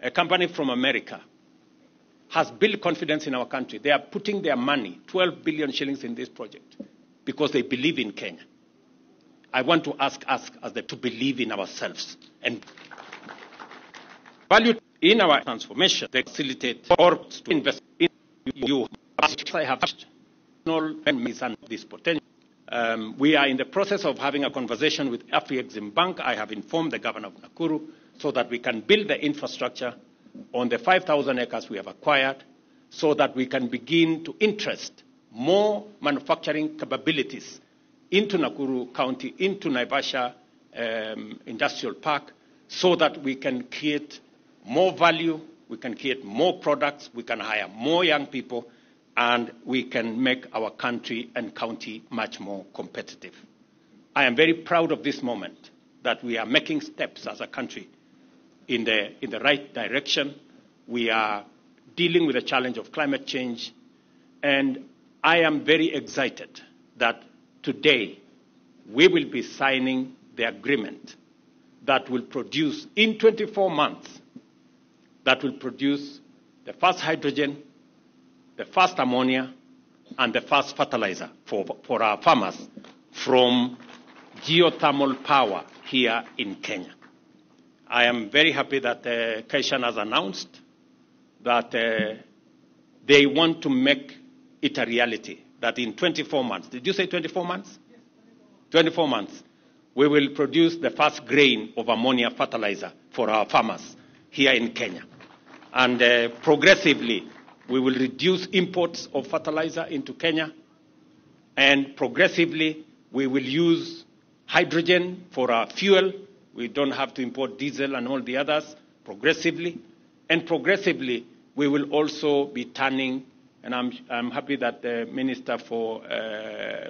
a company from America, has built confidence in our country. They are putting their money, 12 billion shillings, in this project because they believe in Kenya. I want to ask us to believe in ourselves and value in our transformation. They facilitate or to invest in you. I have this potential. We are in the process of having a conversation with Afrexim Bank. I have informed the governor of Nakuru so that we can build the infrastructure on the 5,000 acres we have acquired so that we can begin to interest more manufacturing capabilities into Nakuru County, into Naivasha Industrial Park, so that we can create more value, we can create more products, we can hire more young people, and we can make our country and county much more competitive. I am very proud of this moment that we are making steps as a country in the right direction. We are dealing with the challenge of climate change, and I am very excited that today we will be signing the agreement that will produce, in 24 months, that will produce the first hydrogen, the first ammonia, and the first fertilizer for our farmers from geothermal power here in Kenya. I am very happy that Kaishan has announced that they want to make it a reality, that in 24 months, did you say 24 months? Yes, 24 months, we will produce the first grain of ammonia fertilizer for our farmers here in Kenya. And progressively, we will reduce imports of fertilizer into Kenya, and progressively we will use hydrogen for our fuel. We don't have to import diesel and all the others progressively. And progressively, we will also be turning, and I'm happy that the Minister for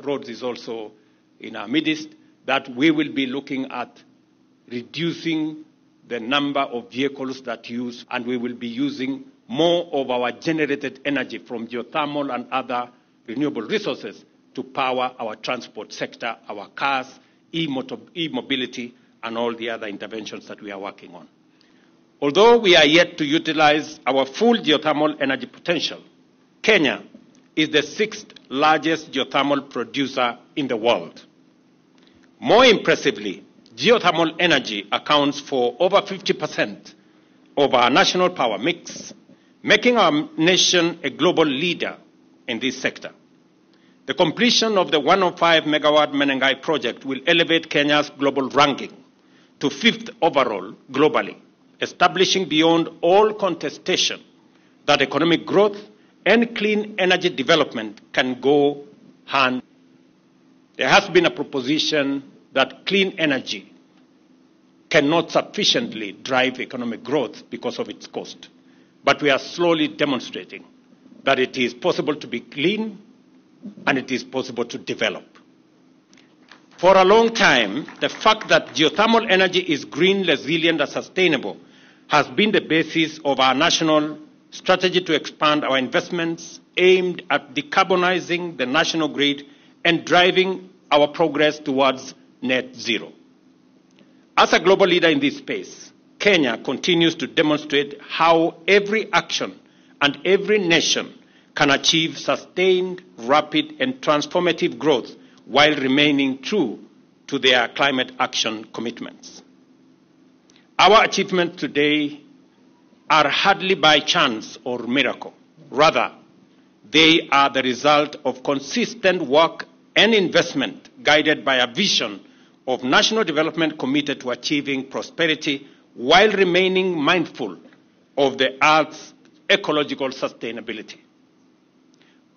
Roads is also in our midst, that we will be looking at reducing the number of vehicles that use, and we will be using more of our generated energy from geothermal and other renewable resources to power our transport sector, our cars, e-mobility, and all the other interventions that we are working on. Although we are yet to utilize our full geothermal energy potential, Kenya is the 6th largest geothermal producer in the world. More impressively, geothermal energy accounts for over 50% of our national power mix, making our nation a global leader in this sector. The completion of the 105 megawatt Menengai project will elevate Kenya's global ranking to 5th overall globally, establishing beyond all contestation that economic growth and clean energy development can go hand. There has been a proposition that clean energy cannot sufficiently drive economic growth because of its cost. But we are slowly demonstrating that it is possible to be clean and it is possible to develop. For a long time, the fact that geothermal energy is green, resilient, and sustainable has been the basis of our national strategy to expand our investments aimed at decarbonizing the national grid and driving our progress towards net zero. As a global leader in this space, Kenya continues to demonstrate how every action and every nation can achieve sustained, rapid, and transformative growth while remaining true to their climate action commitments. Our achievements today are hardly by chance or miracle. Rather, they are the result of consistent work and investment guided by a vision of national development committed to achieving prosperity while remaining mindful of the Earth's ecological sustainability.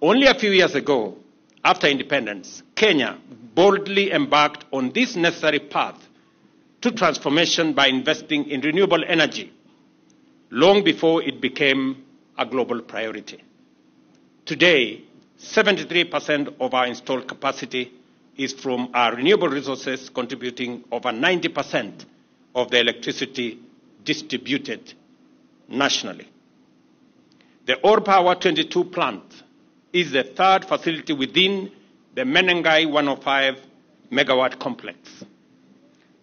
Only a few years ago, after independence, Kenya boldly embarked on this necessary path to transformation by investing in renewable energy long before it became a global priority. Today, 73% of our installed capacity is from our renewable resources, contributing over 90% of the electricity distributed nationally. The Ore Power 22 plant is the third facility within the Menengai 105 megawatt complex.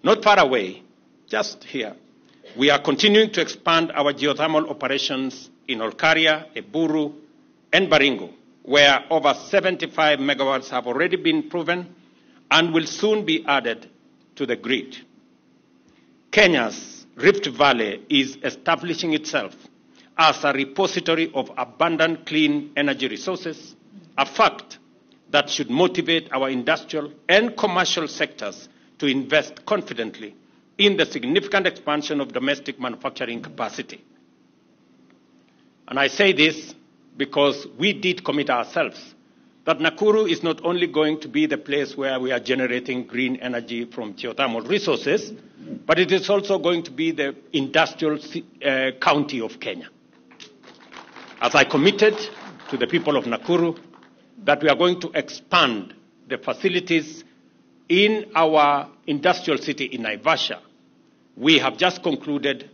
Not far away, just here, We are continuing to expand our geothermal operations in Olkaria, Eburu, and Baringo, where over 75 megawatts have already been proven and will soon be added to the grid. Kenya's Rift Valley is establishing itself as a repository of abundant clean energy resources, a fact that should motivate our industrial and commercial sectors to invest confidently in the significant expansion of domestic manufacturing capacity. And I say this because we did commit ourselves that Nakuru is not only going to be the place where we are generating green energy from geothermal resources, but it is also going to be the industrial county of Kenya. As I committed to the people of Nakuru that we are going to expand the facilities in our industrial city in Naivasha, we have just concluded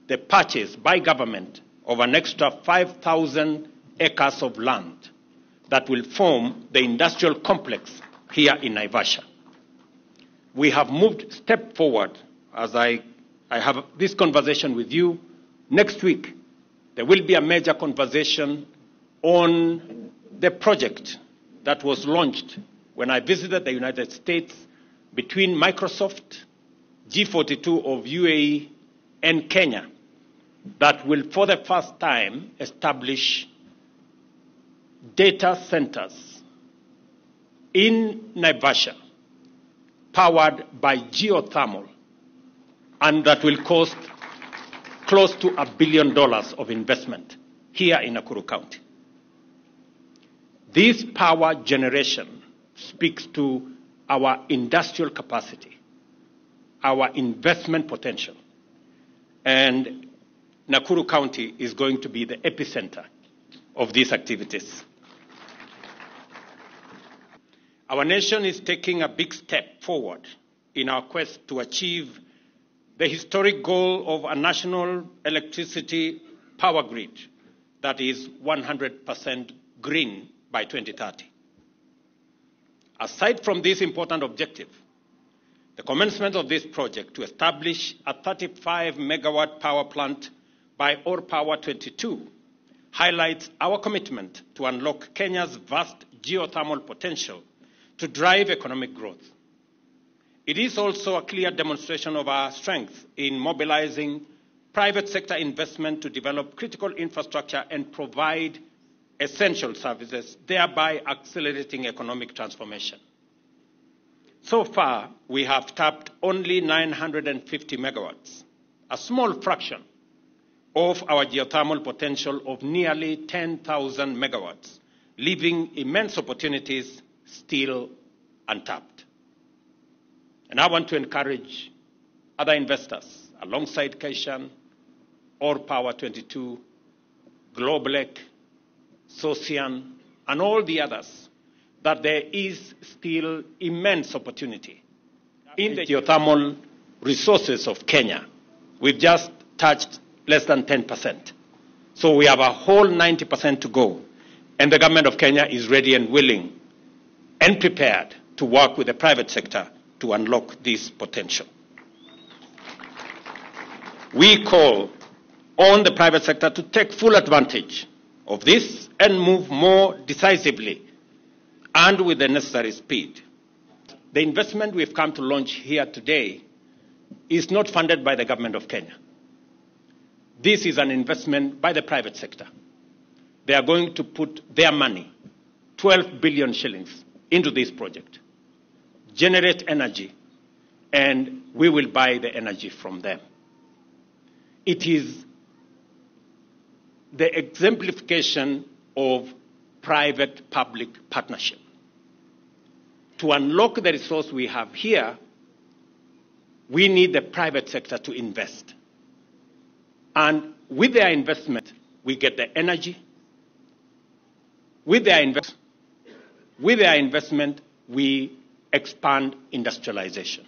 the purchase by government of an extra 5,000 acres of land that will form the industrial complex here in Naivasha. We have moved a step forward as I have this conversation with you. Next week, there will be a major conversation on the project that was launched when I visited the United States between Microsoft, G42 of UAE, and Kenya that will, for the first time, establish data centers in Naivasha powered by geothermal, and that will cost close to $1 billion of investment here in Nakuru County. This power generation speaks to our industrial capacity, our investment potential, and Nakuru County is going to be the epicenter of these activities. Our nation is taking a big step forward in our quest to achieve the historic goal of a national electricity power grid that is 100% green by 2030. Aside from this important objective, the commencement of this project to establish a 35-megawatt power plant by ORPower 22 highlights our commitment to unlock Kenya's vast geothermal potential to drive economic growth. It is also a clear demonstration of our strength in mobilizing private sector investment to develop critical infrastructure and provide essential services, thereby accelerating economic transformation. So far, we have tapped only 950 megawatts, a small fraction of our geothermal potential of nearly 10,000 megawatts, leaving immense opportunities still untapped. And I want to encourage other investors alongside Kaishan, ORPower 22, Globelec, Socian, and all the others, that there is still immense opportunity in the geothermal resources of Kenya. We've just touched less than 10%. So we have a whole 90% to go. And the government of Kenya is ready and willing and prepared to work with the private sector to unlock this potential. We call on the private sector to take full advantage of this and move more decisively and with the necessary speed. The investment we've come to launch here today is not funded by the government of Kenya. This is an investment by the private sector. They are going to put their money, 12 billion shillings, into this project, generate energy, and we will buy the energy from them. It is the exemplification of private-public partnership. To unlock the resource we have here, we need the private sector to invest. And with their investment, we get the energy. With their investment, we expand industrialization.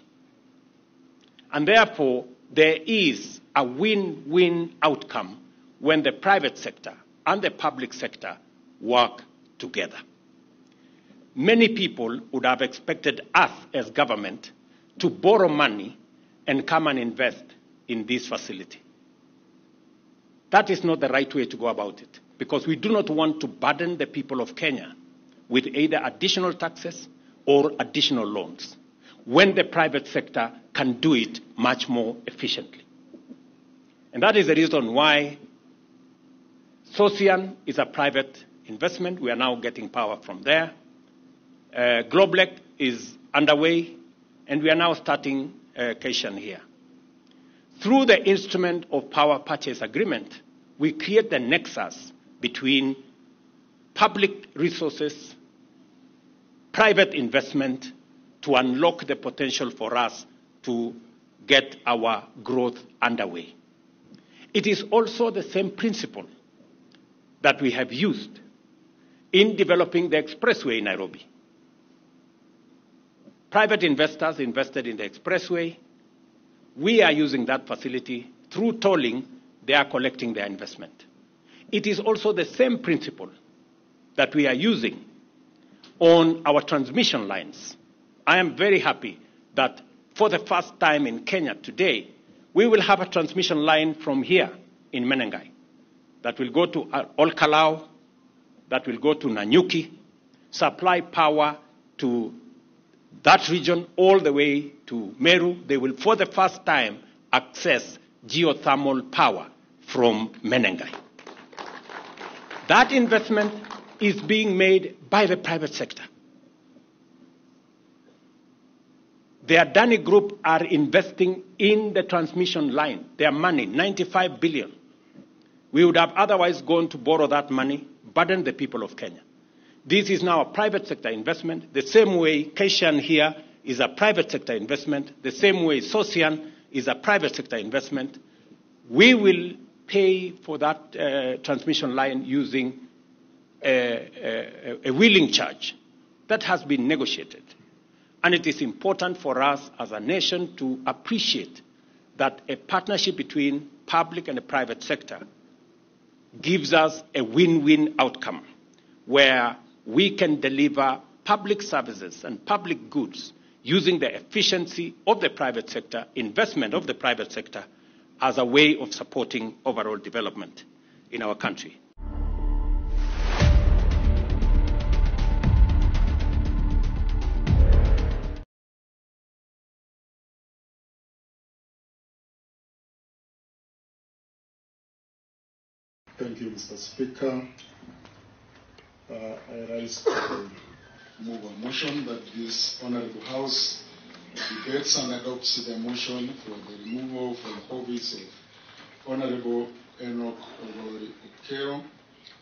And therefore, there is a win-win outcome when the private sector and the public sector work together. Many people would have expected us as government to borrow money and come and invest in this facility. That is not the right way to go about it, because we do not want to burden the people of Kenya with either additional taxes or additional loans, when the private sector can do it much more efficiently. And that is the reason why Socian is a private investment. We are now getting power from there. Globlec is underway, and we are now starting Kaishan here. Through the instrument of power purchase agreement, we create the nexus between public resources, private investment, to unlock the potential for us to get our growth underway. It is also the same principle that we have used in developing the expressway in Nairobi. Private investors invested in the expressway. We are using that facility. Through tolling, they are collecting their investment. It is also the same principle that we are using on our transmission lines. I am very happy that for the first time in Kenya today, we will have a transmission line from here in Menengai that will go to Olkalau, that will go to Nanyuki, supply power to that region all the way to Meru. They will, for the first time, access geothermal power from Menengai. That investment is being made by the private sector. The Adani Group are investing in the transmission line. Their money, 95 billion. We would have otherwise gone to borrow that money, burden the people of Kenya. This is now a private sector investment. The same way Kaishan here is a private sector investment. The same way Socian is a private sector investment. We will pay for that transmission line using a wheeling charge that has been negotiated. And it is important for us as a nation to appreciate that a partnership between public and the private sector gives us a win-win outcome where we can deliver public services and public goods using the efficiency of the private sector, investment of the private sector, as a way of supporting overall development in our country. Thank you, Mr. Speaker. I rise to move a motion that this Honorable House debates and adopts the motion for the removal from office of Honorable Enoch Ogori Okero,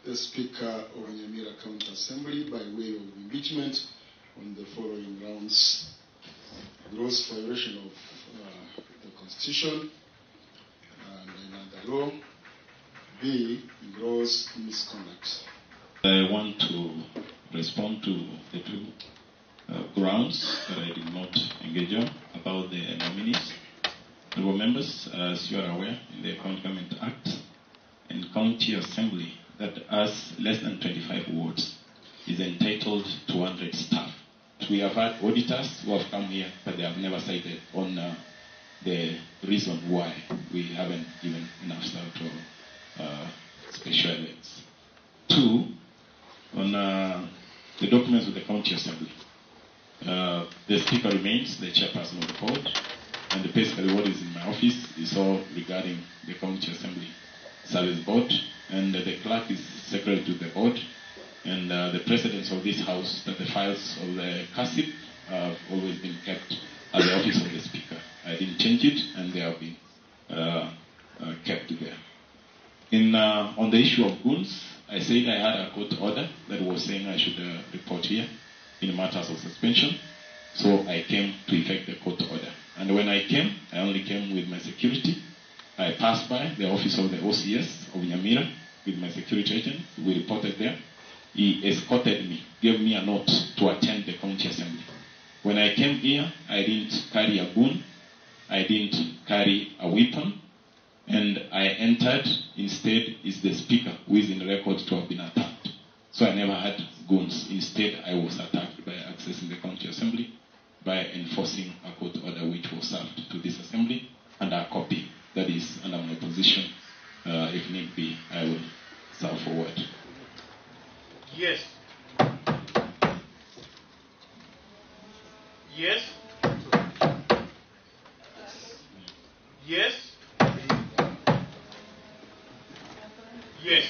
the Speaker of Nyamira County Assembly, by way of impeachment on the following grounds: gross violation of the Constitution and another law. B, gross misconduct. I want to respond to the two grounds that I did not engage on about the nominees. Honorable members, as you are aware, in the County Government Act and County Assembly, that has less than 25 wards is entitled to 100 staff. We have had auditors who have come here, but they have never cited on the reason why we haven't given enough staff to special events. Two, on the documents of the County Assembly. The Speaker remains the chairperson of the board, and basically what is in my office is all regarding the County Assembly Service Board, and the clerk is secretary to the board, and the precedence of this House that the files of the CASIP have always been kept at the office of the Speaker. I didn't change it, and they have been kept there. On the issue of goons, I said I had a court order that was saying I should report here in matters of suspension. So I came to effect the court order. And when I came, I only came with my security. I passed by the office of the OCS of Nyamira with my security agent. We reported there. He escorted me, gave me a note to attend the County Assembly. When I came here, I didn't carry a gun. I didn't carry a weapon. And I entered, instead is the Speaker who is in record to have been attacked. So I never had guns. Instead, I was attacked by accessing the County Assembly, by enforcing a court order which was served to this Assembly, and a copy that is under my position, if need be, I will serve forward. Yes. Yes. Yes. Yes.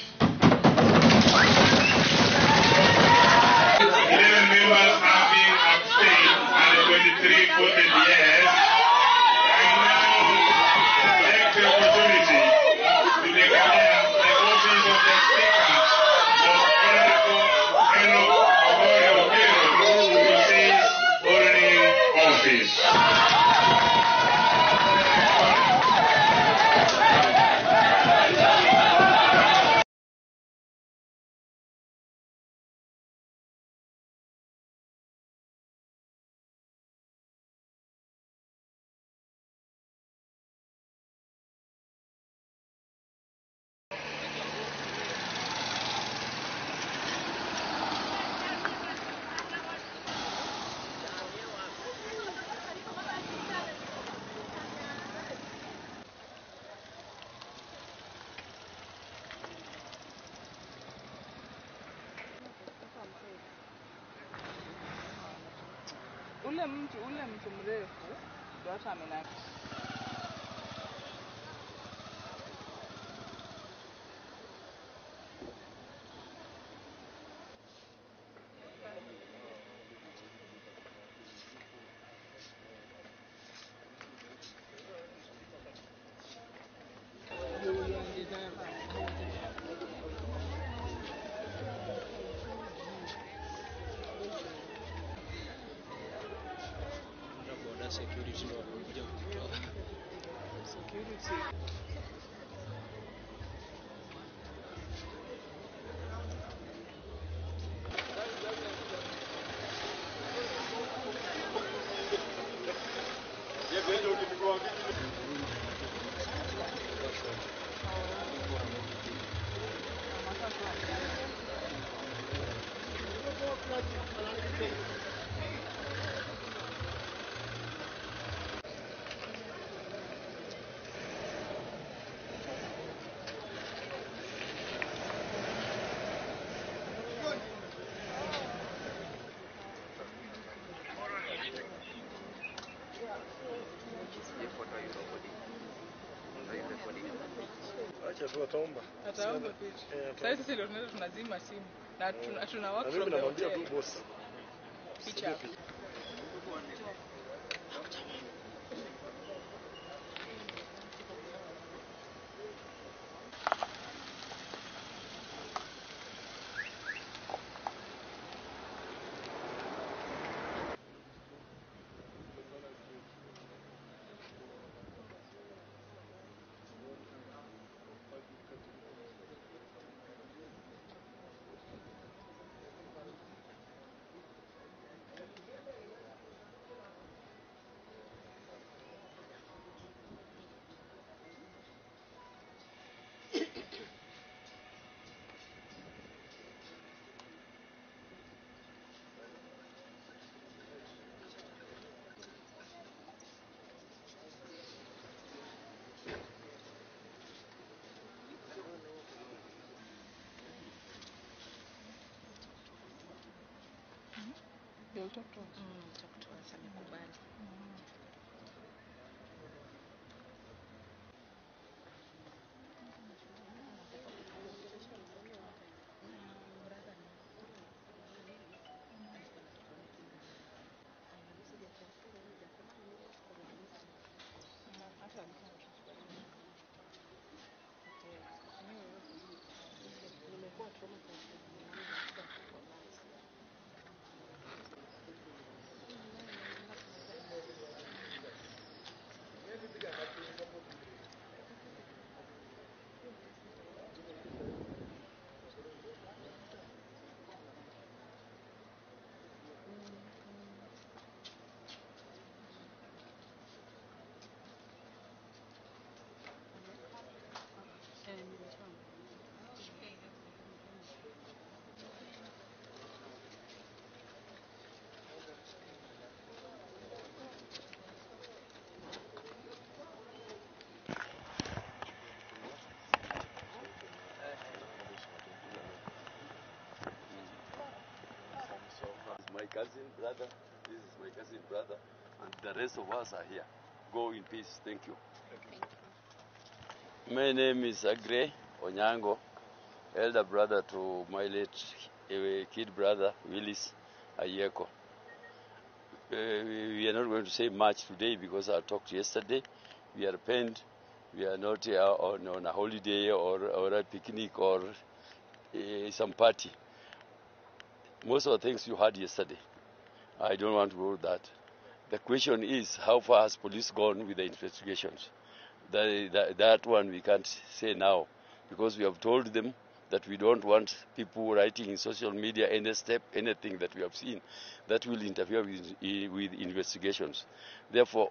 11 members have been abstained and 23 voted yes. I now take the opportunity to declare the office of the Speaker of Honorable Enoch Ogorio Okello to cease holding office. Ule mtu mrefu ndio hata amenaka. Security ndio wanakuja kutoa security. Ataomba picha. Sasa sisi ndio tunazima simu na tuna work from the hotel. Picha. Ndio utakutoa. Utakutoa sana kubali. cousin brother. This is my cousin brother. And the rest of us are here. Go in peace. Thank you. My name is Agre Onyango, elder brother to my late kid brother, Willis Ayeko. We are not going to say much today because I talked yesterday. We are pained. We are not on a holiday or a picnic or some party. Most of the things you heard yesterday, I don't want to go to that. The question is, how far has police gone with the investigations? That one we can't say now, because we have told them that we don't want people writing in social media anything that we have seen that will interfere with investigations. Therefore,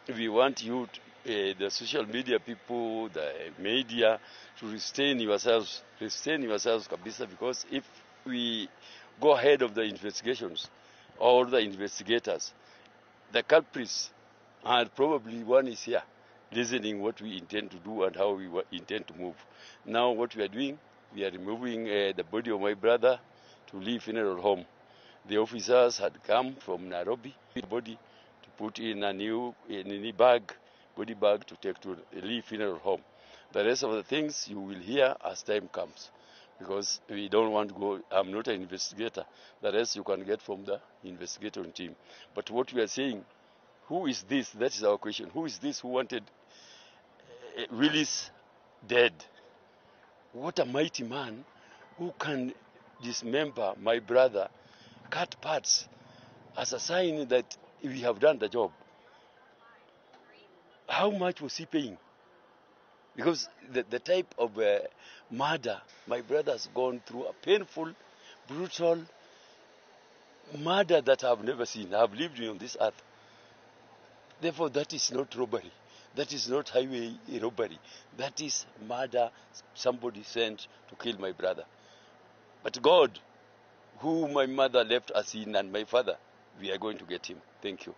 we want you, the social media people, the media, to restrain yourselves kabisa, because if we go ahead of the investigations or the investigators, the culprits, and probably one is here, listening what we intend to do and how we intend to move. Now what we are doing, we are removing the body of my brother to leave funeral home. The officers had come from Nairobi, the body to put in a new body bag to take to leave funeral home. The rest of the things you will hear as time comes, because we don't want to go. I'm not an investigator. The rest you can get from the investigation team. But what we are saying, who is this? That is our question. Who is this who wanted Willis dead? What a mighty man who can dismember my brother, cut parts as a sign that we have done the job. How much was he paying? Because the type of murder my brother has gone through, a painful, brutal murder that I have never seen. I have lived on this earth. Therefore, that is not robbery. That is not highway robbery. That is murder somebody sent to kill my brother. But God, who my mother left us in, and my father, we are going to get him. Thank you.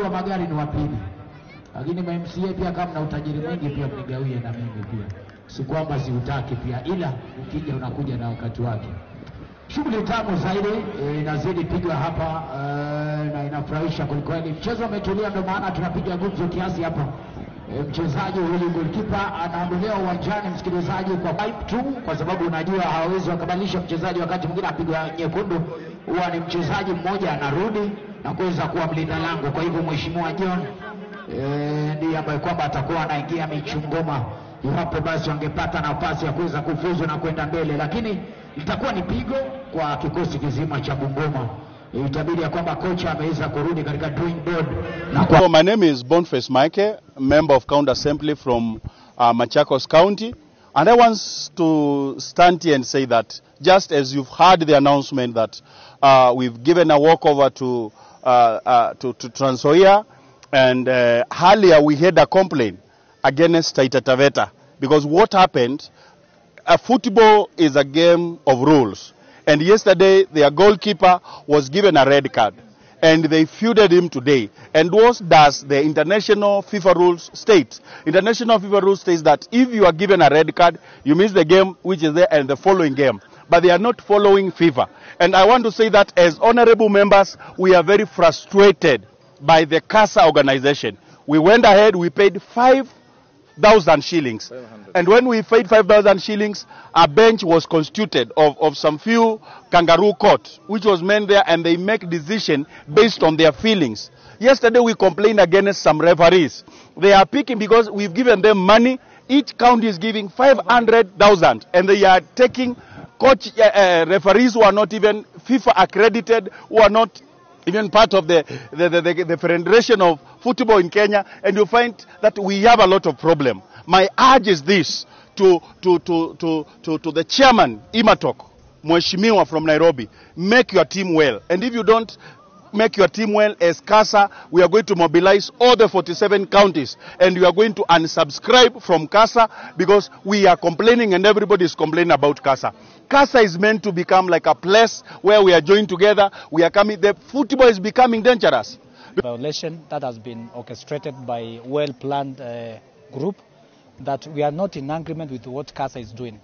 wa magari ni wapili, lakini MCA pia kama na utajiri mwingi pia mnigawie na mimi pia, si kwamba siutaki pia, ila ukija unakuja na wakati wake. Shughuli tamu zaidi inazidi pigwa hapa na inafurahisha kweli. Mchezo umetulia, ndio maana tunapiga gumzo kiasi hapa. Mchezaji huyu goalkeeper anaondolewa uwanjani, msikilizaji, kwa pipe tu, kwa sababu unajua hawezi wakabadilisha mchezaji wakati mwingine apigwa nyekundu. Huwa ni mchezaji mmoja anarudi na kuweza kuwa mlinda lango. Kwa hivyo Mheshimiwa John ndiye ambaye kwamba atakuwa anaingia michungoma iwapo basi wangepata nafasi ya kuweza kufuzu na kwenda mbele, lakini itakuwa ni pigo kwa kikosi kizima cha Bungoma. Itabidi ya kwamba kocha ameweza kurudi katika drawing board. So my name is Boniface Maike, member of County Assembly from Machakos County, and I want to stand here and say that just as you've heard the announcement that we've given a walkover to Trans Nzoia, and earlier we had a complaint against Taita Taveta, because what happened, football is a game of rules, and yesterday their goalkeeper was given a red card and they feuded him today. And what does the international FIFA rules state? International FIFA rules states that if you are given a red card, you miss the game which is there and the following game. But they are not following FIFA. And I want to say that as honorable members, we are very frustrated by the CASA organization. We went ahead, we paid 5,000 shillings. And when we paid 5,000 shillings, a bench was constituted of some few kangaroo court, which was meant there, and they make decision based on their feelings. Yesterday we complained against some referees. They are picking because we've given them money. Each county is giving 500,000, and they are taking coach referees who are not even FIFA accredited, who are not even part of the Federation of Football in Kenya, and you find that we have a lot of problem. My urge is this to the chairman, Imatok, Mheshimiwa from Nairobi, make your team well. And if you don't make your team well, as CASA, we are going to mobilize all the 47 counties and we are going to unsubscribe from CASA because we are complaining and everybody is complaining about CASA. CASA is meant to become like a place where we are joined together. We are coming. The football is becoming dangerous. Violation that has been orchestrated by a well-planned group that we are not in agreement with what CASA is doing.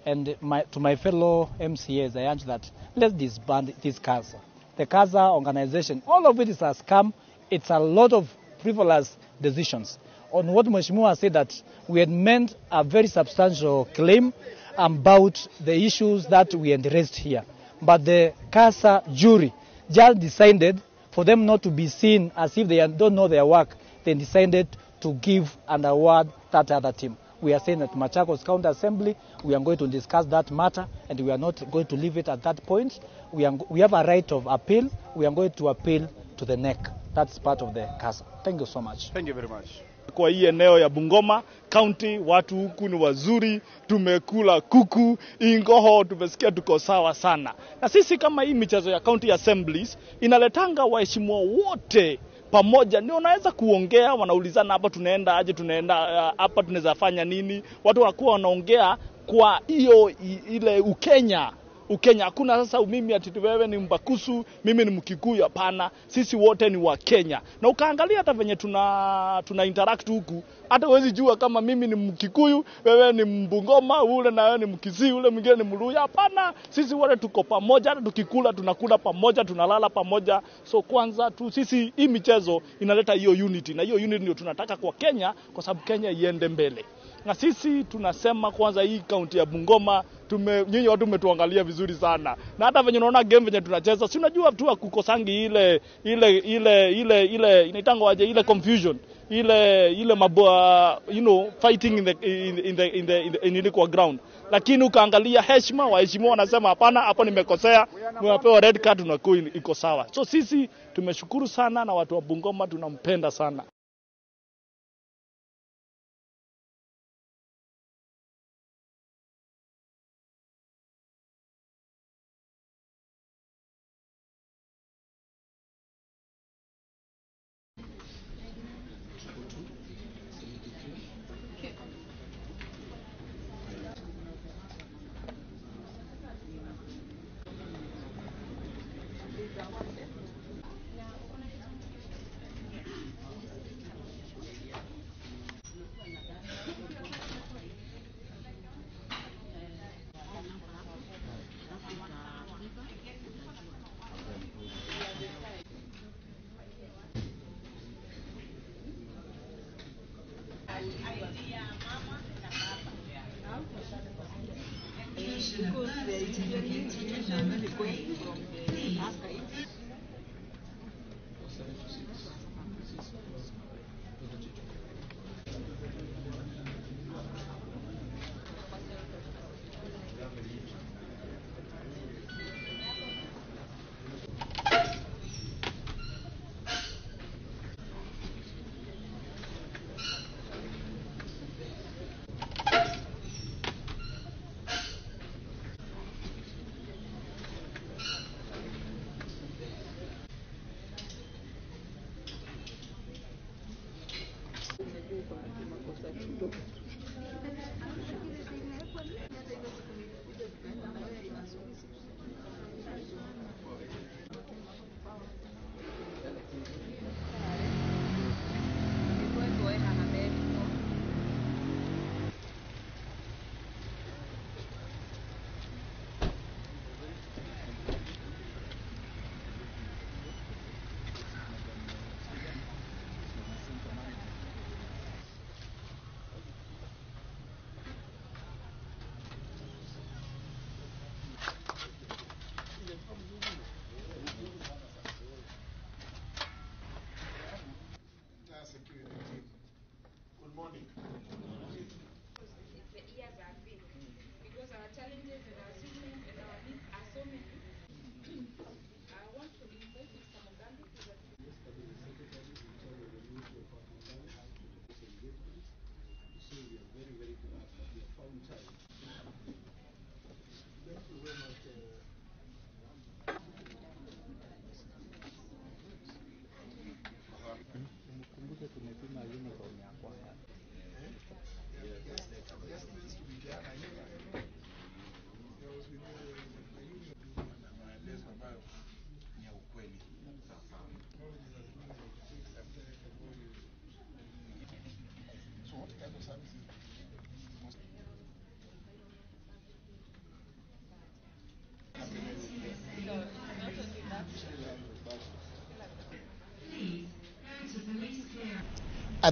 And to my fellow MCAs, I urge that let's disband this CASA. The CASA organization, all of it is a scam. It's a lot of frivolous decisions. On what Mheshimiwa said, that we had meant a very substantial claim about the issues that we addressed here. But the CASA jury just decided for them not to be seen as if they don't know their work. They decided to give an award that other team. We are saying at Machakos County Assembly, we are going to discuss that matter, and we are not going to leave it at that point. We have a right of appeal. We are going to appeal to the NEC. That's part of the CASA. Thank you so much. Thank you very much. Kwa hii eneo ya Bungoma County, watu huku ni wazuri, tumekula kuku, ingoho, tumesikia tuko sawa sana. Na sisi kama hii michezo ya County Assemblies inaletanga waheshimiwa wote pamoja, ndio unaweza kuongea, wanaulizana hapa tunaenda aje, tunaenda hapa tunaweza fanya nini. Watu wanakuwa wanaongea kwa hiyo ile Ukenya. Hakuna sasa mimi ati wewe ni Mbakusu, mimi ni Mkikuyu, hapana. Sisi wote ni wa Kenya. Na ukaangalia hata venye tuna interact huku, hata huwezi jua kama mimi ni Mkikuyu, wewe ni Mbungoma, ule na wewe ni Mkisii, ule mwingine ni Mluya, hapana. Sisi wote tuko pamoja, hata tukikula tunakula pamoja, tunalala pamoja. So kwanza sisi hii michezo inaleta hiyo unity, na hiyo unity ndio tunataka kwa Kenya, kwa sababu Kenya iende mbele. Na sisi tunasema kwanza hii kaunti ya Bungoma, nyinyi watu umetuangalia vizuri sana. Na hata venye unaona game venye tunacheza, si unajua tu kukosangi ile inaitangwa aje, ile confusion, ile mabwa, fighting in the ground. Lakini ukaangalia heshima, waheshimiwa wanasema hapana, hapo nimekosea, mwapewa red card, unakuwa iko sawa. So sisi tumeshukuru sana, na watu wa Bungoma tunampenda sana. Thank you very much.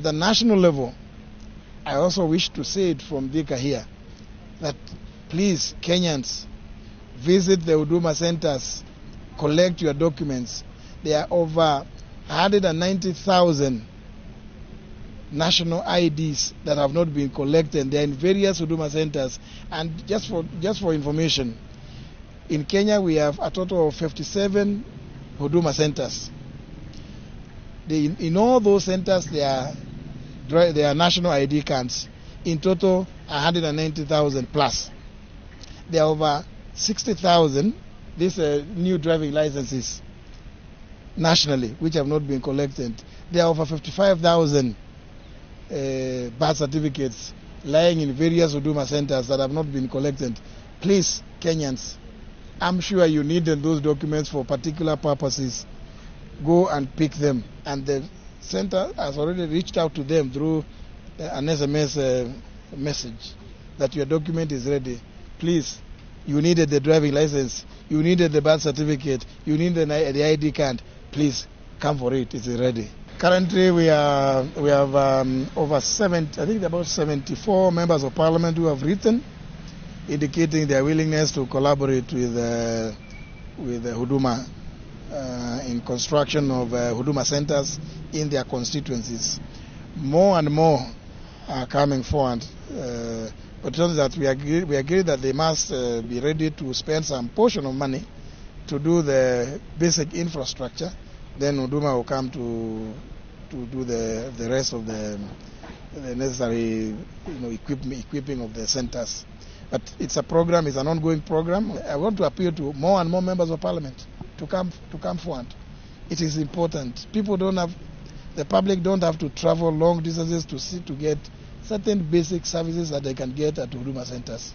at the national level, I also wish to say it from Vika here, that please, Kenyans, visit the Huduma centers, collect your documents. There are over 190,000 national IDs that have not been collected. They are in various Huduma centers. And just for information, in Kenya we have a total of 57 Huduma centers. In all those centers there are national ID cards. In total, 190,000 plus. There are over 60,000 these new driving licenses nationally, which have not been collected. There are over 55,000 birth certificates lying in various Huduma centers that have not been collected. Please, Kenyans, I'm sure you need those documents for particular purposes. Go and pick them. And the center has already reached out to them through an SMS message that your document is ready. Please, you needed the driving license, you needed the birth certificate, you need the ID card. Please come for it. It's ready. Currently, we have over about 74 members of parliament who have written, indicating their willingness to collaborate with Huduma in construction of Huduma centers in their constituencies. More and more are coming forward, but it turns out we agree that they must be ready to spend some portion of money to do the basic infrastructure. Then Huduma will come to do the rest of the necessary equipping of the centers. But it's a program, it's an ongoing program. I want to appeal to more and more members of parliament to come forward. It is important. The public don't have to travel long distances to get certain basic services that they can get at Huduma centers.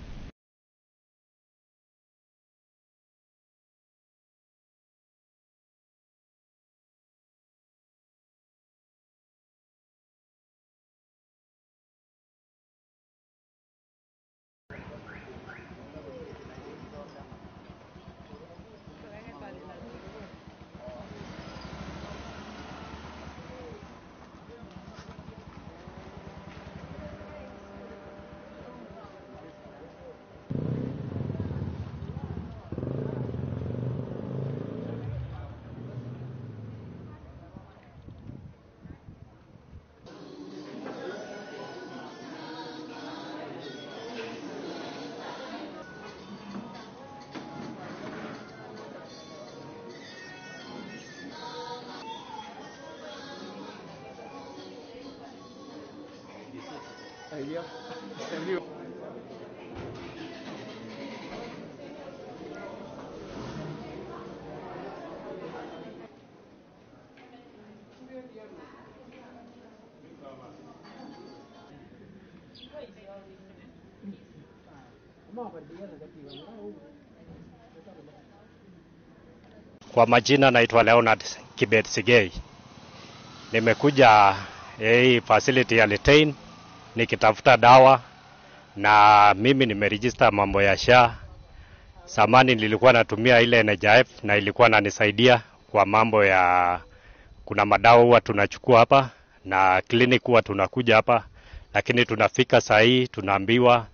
Kwa majina naitwa Leonard Kibet Sigei. Nimekuja hii facility ya Litein nikitafuta dawa, na mimi nimeregister mambo ya SHA. Samani nilikuwa natumia ile NHIF na ilikuwa inanisaidia kwa mambo ya kuna madawa huwa tunachukua hapa na clinic huwa tunakuja hapa, lakini tunafika saa hii tunaambiwa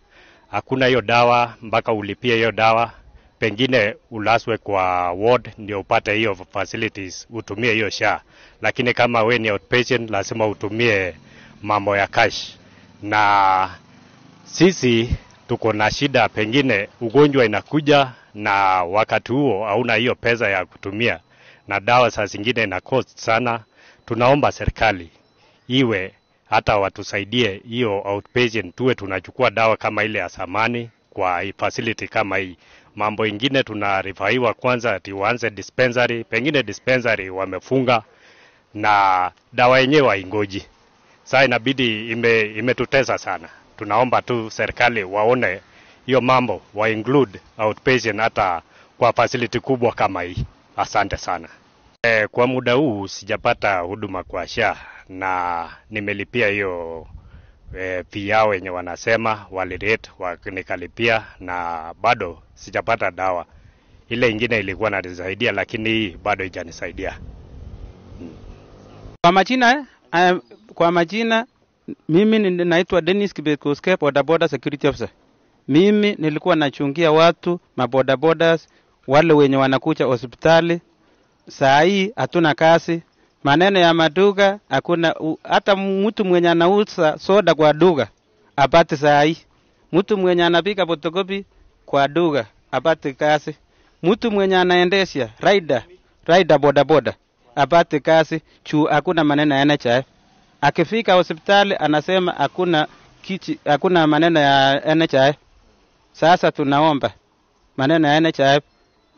hakuna hiyo dawa mpaka ulipie hiyo dawa. Pengine ulaswe kwa ward ndio upate hiyo facilities, utumie hiyo SHA. Lakini kama we ni outpatient lazima utumie mambo ya cash. Na sisi tuko na shida, pengine ugonjwa inakuja na wakati huo hauna hiyo pesa ya kutumia, na dawa saa zingine ina cost sana. Tunaomba serikali iwe hata watusaidie hiyo outpatient, tuwe tunachukua dawa kama ile ya samani kwa facility kama hii. Mambo ingine tunarifaiwa kwanza ati waanze dispensary, pengine dispensary wamefunga na dawa yenyewe haingoji. Sasa inabidi imetutesa sana. Tunaomba tu serikali waone hiyo mambo, wa include outpatient hata kwa facility kubwa kama hii. Asante sana. Kwa muda huu sijapata huduma kwa SHA na nimelipia hiyo fee yao wenye wanasema walirate nikalipia, na bado sijapata dawa. Ile ingine ilikuwa inanisaidia lakini hii bado haijanisaidia. Kwa majina Kwa majina, mimi naitwa Dennis Kibekuske, bodaboda security officer. Mimi nilikuwa nachungia watu mabodabodas wale wenye wanakuja hospitali. Saa hii hatuna kazi. Maneno ya maduka hakuna, hata mtu mwenye anauza soda kwa duka apate saa hii. Mtu mwenye anapika fotokopi kwa duka apate kazi. Mtu mwenye anaendesha rider bodaboda apate kazi. Hakuna maneno ya NHIF. Akifika hospitali anasema hakuna maneno ya NHIF. Sasa tunaomba maneno ya NHIF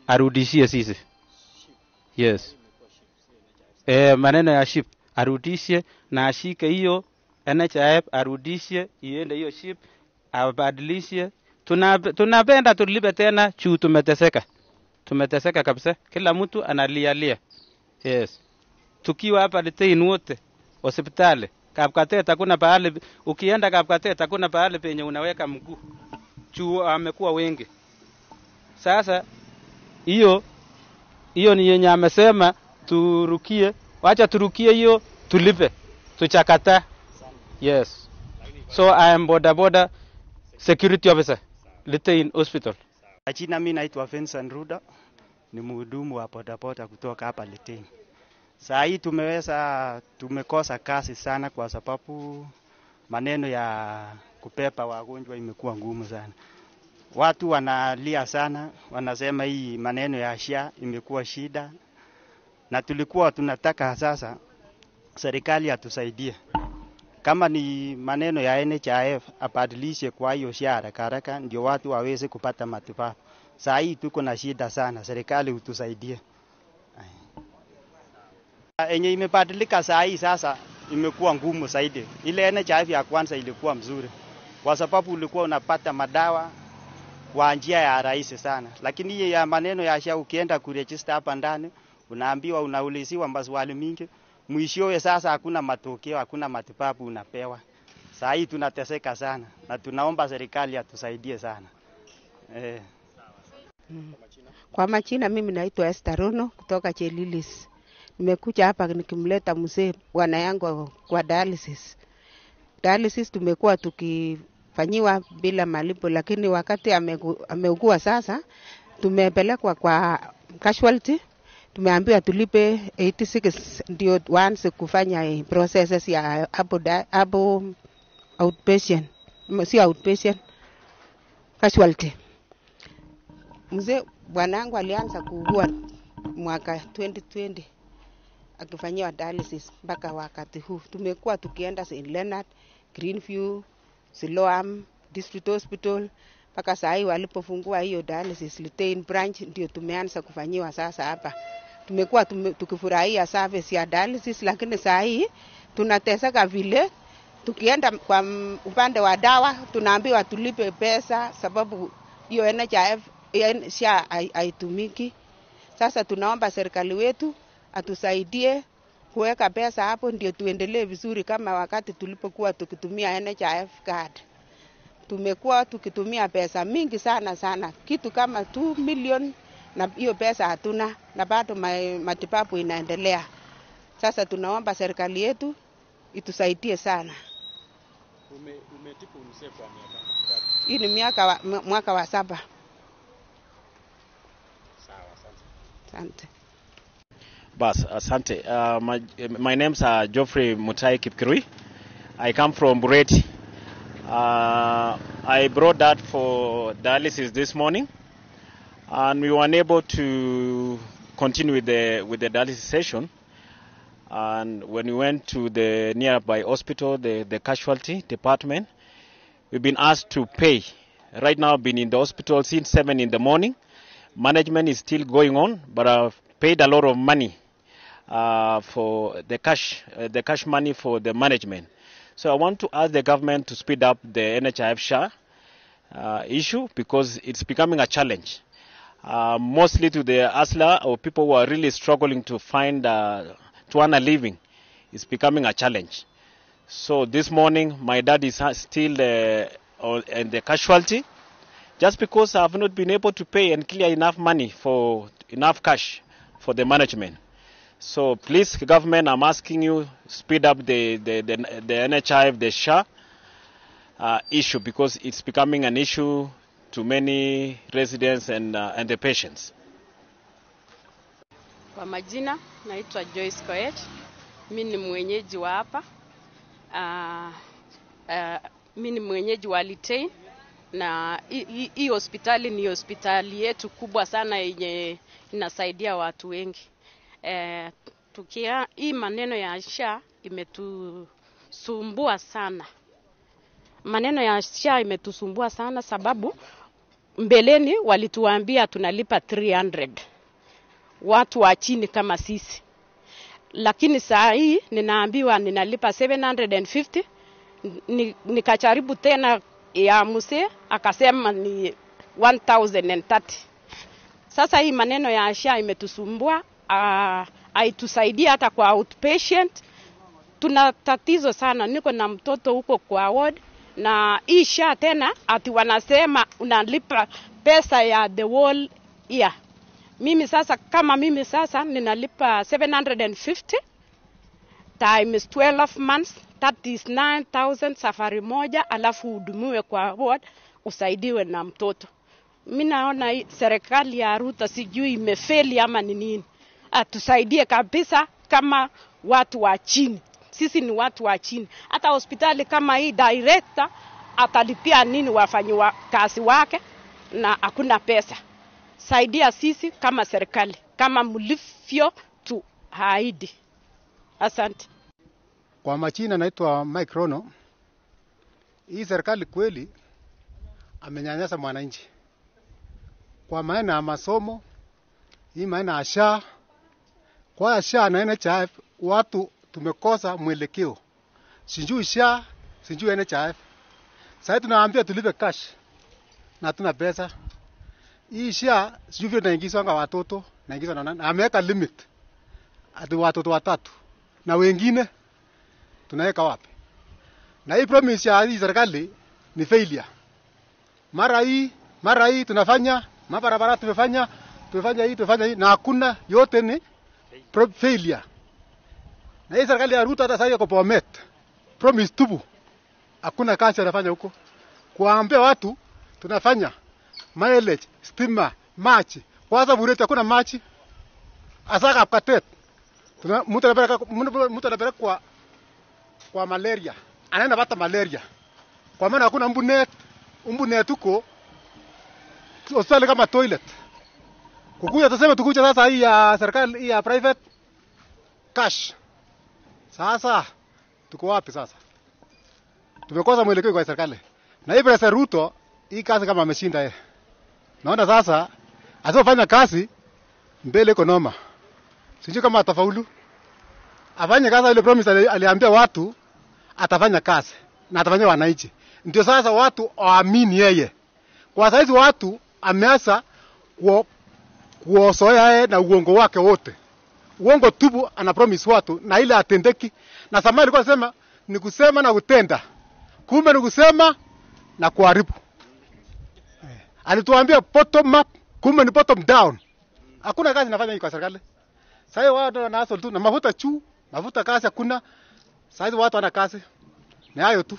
arudishie sisi. Yes. Maneno ya ship arudishie na ashike hiyo NHIF, arudishie iende hiyo ship, abadilishe. Tunapenda tulipe tena juu tumeteseka. Tumeteseka kabisa. Kila mtu analia. Yes. Tukiwa hapa Litein wote hospitali, Kapkatet hakuna pahali, ukienda Kapkatet hakuna pahali penye unaweka mguu. Juu amekuwa wengi. Sasa hiyo ni yenye amesema turukie. Wacha turukie hiyo tulipe. Tuchakata. Yes. So I am bodaboda security officer Litein Hospital. Jina mimi naitwa Vincent Ruda, ni mhudumu wa bodaboda kutoka hapa Litein. Saa hii tumekosa kazi sana kwa sababu maneno ya kupepa wagonjwa imekuwa ngumu sana. Watu wanalia sana, wanasema hii maneno ya SHA imekuwa shida. Na tulikuwa tunataka sasa serikali atusaidie. Kama ni maneno ya NHIF abadilishe kwa hiyo SHA haraka ndio watu waweze kupata matibabu. Saa hii tuko na shida sana, serikali utusaidie. Enye imebadilika saa hii sasa imekuwa ngumu zaidi. Ile NHIF ya kwanza ilikuwa mzuri kwa sababu ulikuwa unapata madawa kwa njia ya rahisi sana. Lakini hii ya maneno ya SHA ukienda kuregister hapa ndani unaambiwa, unauliziwa maswali mingi, mwishowe sasa hakuna matokeo, hakuna matibabu unapewa. Saa hii tunateseka sana na tunaomba serikali atusaidie sana. Kwa majina mimi naitwa Esther Rono kutoka Chelilis. Nimekuja hapa nikimleta mzee bwana yangu kwa dialysis. Dialysis tumekuwa tukifanyiwa bila malipo, lakini wakati ameugua sasa tumepelekwa kwa casualty. Tumeambiwa tulipe 86 ndio waanze kufanya processes ya outpatient. Si outpatient, casualty. Mzee bwanangu alianza kuugua mwaka 2020 akifanyiwa dialysis mpaka wakati huu. Tumekuwa tukienda St. Leonard, Greenview, Siloam District Hospital mpaka saa hii walipofungua hiyo dialysis Litein branch ndio tumeanza kufanyiwa sasa hapa. Tumekuwa tukifurahia service ya dialysis, lakini saa hii tunateseka vile. Tukienda kwa upande wa dawa tunaambiwa tulipe pesa sababu hiyo NHIF SHA haitumiki. Sasa tunaomba serikali wetu atusaidie kuweka pesa hapo ndio tuendelee vizuri kama wakati tulipokuwa tukitumia NHIF card. Tumekuwa tukitumia pesa mingi sana, kitu kama 2 million, na hiyo pesa hatuna na bado matibabu inaendelea. Sasa tunaomba serikali yetu itusaidie sana. Umetipu mzee kwa miaka ngapi? Hii ni mwaka wa 7. Sawa, asante. Bas, asante. My name's Geoffrey Mutai Kipkirui. I come from Bureti. I brought that for dialysis this morning, and we were unable to continue with the dialysis session. And when we went to the nearby hospital, the casualty department, we've been asked to pay. Right now, I've been in the hospital since 7 in the morning. Management is still going on, but I've paid a lot of money for the cash money for the management. So I want to ask the government to speed up the NHIF SHA issue because it's becoming a challenge. Mostly to the hustler or people who are really struggling to to earn a living, it's becoming a challenge. So this morning, my dad is still in the casualty, just because I have not been able to pay and clear enough money enough cash for the management. So please, government, I'm asking you, speed up the NHIF, the SHA issue, because it's becoming an issue to many residents and the patients. Kwa majina naitwa Joyce Koech. Mimi ni mwenyeji wa hapa. Mimi ni mwenyeji wa Litein, na hii hospitali ni hospitali yetu kubwa sana yenye inasaidia watu wengi. Hii maneno ya SHA imetusumbua sana. Maneno ya SHA imetusumbua sana sababu mbeleni walituambia tunalipa 300 watu wa chini kama sisi, lakini saa hii ninaambiwa ninalipa 750. Nikajaribu tena ya mzee akasema ni 1030. Sasa hii maneno ya SHA imetusumbua, haitusaidia hata kwa outpatient. Tuna tatizo sana. Niko na mtoto huko kwa ward, na hii SHA tena ati wanasema unalipa pesa ya the whole year. Mimi sasa ninalipa 750 times 12 months, that is 9,000 safari moja, alafu hudumiwe kwa ward, usaidiwe na mtoto. Mimi naona hii serikali ya Ruto sijui imefeli ama ni nini. Atusaidie kabisa kama watu wa chini. Sisi ni watu wa chini. Hata hospitali kama hii director atalipia nini wafanywa kazi wake na hakuna pesa. Saidia sisi kama serikali, kama mlivyo tuahidi. Asante. Kwa majina naitwa Mike Rono. Hii serikali kweli amenyanyasa mwananchi. Kwa maana ya masomo, hii maana ya SHA, kwa SHA na NHIF watu tumekosa mwelekeo. Sijui SHA, sijui NHIF. Sasa tunaambia tulipe cash na hatuna pesa. Hii SHA sijui vile naingizwa kwa watoto, naingizwa na nani? Ameweka limit. Ati watoto 3 na wengine tunaweka wapi? Na hii promise ya hii serikali ni failure. Mara hii tunafanya mabarabara, tumefanya hii na hakuna, yote ni failure. Na hii serikali ya Ruto hata sasa iko Bomet. Promise tubu. Hakuna kazi anafanya huko. Kuambia watu tunafanya mileage, stima, maji. Kwanza bureti hakuna maji. Asaka Kapkatet. Mtu anapeleka kwa malaria. Anaenda pata malaria. Kwa maana hakuna mbunet huko. Hospitali kama toilet. Kukuja tuseme tukuja sasa hii ya serikali, hii ya private cash. Sasa tuko wapi sasa? Tumekosa mwelekeo kwa serikali. Na hii President Ruto hii kazi kama ameshinda yeye. Naona sasa asifanya kazi mbele iko noma. Sijui kama atafaulu. Afanye kazi ile promise aliambia watu atafanya kazi na atafanya wananchi. Ndio sasa watu waamini yeye. Kwa saizi watu ameanza kuosoea yeye na uongo wake wote. Uongo tubu ana promise watu na ile atendeki. Na Samali alikuwa anasema ni kusema na kutenda. Kumbe ni kusema na kuharibu. Alituambia bottom up, kumbe ni bottom down. Hakuna kazi nafanya hii kwa serikali. Sasa watu wanaasol tu na mafuta kazi hakuna. Sasa watu wana kazi. Ni hayo tu.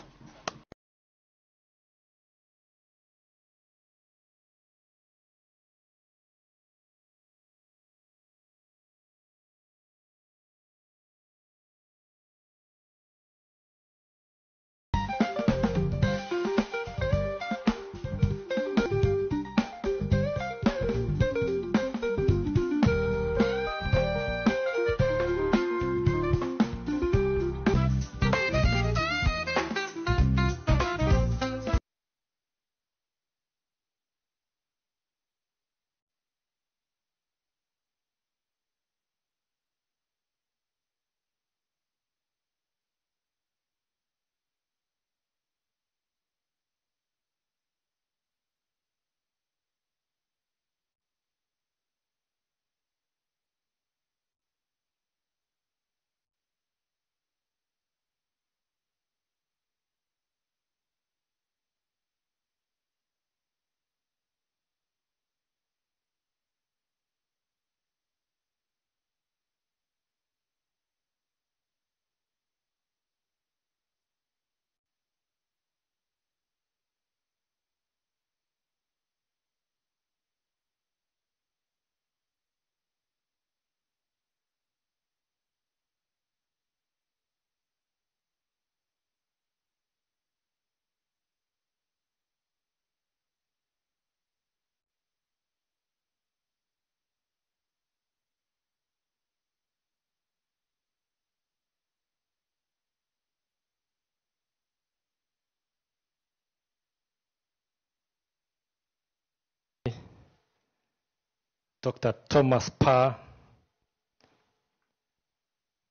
Dr. Thomas Parr,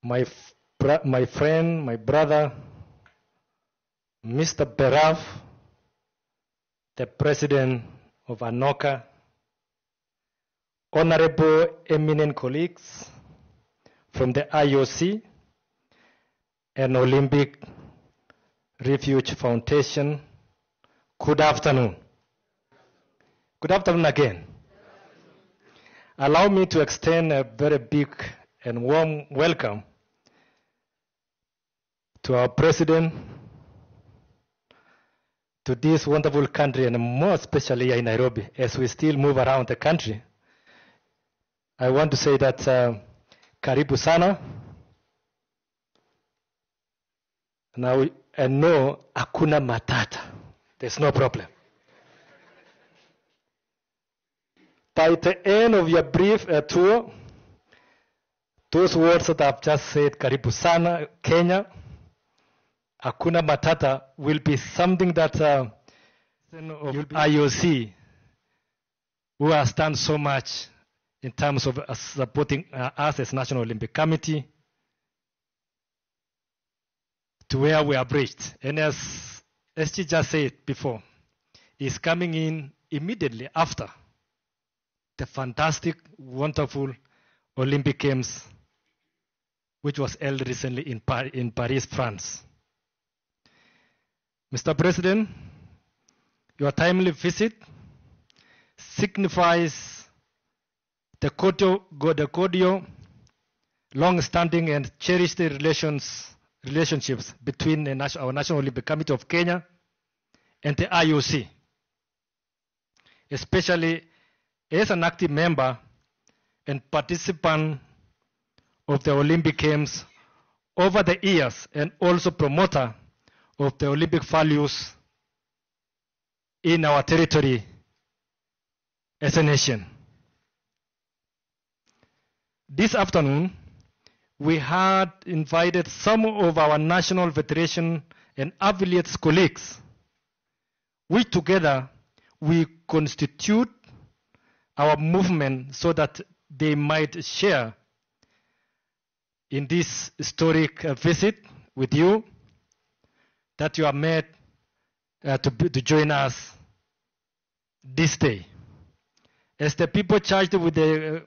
my friend, my brother, Mr. Berav, the president of ANOCA, honorable eminent colleagues from the IOC and Olympic Refuge Foundation, good afternoon. Good afternoon again. Allow me to extend a very big and warm welcome to our president, to this wonderful country, and more especially in Nairobi, as we still move around the country. I want to say that karibu sana. Now, I know hakuna matata. There's no problem. By the end of your brief tour, those words that I've just said, karibu sana, Kenya, hakuna matata, will be something that of IOC, who has done so much in terms of supporting us as National Olympic Committee, to where we have reached. And as SG just said before, is coming in immediately after the fantastic, wonderful Olympic Games, which was held recently in Paris, France. Mr. President, your timely visit signifies the cordial, long-standing and cherished relationships between our National Olympic Committee of Kenya and the IOC, especially as an active member and participant of the Olympic Games over the years, and also promoter of the Olympic values in our territory as a nation. This afternoon, we had invited some of our national federation and affiliates colleagues, which together we constitute our movement so that they might share in this historic visit with you, that you are made to join us this day. As the people charged with the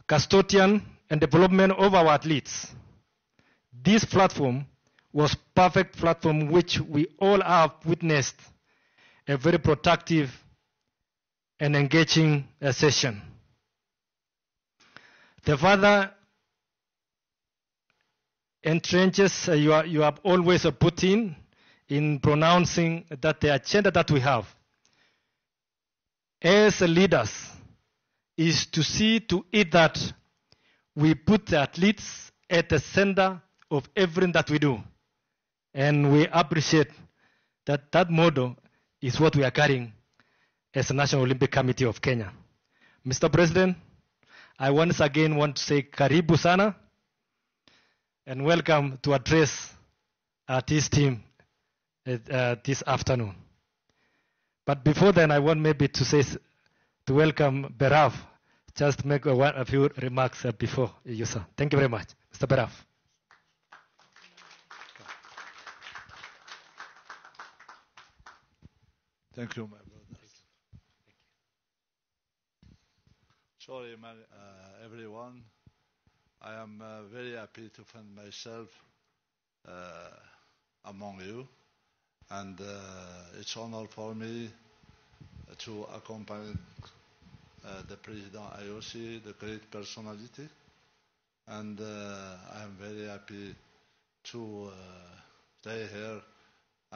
custodian and development of our athletes, this platform was perfect platform which we all have witnessed a very productive and engaging session. The further entrenches you have always put in pronouncing that the agenda that we have as leaders is to see to it that we put the athletes at the center of everything that we do. And we appreciate that that motto is what we are carrying as the National Olympic Committee of Kenya. Mr. President, I once again want to say karibu sana and welcome to address this team this afternoon. But before then, I want maybe to welcome Berav. Just make a few remarks before you, sir. Thank you very much. Mr. Berav. Thank you, my brothers. Sorry, everyone. I am very happy to find myself among you, and it's an honor for me to accompany the President IOC, the great personality, and I am very happy to stay here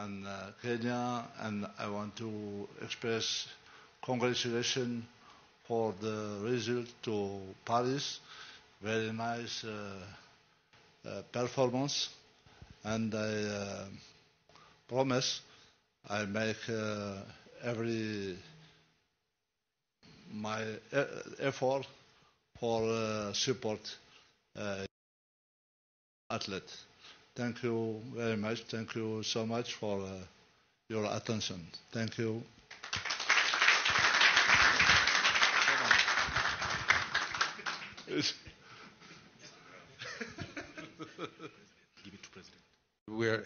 in Kenya, and I want to express congratulations for the result to Paris. Very nice performance, and I promise I make my effort for support athlete. Thank you very much. Thank you so much for your attention. Thank you.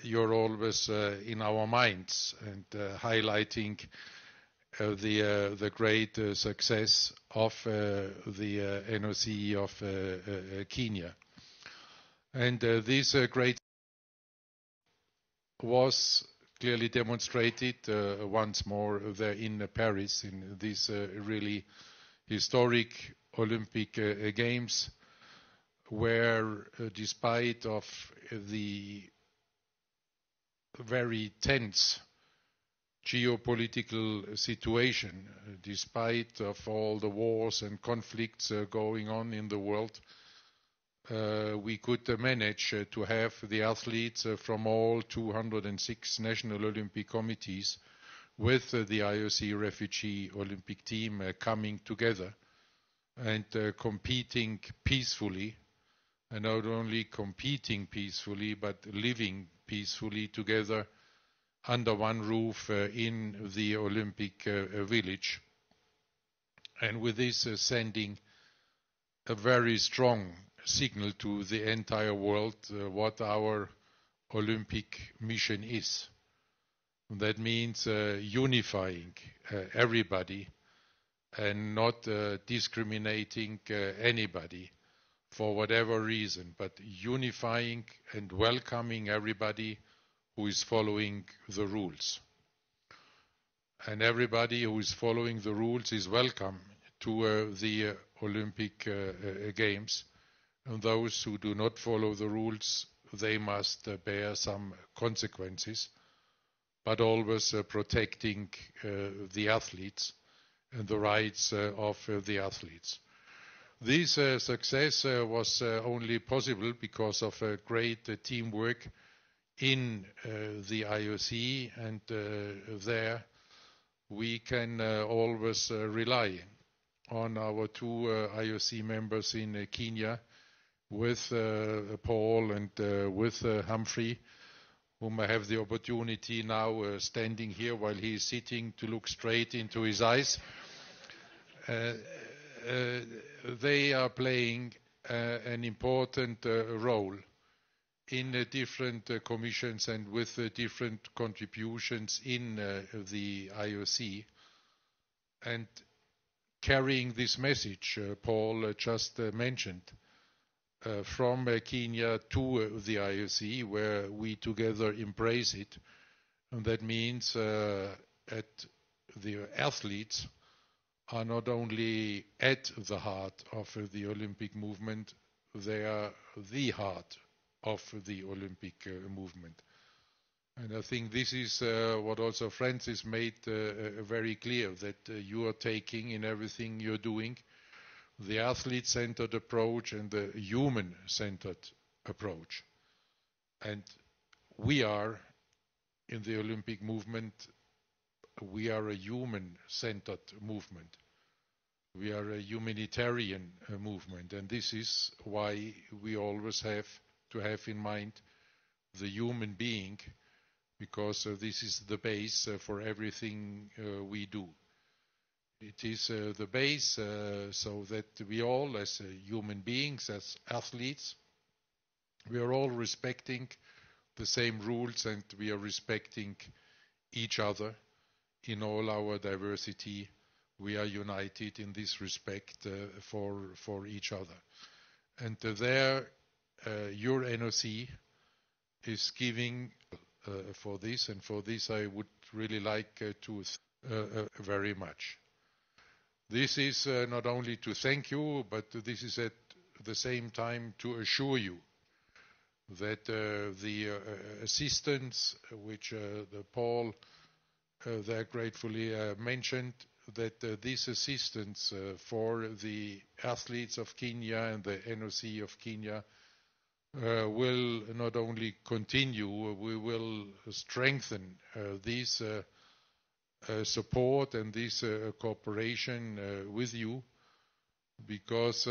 You're always in our minds and highlighting the great success of the NOC of Kenya. And this great was clearly demonstrated once more there in Paris in these really historic Olympic Games, where despite of the very tense geopolitical situation, despite of all the wars and conflicts going on in the world, we could manage to have the athletes from all 206 national Olympic committees with the IOC refugee Olympic team coming together and competing peacefully, and not only competing peacefully, but living peacefully together under one roof in the Olympic village. And with this sending a very strong signal to the entire world what our Olympic mission is. That means unifying everybody and not discriminating anybody for whatever reason, but unifying and welcoming everybody who is following the rules. And everybody who is following the rules is welcome to the Olympic Games. And those who do not follow the rules, they must bear some consequences, but always protecting the athletes and the rights of the athletes. This success was only possible because of great teamwork in the IOC, and there we can always rely on our two IOC members in Kenya, with Paul and with Humphrey, whom I have the opportunity now standing here while he is sitting to look straight into his eyes. They are playing an important role in different commissions and with different contributions in the IOC, and carrying this message Paul just mentioned from Kenya to the IOC, where we together embrace it. And that means that the athletes are not only at the heart of the Olympic movement, they are the heart of the Olympic movement. And I think this is what also Francis made very clear, that you are taking in everything you're doing the athlete-centered approach and the human-centered approach. And we are, in the Olympic movement, we are a human-centered movement. We are a humanitarian movement, and this is why we always have to have in mind the human being, because this is the base for everything we do. It is the base so that we all, as human beings, as athletes, we are all respecting the same rules, and we are respecting each other in all our diversity. We are united in this respect for each other. And there, your NOC is giving for this, and for this I would really like to very much. This is not only to thank you, but this is at the same time to assure you that the assistance which Paul there gratefully mentioned, that this assistance for the athletes of Kenya and the NOC of Kenya will not only continue, we will strengthen this support and this cooperation with you, because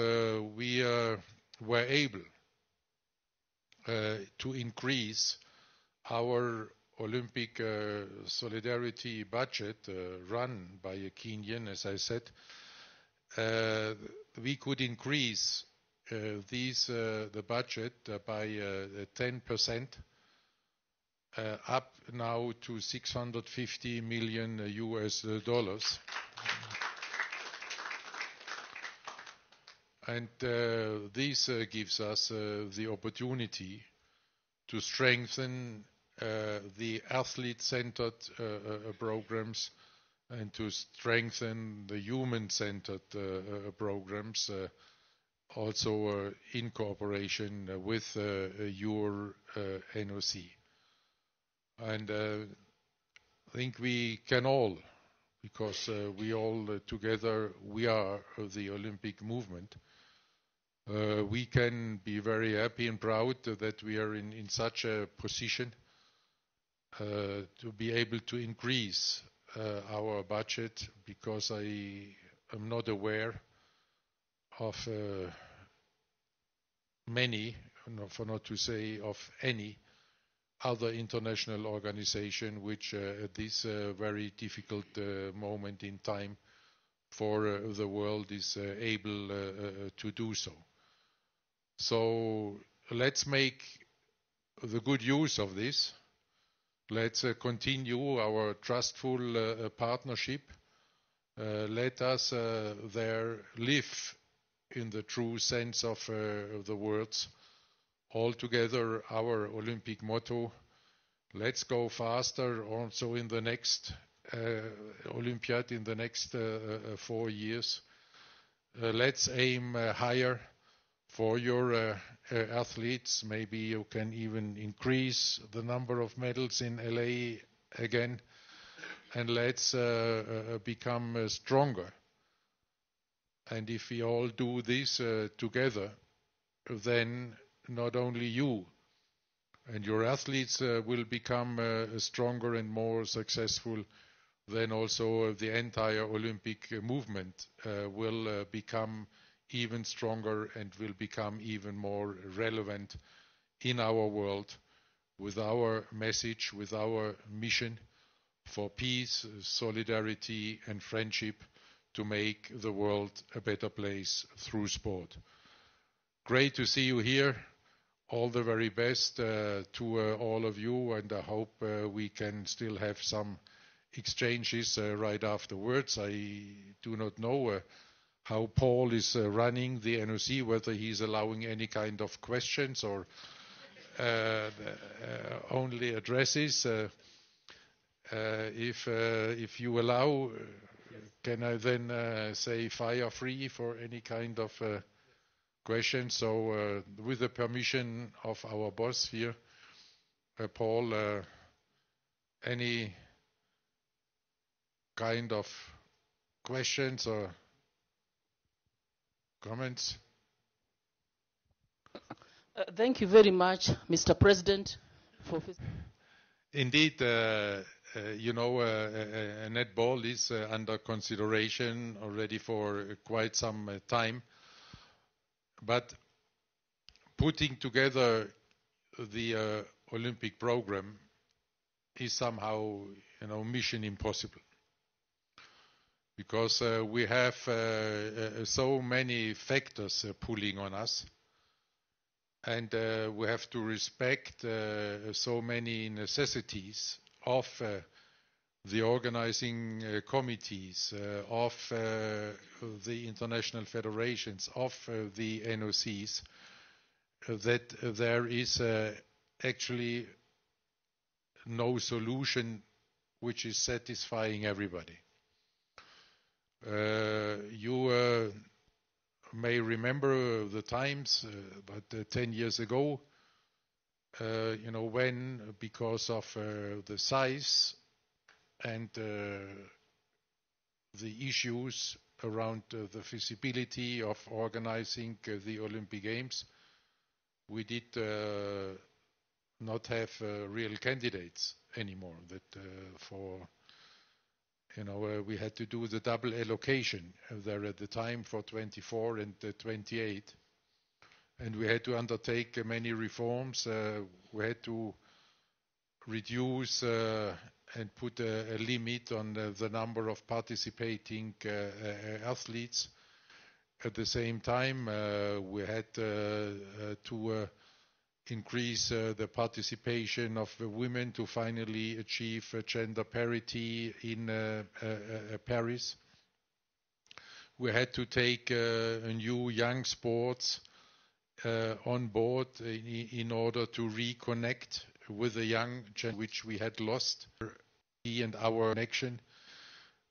we were able to increase our Olympic solidarity budget run by a Kenyan, as I said. We could increase the budget by 10%, up now to 650 million US dollars. And this gives us the opportunity to strengthen the athlete-centered programs and to strengthen the human-centered programs, also in cooperation with your NOC. And I think we can all, because we all together, we are the Olympic movement. We can be very happy and proud that we are in such a position to be able to increase our budget, because I am not aware of many, for not to say of any, other international organization which at this very difficult moment in time for the world is able to do so. So let's make the good use of this. Let's continue our trustful partnership. Let us there live in the true sense of the words. Altogether, our Olympic motto, let's go faster also in the next Olympiad, in the next 4 years. Let's aim higher for your athletes. Maybe you can even increase the number of medals in LA again. And let's become stronger. And if we all do this together, then not only you and your athletes will become stronger and more successful, then also the entire Olympic movement will become even stronger and will become even more relevant in our world with our message, with our mission for peace, solidarity and friendship to make the world a better place through sport. Great to see you here. All the very best to all of you, and I hope we can still have some exchanges right afterwards. I do not know how Paul is running the NOC, whether he's allowing any kind of questions or only addresses. If you allow, can I then say fire free for any kind of question? So with the permission of our boss here, Paul, any kind of questions or comments? Thank you very much, Mr. President. Indeed, you know, netball is under consideration already for quite some time. But putting together the Olympic program is somehow, you know, mission impossible. Because we have so many factors pulling on us. And we have to respect so many necessities of the organizing committees, of the international federations, of the NOCs, that there is actually no solution which is satisfying everybody. You may remember the times, but 10 years ago, you know, when, because of the size and the issues around the feasibility of organizing the Olympic Games, we did not have real candidates anymore. That for, you know, we had to do the double allocation there at the time for 24 and 28. And we had to undertake many reforms. We had to reduce and put a limit on the number of participating athletes. At the same time, we had to increase the participation of the women to finally achieve gender parity in Paris. We had to take a new young sports on board in order to reconnect with the young generation, which we had lost, and our connection.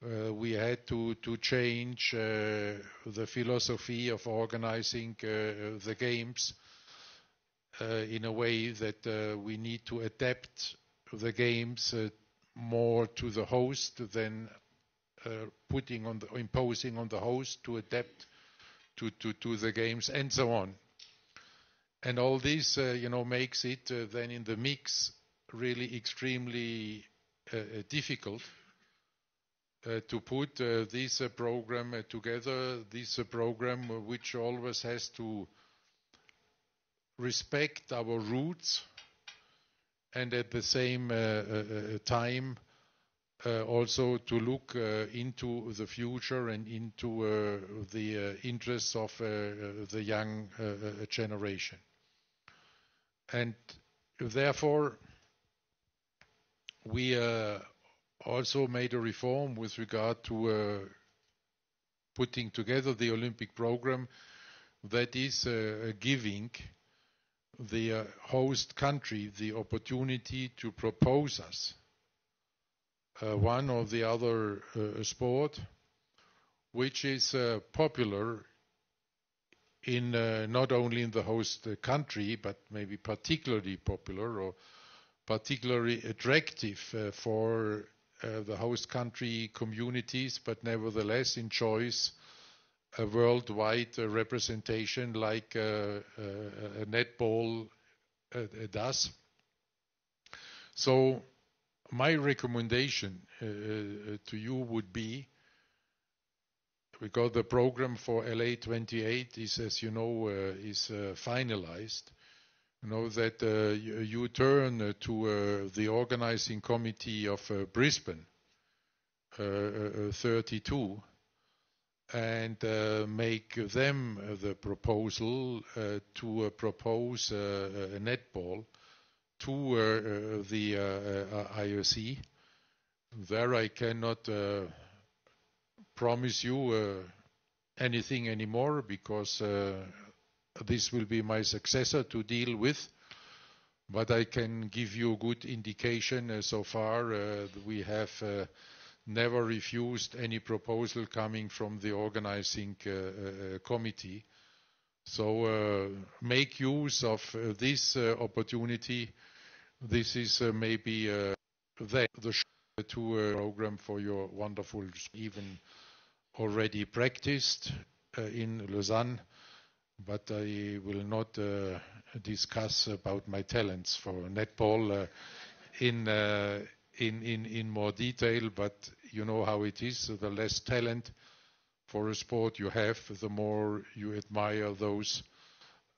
We had to change the philosophy of organizing the games in a way that we need to adapt the games more to the host than imposing on the host to adapt to the games, and so on. And all this, makes it then in the mix really extremely difficult to put this program together, this program which always has to respect our roots and at the same time also to look into the future and into the interests of the young generation. And therefore, we also made a reform with regard to putting together the Olympic program that is giving the host country the opportunity to propose us one or the other sport which is popular in not only in the host country, but maybe particularly popular or particularly attractive for the host country communities, but nevertheless enjoys a worldwide representation like netball does. So my recommendation to you would be, because the program for LA 28 is, as you know, is finalized, that you turn to the organizing committee of Brisbane 32 and make them the proposal to propose a netball to the IOC. There I cannot promise you anything anymore, because this will be my successor to deal with, but I can give you a good indication. So far we have never refused any proposal coming from the organizing committee. So make use of this opportunity. This is maybe the program for your wonderful, even already practiced in Lausanne, but I will not discuss about my talents for netball in more detail, but you know how it is. The less talent for a sport you have, the more you admire those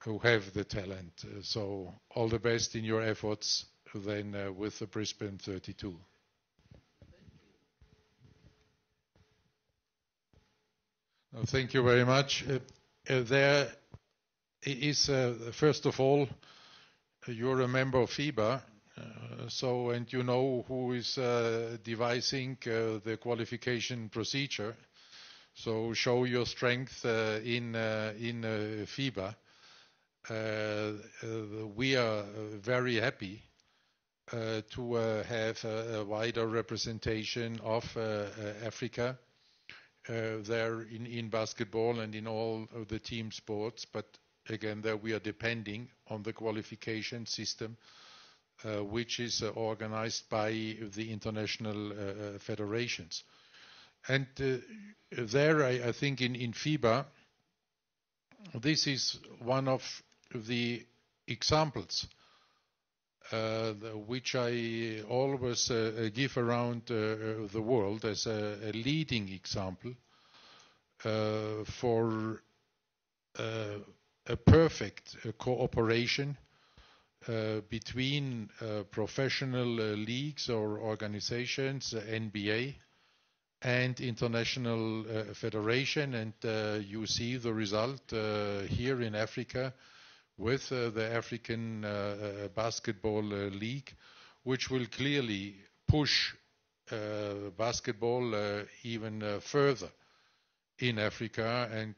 who have the talent. So all the best in your efforts then with the Brisbane 32. Thank you very much. There is, first of all, you're a member of FIBA, and you know who is devising the qualification procedure. So show your strength in FIBA. We are very happy to have a wider representation of Africa there in basketball and in all of the team sports. But again, there we are depending on the qualification system, which is organized by the international federations. And there, I think in FIBA, this is one of the examples which I always give around the world as a leading example for a perfect cooperation between professional leagues or organizations, NBA, and international federation, and you see the result here in Africa with the African Basketball League, which will clearly push basketball even further in Africa, and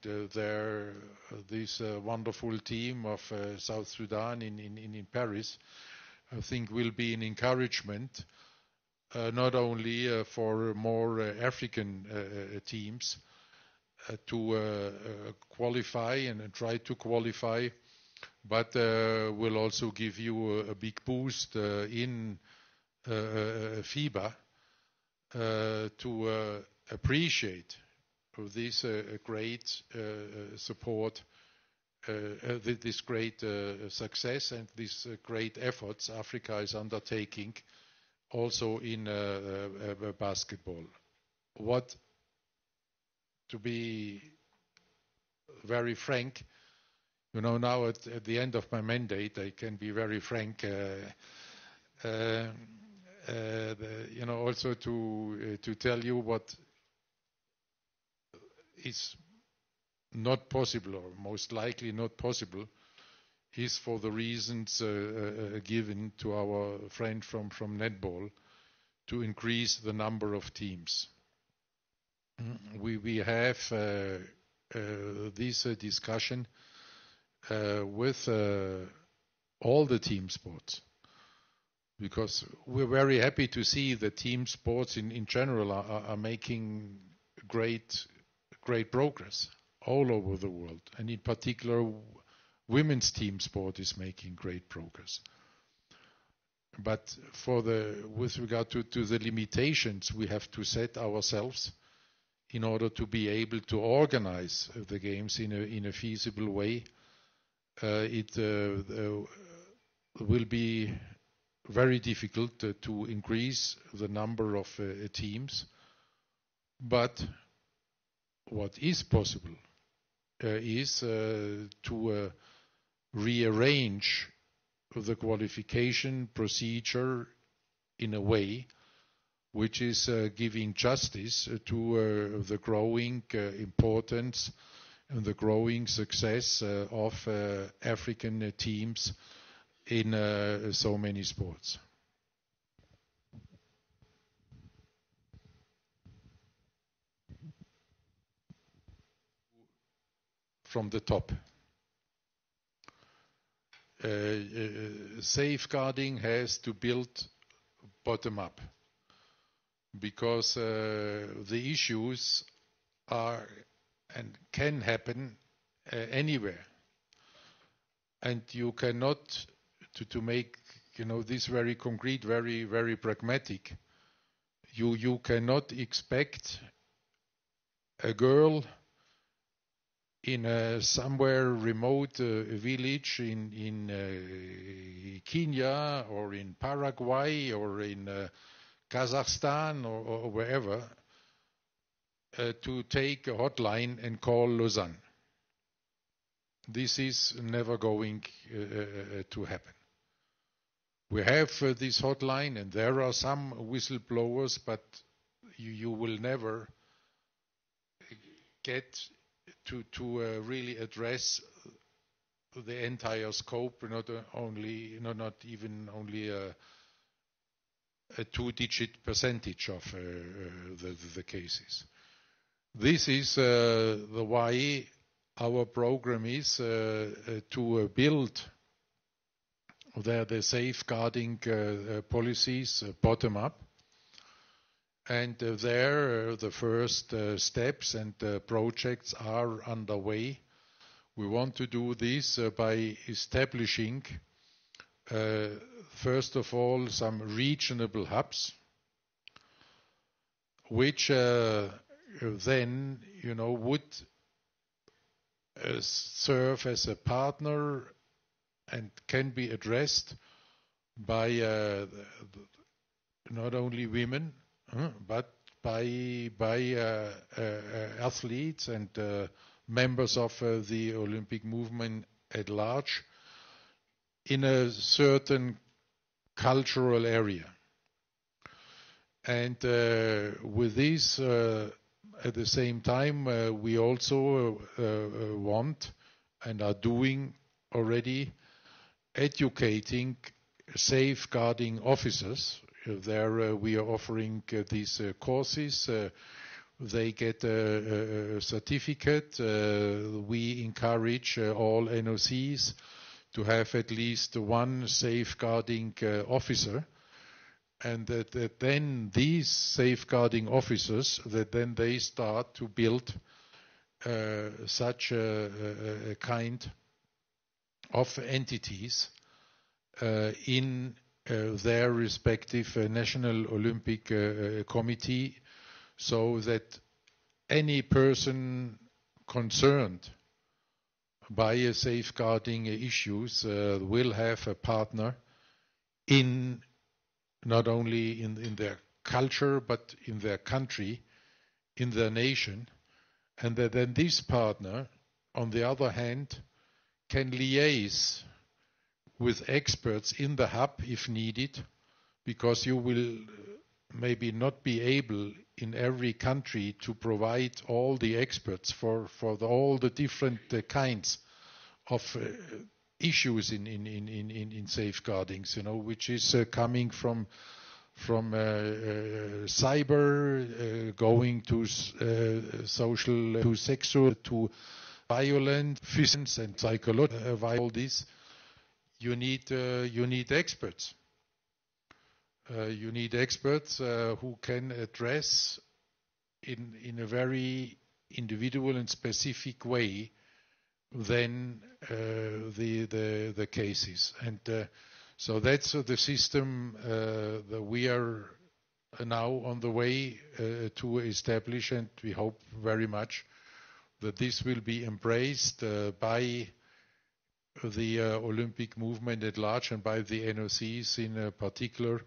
this wonderful team of South Sudan in Paris, I think, will be an encouragement not only for more African teams to qualify and try to qualify, but will also give you a big boost in FIBA to appreciate this great support, this great success and these great efforts Africa is undertaking also in basketball. To be very frank, now at the end of my mandate, I can be very frank, also to tell you what is not possible, or most likely not possible, is for the reasons given to our friend from netball, to increase the number of teams. We have this discussion with all the team sports, because we're very happy to see that team sports in general are making great progress all over the world, and in particular women's team sport is making great progress. But with regard to the limitations we have to set ourselves in order to be able to organize the games in a feasible way, it will be very difficult to increase the number of teams. But what is possible is to rearrange the qualification procedure in a way which is giving justice to the growing importance and the growing success of African teams in so many sports. From the top. Safeguarding has to build bottom up, because the issues are and can happen anywhere, and you cannot, to make this very concrete, very, very pragmatic, you cannot expect a girl in a somewhere remote village in Kenya or in Paraguay or in Kazakhstan or wherever to take a hotline and call Lausanne. This is never going to happen. We have this hotline, and there are some whistleblowers, but you will never get to really address the entire scope, not even only a two-digit percentage of the cases. This is the why our program is to build the safeguarding policies bottom up. And there the first steps and projects are underway. We want to do this by establishing, first of all, some regional hubs, which then, would serve as a partner and can be addressed by not only women, but by athletes and members of the Olympic movement at large in a certain cultural area. And with this, at the same time, we also want and are doing already educating safeguarding officers. There we are offering these courses. They get a certificate. We encourage all NOCs to have at least one safeguarding officer, and that then these safeguarding officers, that then they start to build such a kind of entities in their respective National Olympic Committee, so that any person concerned by safeguarding issues will have a partner in not only in their culture but in their country, in their nation, and that then this partner, on the other hand, can liaise with experts in the hub if needed, because you will maybe not be able in every country to provide all the experts for all the different kinds of issues in safeguardings, which is coming from cyber, going to social, to sexual, to violent, physics and psychological, all this. You need experts. You need experts who can address in a very individual and specific way then the cases. And so that's the system that we are now on the way to establish, and we hope very much that this will be embraced by the Olympic movement at large and by the NOCs in particular,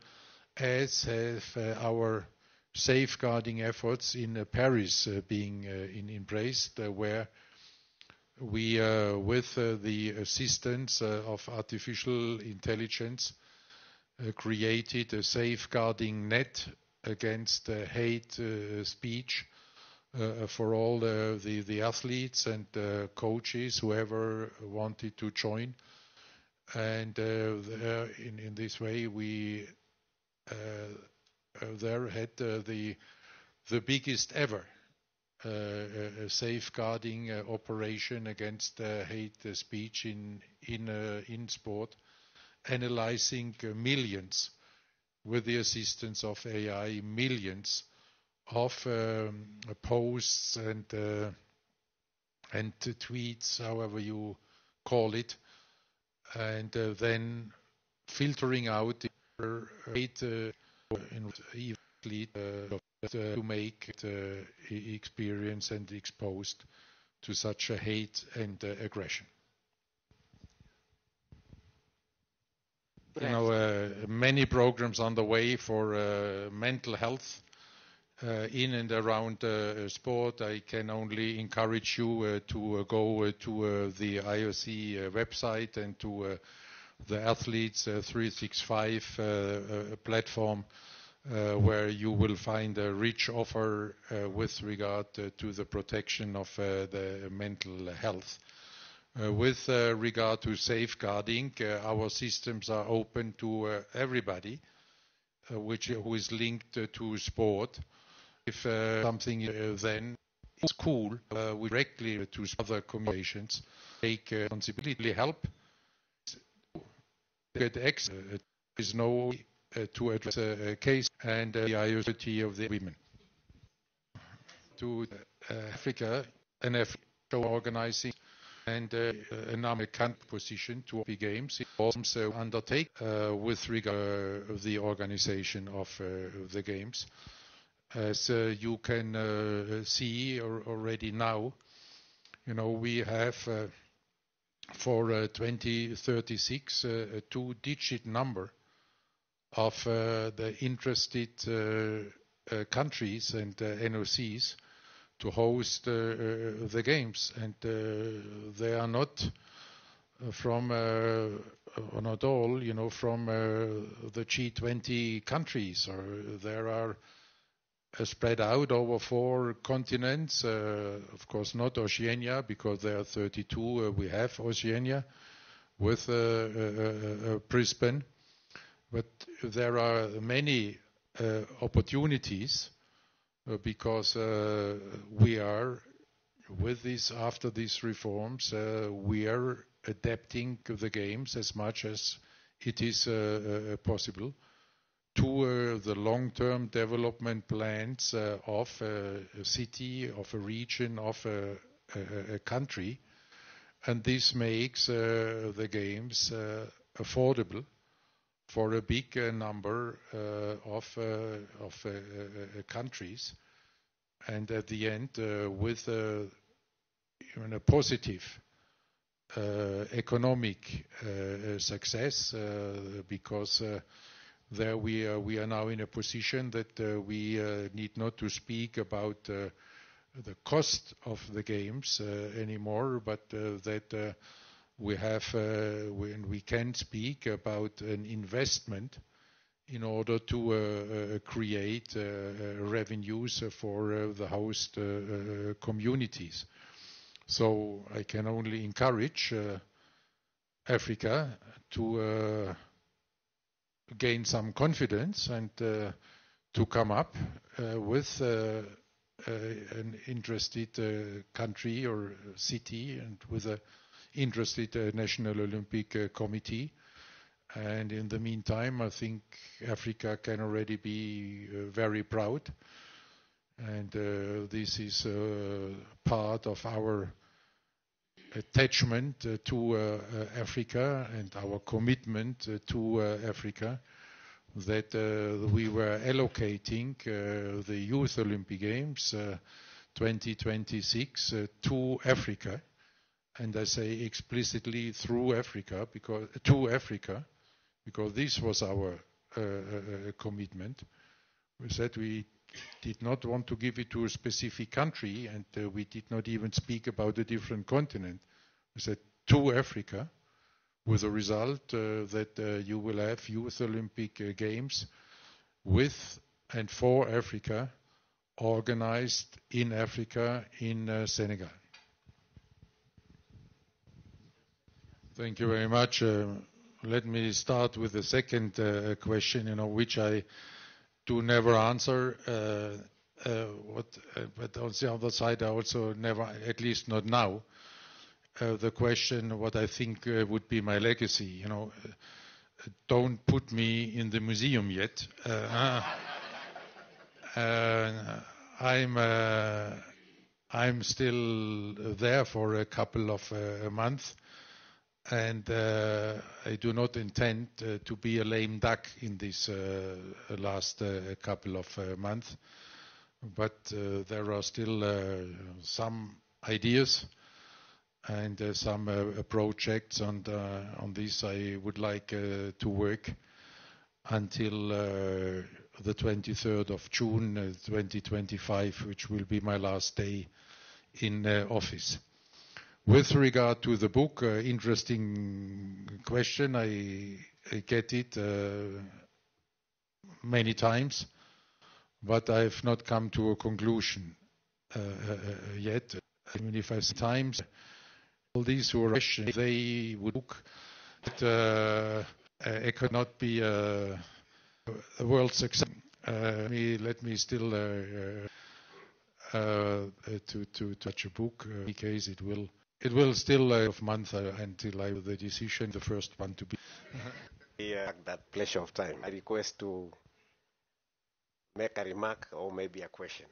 as have our safeguarding efforts in Paris being embraced, where we, with the assistance of artificial intelligence, created a safeguarding net against hate speech for all the athletes and coaches, whoever wanted to join. And in this way, we there had the biggest ever safeguarding operation against hate speech in sport, analyzing millions, with the assistance of AI, millions of posts and tweets, however you call it, and then filtering out the hate to make it experience and exposed to such a hate and aggression. Many programs on the way for mental health in and around sport. I can only encourage you to go to the IOC website and to the Athletes 365 platform, where you will find a rich offer with regard to the protection of the mental health. With regard to safeguarding, our systems are open to everybody who is linked to sport. If something then is cool, we directly to other communications, take responsibility, help, get access. There is no to address a case and the IOC of the women. To Africa, an Africa organizing and an American position to the Games also undertake with regard to the organization of the Games. As you can see already now, we have for 2036 a two-digit number of the interested countries and NOCs to host the Games, and they are not from or not all, from the G20 countries, or there are spread out over 4 continents. Of course, not Oceania, because there are 32. We have Oceania with Brisbane, but there are many opportunities because we are after these reforms, we are adapting the games as much as it is possible to the long-term development plans of a city, of a region, of a country, and this makes the games affordable for a big number of countries, and at the end with a positive economic success, because there we are now in a position that we need not to speak about the cost of the games anymore, but that we can speak about an investment in order to create revenues for the host communities. So I can only encourage Africa to gain some confidence and to come up with an interested country or city, and with an interested National Olympic Committee. And in the meantime, I think Africa can already be very proud. And this is part of our attachment to Africa and our commitment to Africa, that we were allocating the Youth Olympic Games 2026 to Africa. And I say explicitly to Africa, because this was our commitment. We said we did not want to give it to a specific country, and we did not even speak about a different continent. We said to Africa, with the result that you will have Youth Olympic Games with and for Africa, organized in Africa, in Senegal. Thank you very much. Let me start with the second question, which I do never answer. But on the other side, I also never, at least not now, the question what I think would be my legacy. Don't put me in the museum yet. I'm still there for a couple of months. And I do not intend to be a lame duck in this last couple of months. But there are still some ideas and some projects on this I would like to work until the 23rd of June 2025, which will be my last day in office. With regard to the book, interesting question. I get it many times, but I've not come to a conclusion yet. Even if I times all these who are questioning, they would look that it could not be a world success. Let me still to touch a book. In any case, it will still of month until I have the decision, the first one to be. That pleasure of time. I request to make a remark or maybe a question.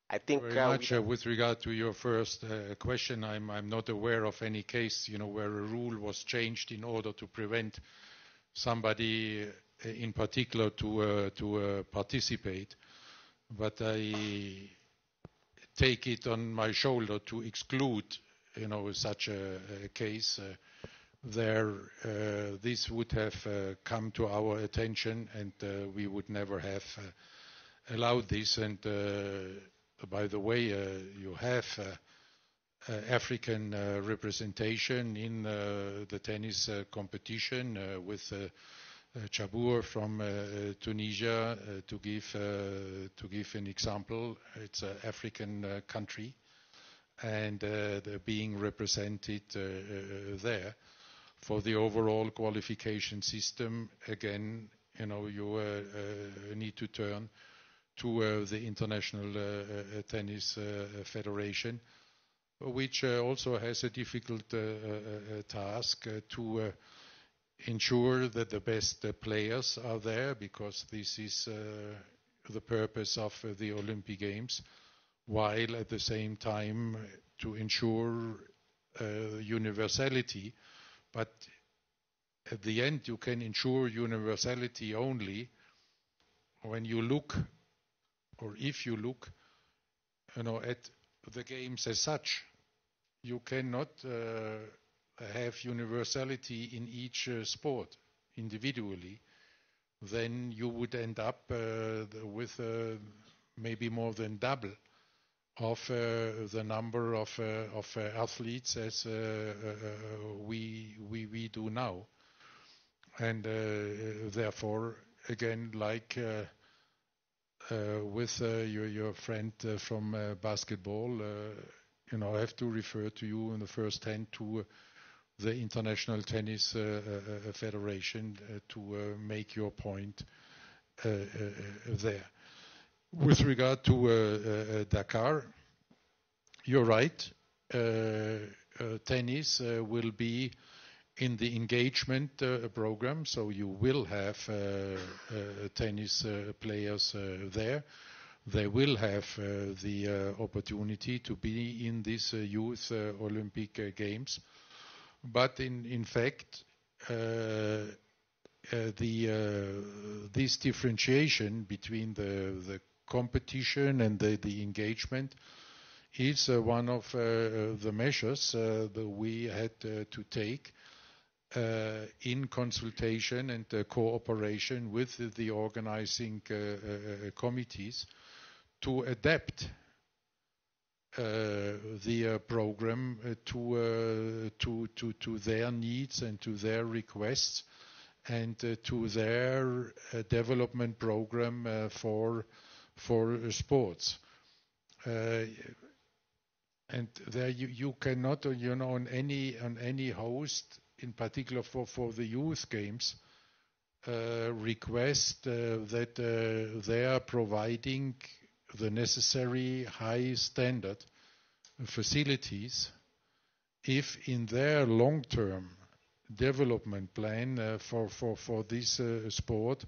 I think very much with regard to your first question, I'm not aware of any case, where a rule was changed in order to prevent somebody in particular to participate. But I take it on my shoulder to exclude such a case. This would have come to our attention, and we would never have allowed this. And by the way, you have African representation in the tennis competition with Chabour from Tunisia, to give an example. It's an African country, and they're being represented there. For the overall qualification system, again, you need to turn to the International Tennis Federation, which also has a difficult task to ensure that the best players are there, because this is the purpose of the Olympic Games, while at the same time to ensure universality. But at the end, you can ensure universality only when you look, or if you look, at the games as such. You cannot have universality in each sport individually. Then you would end up with maybe more than double of the number of athletes as we do now. And therefore, again, like with your friend from basketball, I have to refer to you in the first hand to the International Tennis Federation to make your point there. With regard to Dakar, you're right. Tennis will be in the engagement program, so you will have tennis players there. They will have the opportunity to be in these youth Olympic Games. But in fact, this differentiation between the competition and the engagement is one of the measures that we had to take in consultation and cooperation with the organizing committees to adapt the program to their needs and to their requests, and to their development program for sports. And there you cannot, on any host, in particular for the youth games, request that they are providing the necessary high standard facilities if in their long-term development plan for this sport,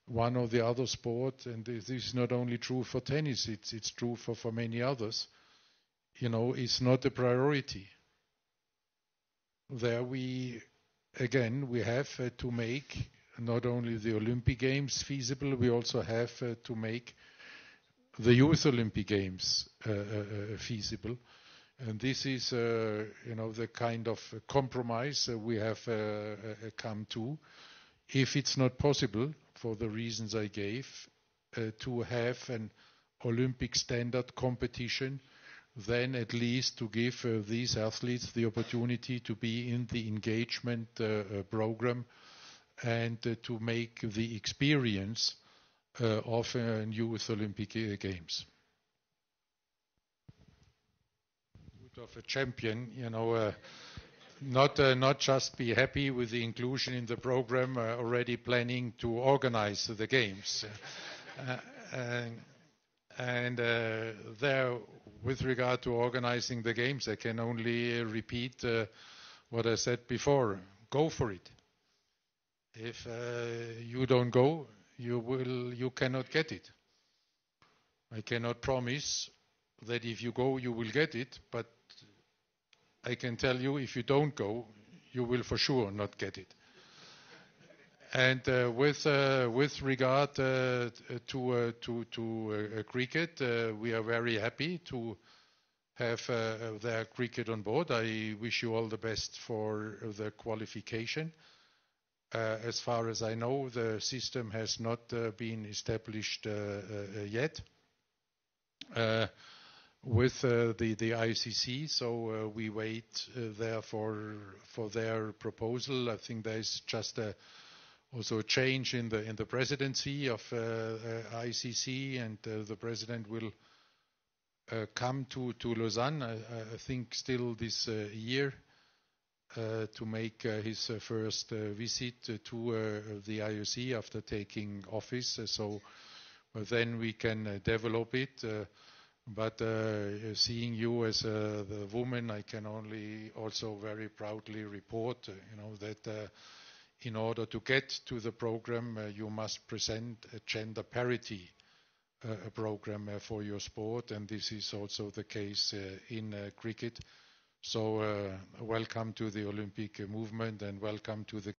one or the other sport, and this is not only true for tennis, it's true for many others, it's not a priority. There we have to make not only the Olympic Games feasible, we also have to make the Youth Olympic Games feasible. And this is, the kind of compromise we have come to. If it's not possible, for the reasons I gave, to have an Olympic standard competition, then at least to give these athletes the opportunity to be in the engagement program and to make the experience of Youth Olympic Games. Of a champion, not just be happy with the inclusion in the program, already planning to organize the games. And there, with regard to organizing the games, I can only repeat what I said before. Go for it. If you don't go, you cannot get it. I cannot promise that if you go, you will get it, but I can tell you, if you don't go, you will for sure not get it. And with regard to cricket, we are very happy to have their cricket on board. I wish you all the best for the qualification. As far as I know, the system has not been established yet. with the ICC. So we wait there for their proposal. I think there is just also a change in the presidency of ICC, and the president will come to Lausanne, I think still this year, to make his first visit to the IOC after taking office. So then we can develop it. But seeing you as the woman, I can only also very proudly report, that in order to get to the program, you must present a gender parity program for your sport, and this is also the case in cricket. So welcome to the Olympic movement, and welcome to the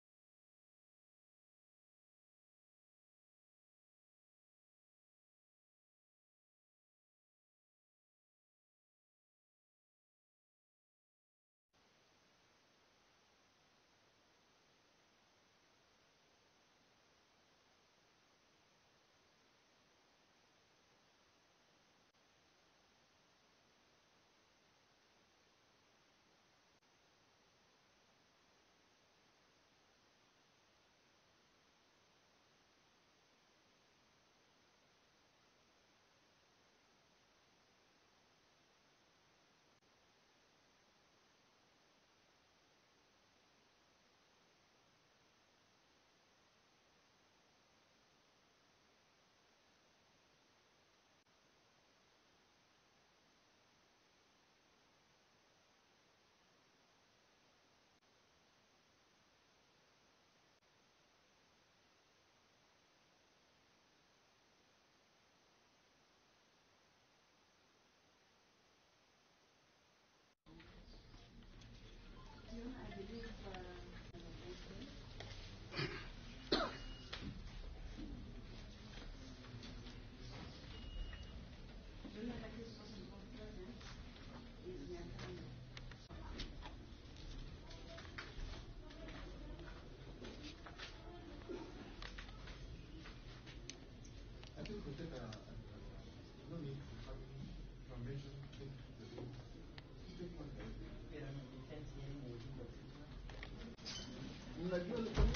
Unajua ni kwa nini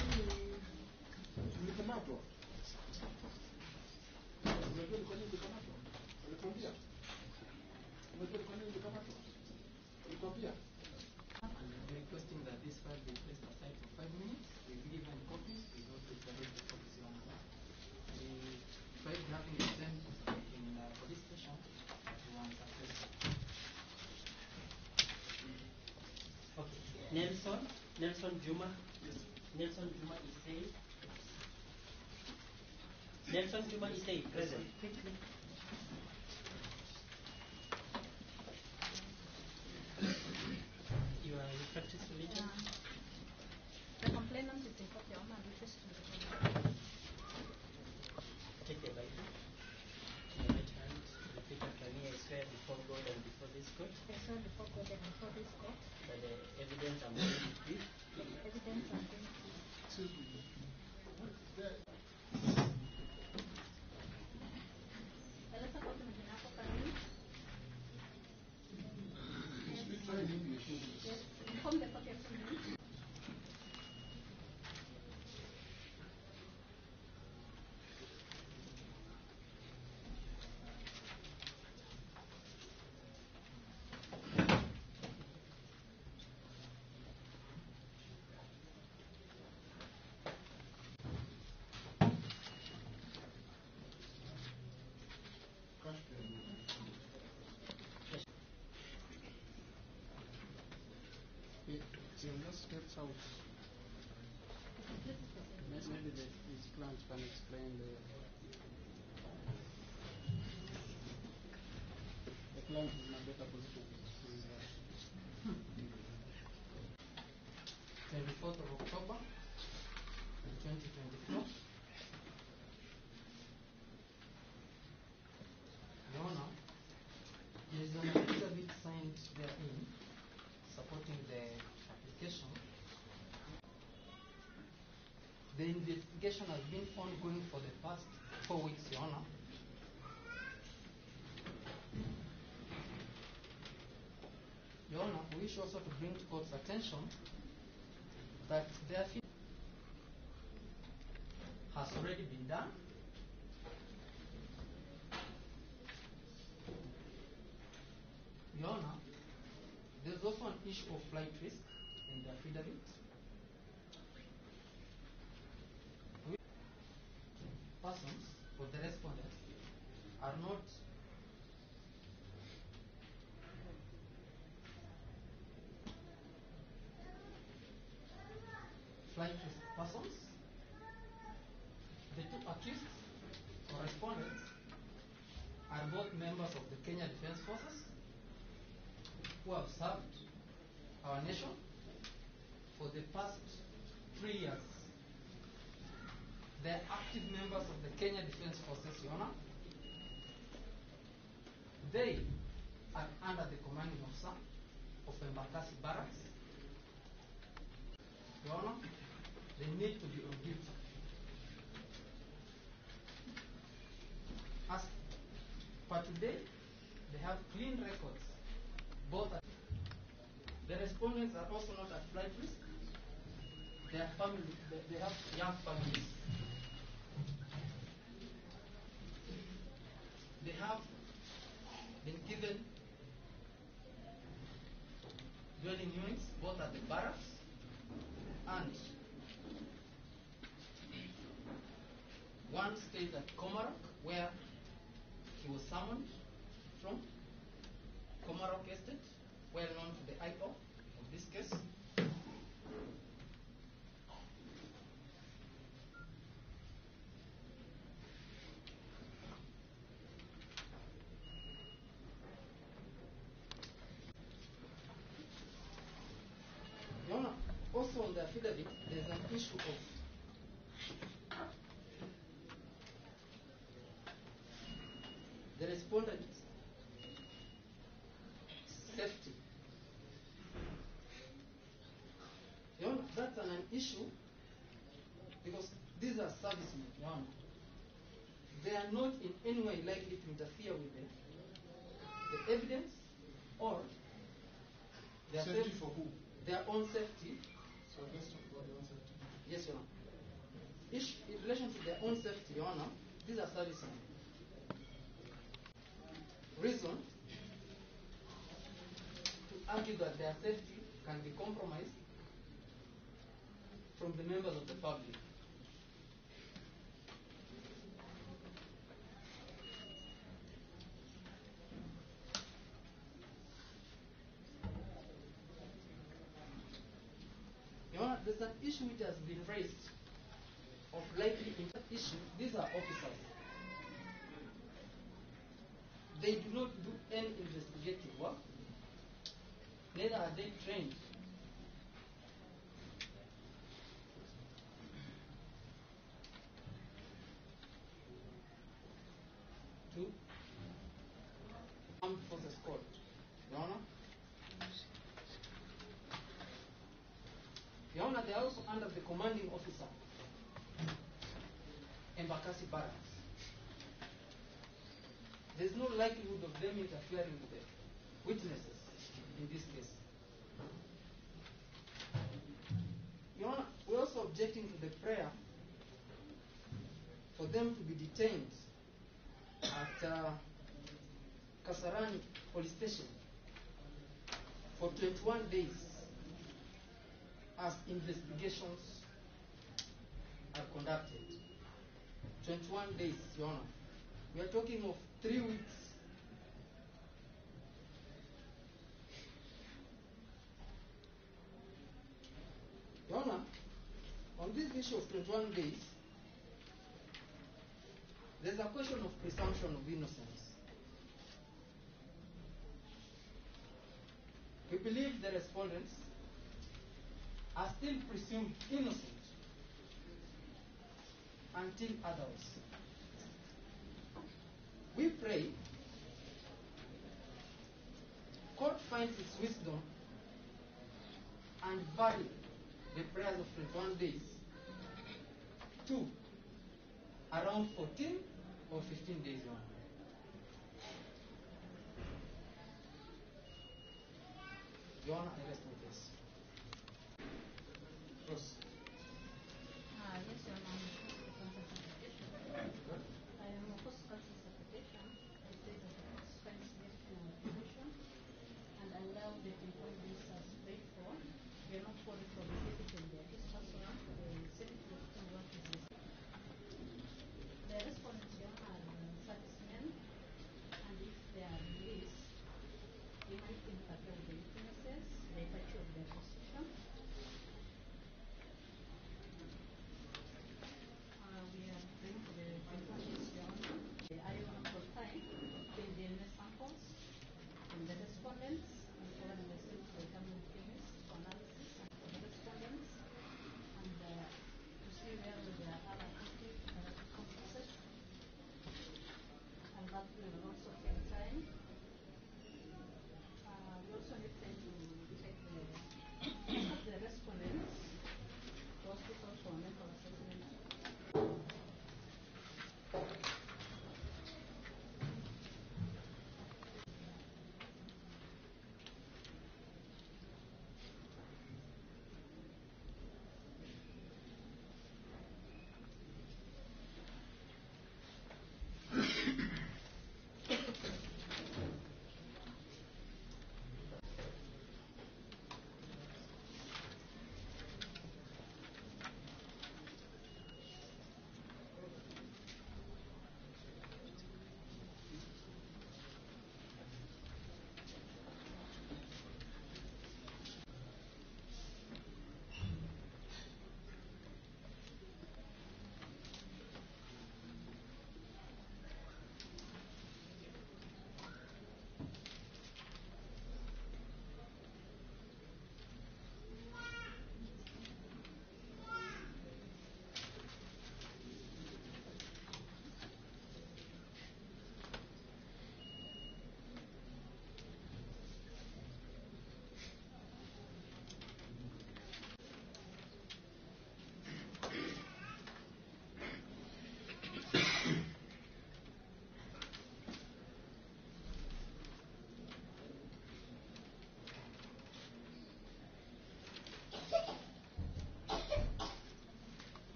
ulikamatwa? Unajua ni kwa nini ulikamatwa? Alikwambia? Unajua ni kwa nini ulikamatwa? Alikwambia? I'm requesting that this file be placed aside for 5 minutes. We've given copies. We don't require the copies on that. We tried having it sent in police station to unsuccessful. Okay. Nelson Juma. Nelson Juma Isay. Nelson Juma Isay, present. Quickly. You practice religion? The complainant is in copy of my wishes to the Take the Bible. In your right hand, repeat after me. I swear before God and before this court. I swear before God and before this court. That the evidence I'm going to give. Evidence I'm going to give. Eleza kwa majina yako kamili. Yes. Inform the court of proceedings. Steps out. Maybe these plans can explain the plant is in a better position. 24th of October 2024. Your Honor, there is an affidavit signed therein supporting the application. The investigation has been ongoing for the past 4 weeks, Your Honor. Your Honor, we wish also to bring to court's attention that their fee has already been done. Your Honor, there is also an issue of flight risk in the affidavit. Persons or the respondents are not flight risk persons. The two accused or respondents are both members of the Kenya Defence Forces who have served our nation for the past 3 years. They are active members of the Kenya Defence Forces, Your Honor. They are under the commanding officer of Embakasi Barracks. Your Honor, they need to be on duty. As per today, they have clean records. Both at the respondents are also not at flight risk. They are family. They have young families. They have been given dwelling units both at the barracks and one stayed at Komarok, where he was summoned from. Komarok Estate, well known to the IPO of this case. Your Honor, also on the affidavit, there is an issue of the respondent's safety. Your Honor, that's an issue because these are servicemen, Your Honor. They are not in any way likely to interfere with the evidence or their Safety for who? Their own safety. So let's talk about their own safety. Yes, Your Honor. In relation to their own safety, Your Honor, these are servicemen. Reason to argue that their safety can be compromised from the members of the public. Your Honor, there's an issue which has been raised of likely issue. These are officers. They do not do any investigative work, neither are they trained to armed forces code. Your Honor, Your Honor, they are also under the commanding officer, Embakasi Barracks. There is no likelihood of them interfering with the witnesses in this case. Your Honor, we're also objecting to the prayer for them to be detained at Kasarani Police Station for 21 days as investigations are conducted. 21 days, Your Honor. We are talking of 3 weeks. Your Honor, on this issue of 21 days, there's a question of presumption of innocence. We believe the respondents are still presumed innocent until otherwise. We pray court finds its wisdom and vary the prayers of 21 days to around 14 or 15 days long. Your Honor, I rest my case. Cross. Yes, Your Honor, I am opposed to counsel's application. I say that the participants get to position and allow the employees as paid for. We are not calling for the citizen there. This person, the citizen work is this. The respondents, Your Honor, are servicemen, and if they are released, they might impact on the witnesses, the virtue of their position. We are going for the employees, Your Honor. The iron profile in the DNA samples from the respondents and following the steps by government chemists for analysis and for the respondents and to see where there are other active complexes. And that will also take time. We also need time to take the respondents to hospital for mental assessment.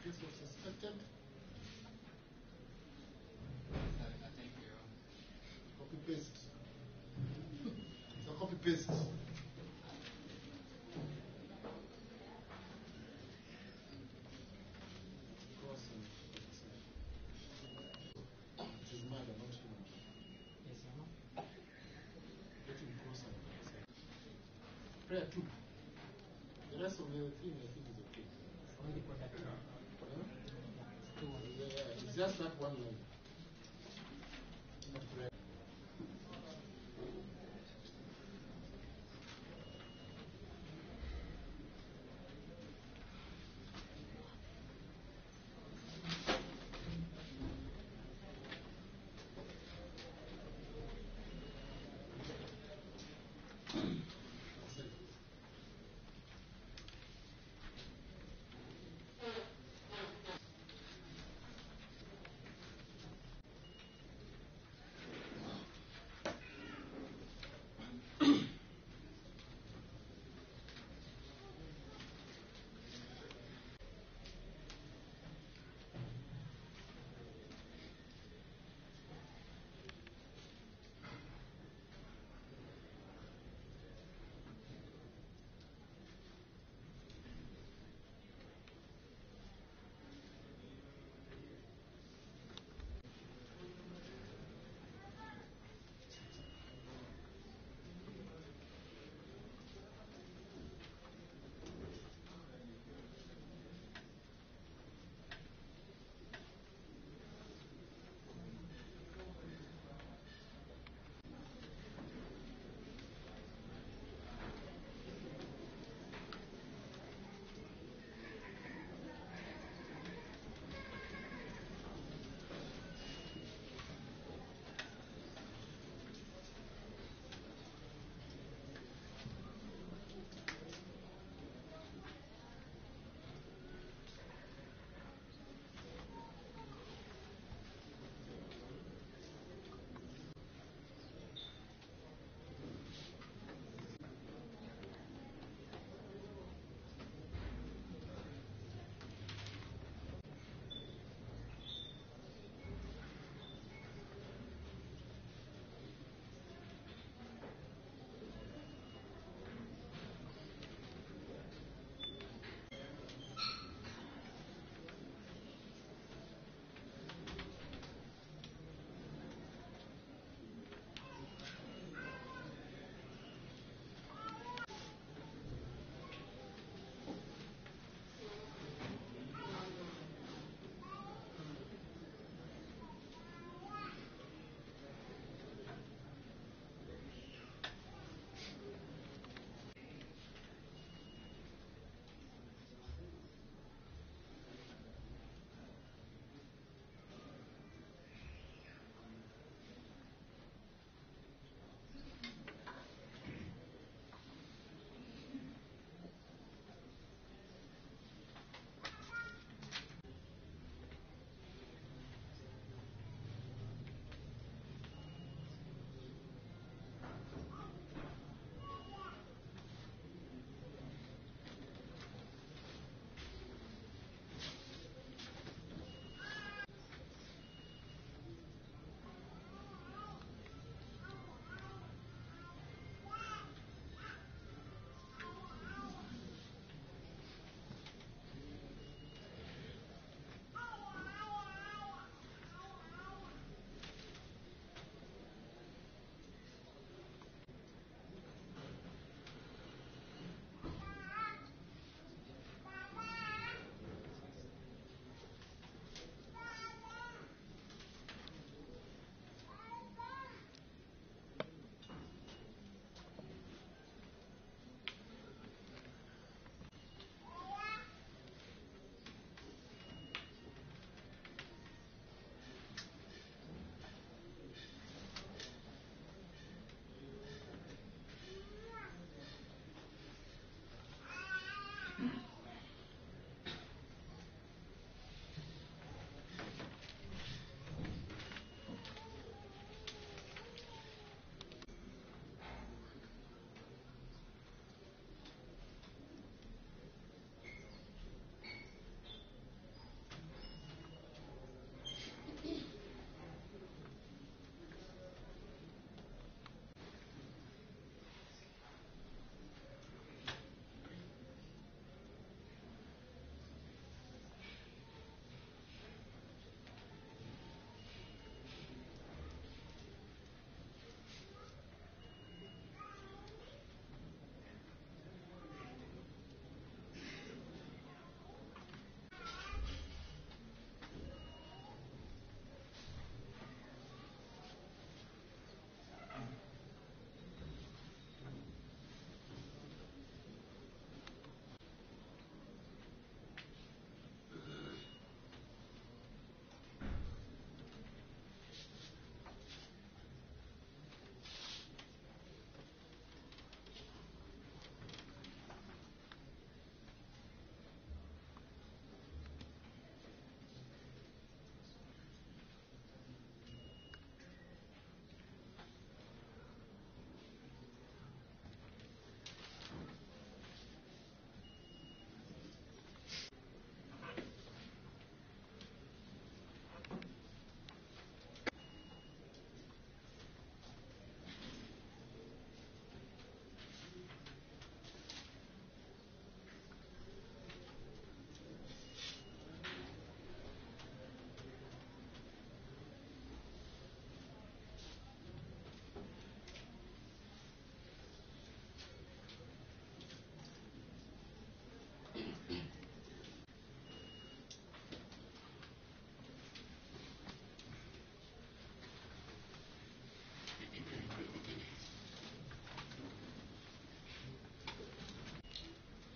This was suspected. I think copy paste. It's a copy paste. It is murder, not human. Yes, Your Honor. Let him cross and prayer 2. The rest of the thing I think is okay. Only product. Yeah, it's just that one line. Not prayer.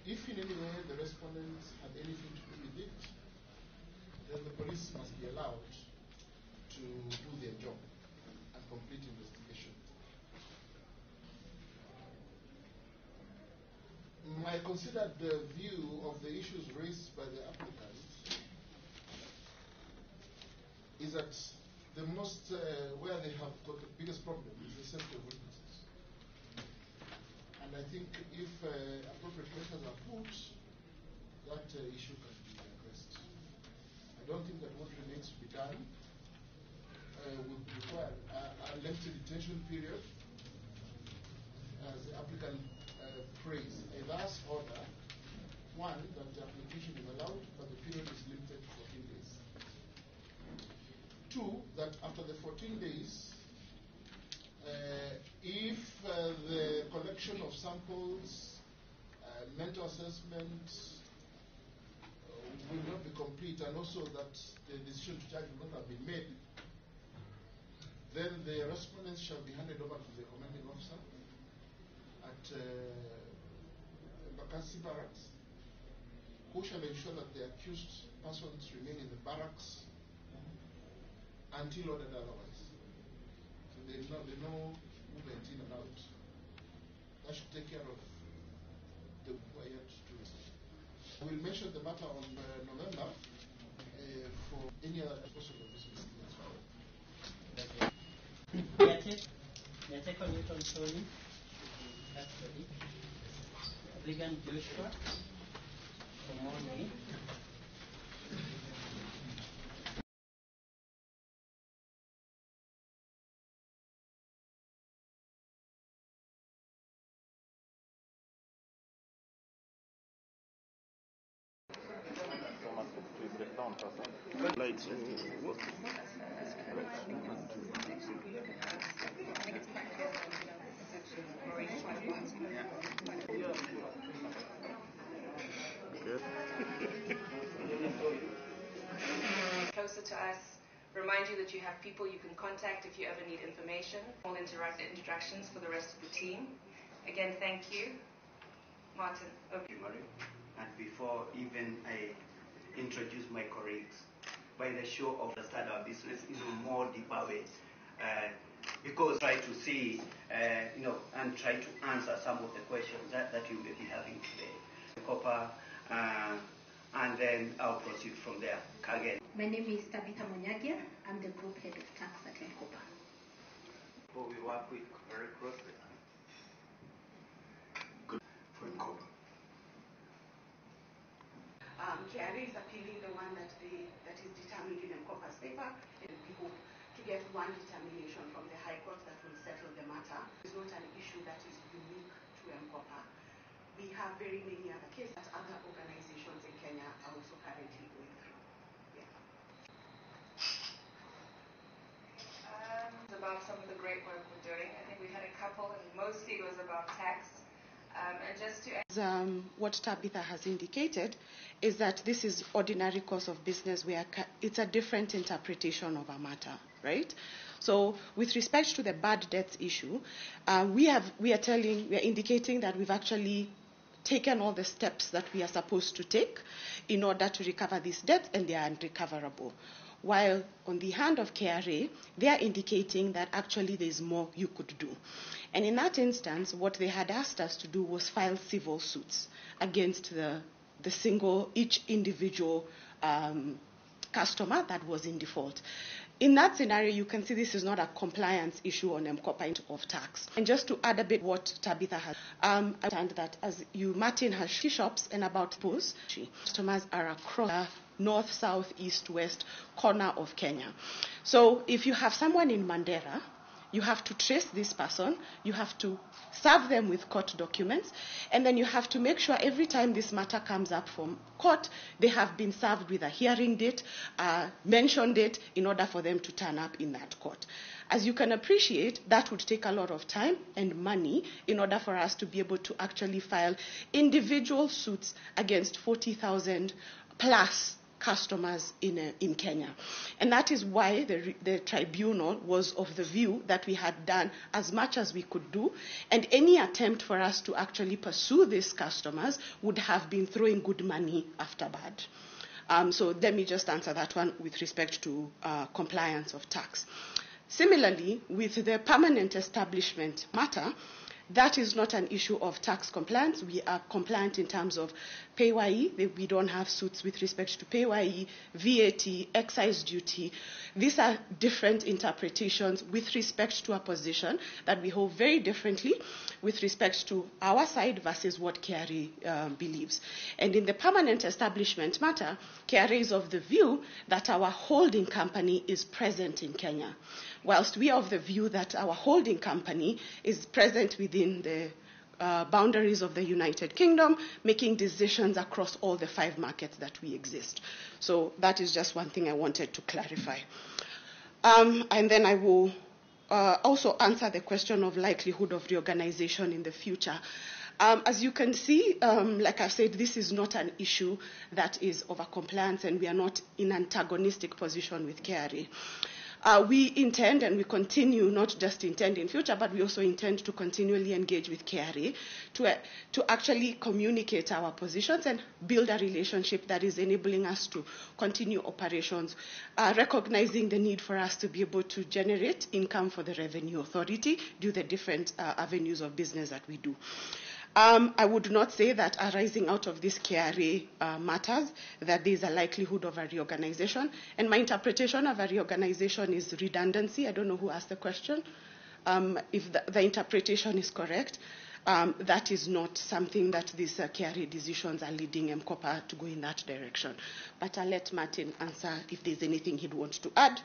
if in any way the respondents had anything to do with it, then the police must be allowed to do their job and complete investigation. My considered view of the issues raised by the applicants is that the most, where they have got the biggest problem is the safety of witnesses. And I think if appropriate measures are put, that issue can be addressed. I don't think that what remains to be done would require a lengthy detention period, as the applicant phrase, a last order, one, that the application is allowed, but the period is limited to 14 days. Two, that after the 14 days, if the collection of samples, mental assessment will not be complete, and also that the decision to charge will not have been made, then the respondents shall be handed over to the commanding officer at Bakassi Barracks, who shall ensure that the accused persons remain in the barracks until ordered otherwise. So there's no movement in and out. That should take care of the required tourists. We'll mention the matter on November for any other possible business as well. Nyateko Newton Tony, custody. Regan Joshua, Omoni. Closer to us, remind you that you have people you can contact if you ever need information. All introductions for the rest of the team. Again, thank you. Martin, over. Thank you, Mario. And before even I introduce my colleagues, by the show of the start of business in a more deeper way, because try to see, and try to answer some of the questions that you may be having today. Copper, and then I'll proceed from there. Again. My name is Tabitha Monyagia. I'm the group head of tax at Mkopa. Who we work with very closely. Good for Mkopa. KRA is appealing the one that is determined in Mkopa's paper, and we hope to get one determination from the High Court that will settle the matter. It's not an issue that is unique to Mkopa. We have very many other cases that other organizations in Kenya are also currently going through. About some of the great work we're doing. I think we had a couple, and mostly it was about tax. And just to what Tabitha has indicated is that this is ordinary course of business where it's a different interpretation of a matter, right? So with respect to the bad debts issue, we are indicating that we've actually taken all the steps that we are supposed to take in order to recover these debts, and they are unrecoverable. While on the hand of KRA, they are indicating that actually there's more you could do. And in that instance, what they had asked us to do was file civil suits against each individual customer that was in default. In that scenario, you can see this is not a compliance issue on Mkopa of tax. And just to add a bit what Tabitha has, I understand that Martin has shops and about those customers are across the north, south, east, west corner of Kenya. So if you have someone in Mandera, you have to trace this person, you have to serve them with court documents, and then you have to make sure every time this matter comes up from court, they have been served with a hearing date, mention date, in order for them to turn up in that court. As you can appreciate, that would take a lot of time and money in order for us to be able to actually file individual suits against 40,000 plus customers in Kenya. And that is why the tribunal was of the view that we had done as much as we could do, and any attempt for us to actually pursue these customers would have been throwing good money after bad. So let me just answer that one with respect to compliance of tax. Similarly, with the permanent establishment matter, that is not an issue of tax compliance. We are compliant in terms of PAYE. We don't have suits with respect to PAYE, VAT, excise duty. These are different interpretations with respect to a position that we hold very differently with respect to our side versus what KRA believes. And in the permanent establishment matter, KRA is of the view that our holding company is present in Kenya, whilst we are of the view that our holding company is present within the boundaries of the United Kingdom, making decisions across all the 5 markets that we exist. So that is just one thing I wanted to clarify. And then I will also answer the question of likelihood of reorganization in the future. As you can see, like I said, this is not an issue that is over compliance, and we are not in antagonistic position with KRA. We intend, and we continue, not just intend in future, but we also intend to continually engage with KRA to actually communicate our positions and build a relationship that is enabling us to continue operations, recognizing the need for us to be able to generate income for the Revenue Authority due to the different avenues of business that we do. I would not say that arising out of this KRA matters, that there is a likelihood of a reorganization. And my interpretation of a reorganization is redundancy. I don't know who asked the question. If the interpretation is correct, that is not something that these KRA decisions are leading MCOPA to go in that direction. But I'll let Martin answer if there's anything he'd want to add,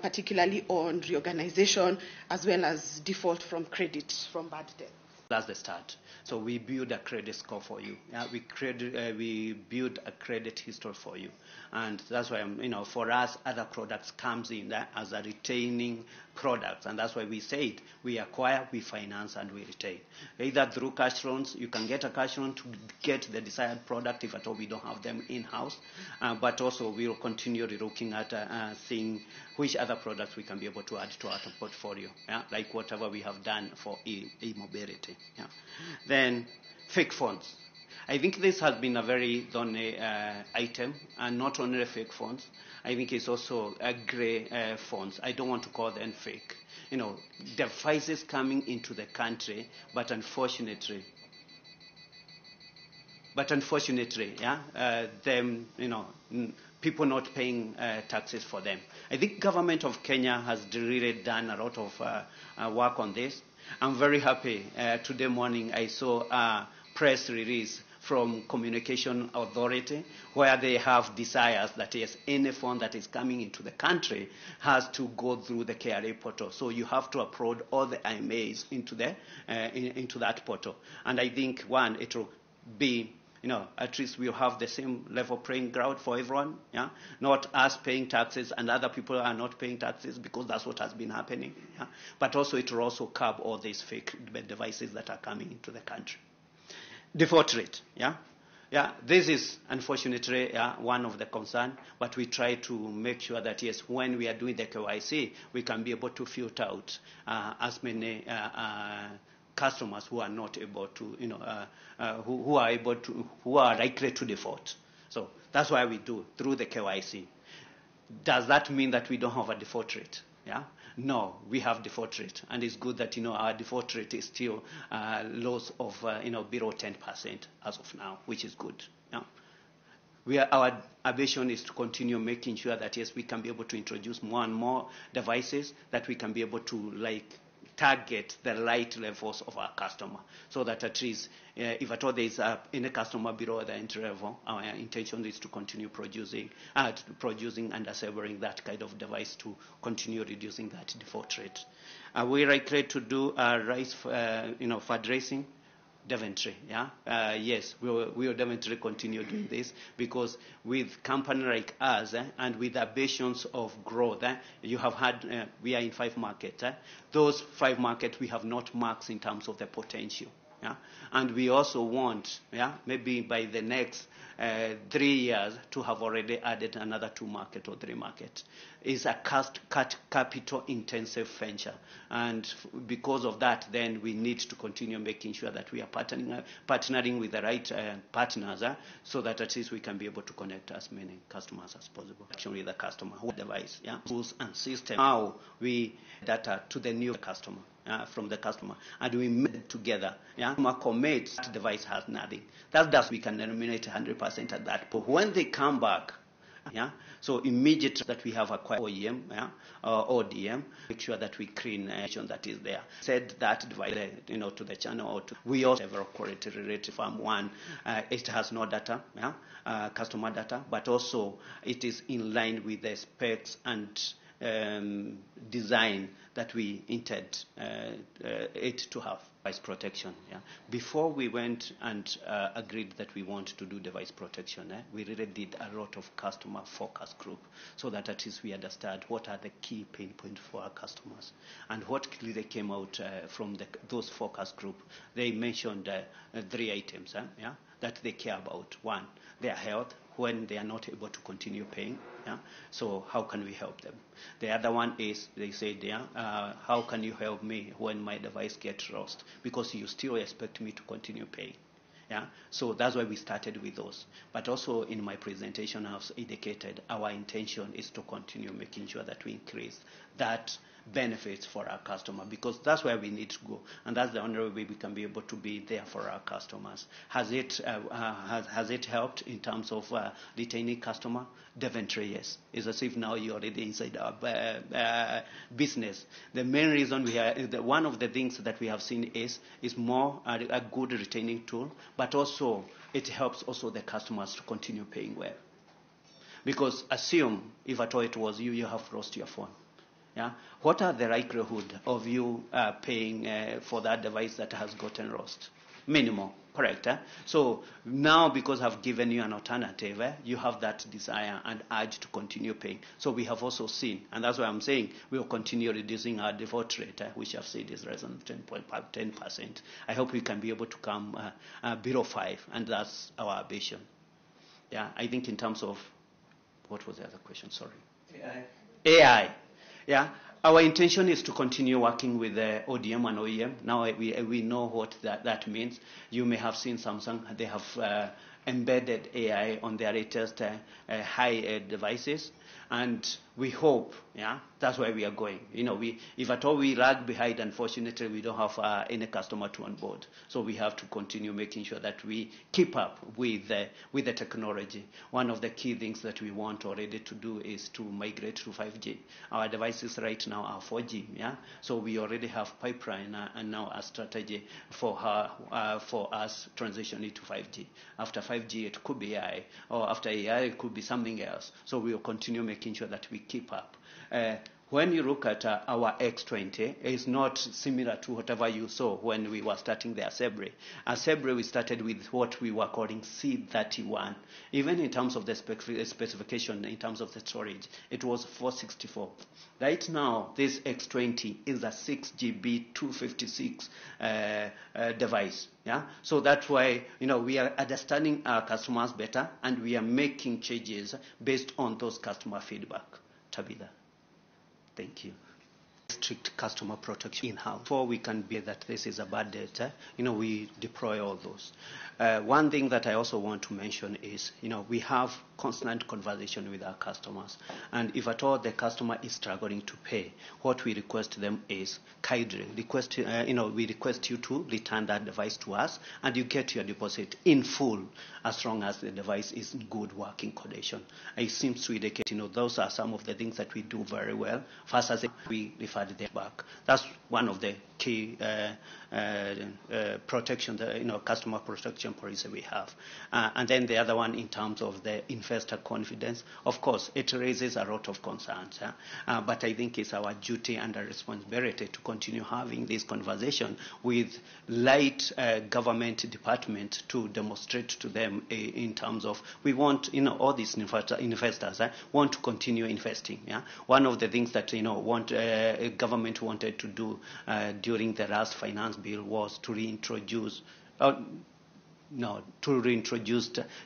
particularly on reorganization as well as default from credit from bad debt. That's the start. So we build a credit score for you. We build a credit history for you, and that's why for us, other products comes in as a retaining products, and that's why we say it. We acquire, we finance, and we retain. Either through cash loans, you can get a cash loan to get the desired product if at all we don't have them in-house, but also we will continue looking at seeing which other products we can be able to add to our portfolio, like whatever we have done for e-mobility. Then fake phones. I think this has been a very done item, and not only fake phones. I think it's also grey phones. I don't want to call them fake. Devices coming into the country, but unfortunately, people not paying taxes for them. I think government of Kenya has really done a lot of work on this. I'm very happy. Today morning I saw a press release from Communication Authority where they have desires that yes, any phone that is coming into the country has to go through the KRA portal. So you have to upload all the IMEIs into that portal. And I think, one, it will be, at least we'll have the same level playing ground for everyone, not us paying taxes and other people are not paying taxes, because that's what has been happening. But also it will also curb all these fake devices that are coming into the country. Default rate, this is unfortunately one of the concerns, but we try to make sure that yes, when we are doing the KYC, we can be able to filter out as many customers who are not able to, who are likely to default. So that's why we do through the KYC. Does that mean that we don't have a default rate? No, we have default rate, and it's good that our default rate is still lows of below 10% as of now, which is good. Our ambition is to continue making sure that yes, we can be able to introduce more and more devices that we can be able to target the right levels of our customer, so that at least if at all there is any customer below the entry level, our intention is to continue producing and assembling that kind of device to continue reducing that default rate. We likely to do fundraising. Definitely, yes, we will definitely continue doing this, because with company like us and with ambitions of growth, you have had, we are in 5 markets. Those 5 markets we have not marked in terms of the potential. Yeah? And we also want, maybe by the next 3 years to have already added another 2 market or 3 market. It's a capital intensive venture, and because of that, then we need to continue making sure that we are partnering with the right partners, so that at least we can be able to connect as many customers as possible. Actually, the customer who device, tools and system, how we data to the new customer. From the customer, and we made together. Customer commits, that device has nothing. That does, we can eliminate 100% at that. But when they come back, so immediately that we have acquired OEM, ODM, make sure that we clean that is there. Said that device, to the channel, or we also have a quality related from one. It has no data, customer data, but also it is in line with the specs and design that we intend it to have. Device protection. Before we went and agreed that we want to do device protection, we really did a lot of customer focus group, so that at least we understand what are the key pain points for our customers. And what clearly came out from those focus group, they mentioned 3 items that they care about. One, their health, when they are not able to continue paying. So how can we help them? The other one is, they said, how can you help me when my device gets lost? Because you still expect me to continue paying. So that's why we started with those. But also in my presentation, I've indicated our intention is to continue making sure that we increase that benefits for our customer, because that's where we need to go, and that's the only way we can be able to be there for our customers. Has it helped in terms of retaining customer? Definitely yes. It's as if now you're already inside our business. The main reason one of the things that we have seen is more a good retaining tool, but also it helps also the customers to continue paying well. Because assume if at all it was you have lost your phone. What are the likelihood of you paying for that device that has gotten lost? Minimal, correct? So now, because I've given you an alternative, you have that desire and urge to continue paying. So we have also seen, and that's why I'm saying we will continue reducing our default rate, which I've said is less than 10%. I hope we can be able to come below 5%, and that's our ambition. I think in terms of, what was the other question? Sorry. AI. Our intention is to continue working with the ODM and OEM. Now we know what that means. You may have seen Samsung, they have embedded AI on their latest high-end devices. And we hope, that's where we are going. If at all we lag behind, unfortunately, we don't have any customer to onboard. So we have to continue making sure that we keep up with the technology. One of the key things that we want already to do is to migrate to 5G. Our devices right now are 4G. So we already have pipeline and now a strategy for us transitioning to 5G. After 5G, it could be AI, or after AI, it could be something else. So we will continue making sure that we keep up. When you look at our X20, it's not similar to whatever you saw when we were starting the assembly. Assembly, we started with what we were calling C31. Even in terms of the specification, in terms of the storage, it was 464. Right now, this X20 is a 6GB 256 device. So that's why we are understanding our customers better, and we are making changes based on those customer feedback. Tabitha. Thank you. Strict customer protection in-house. Before we can be that this is a bad data, we deploy all those. One thing that I also want to mention is, we have constant conversation with our customers. And if at all the customer is struggling to pay, what we request them is kindly we request you to return that device to us, and you get your deposit in full as long as the device is in good working condition. It seems to indicate, those are some of the things that we do very well. First, as we referred them back. That's one of the key protection, customer protection policy we have. And then the other one in terms of the investor confidence, of course, it raises a lot of concerns. But I think it's our duty and our responsibility to continue having this conversation with light government department to demonstrate to them in terms of we want, all these investors want to continue investing. One of the things that government wanted to do during during the last finance bill was to reintroduce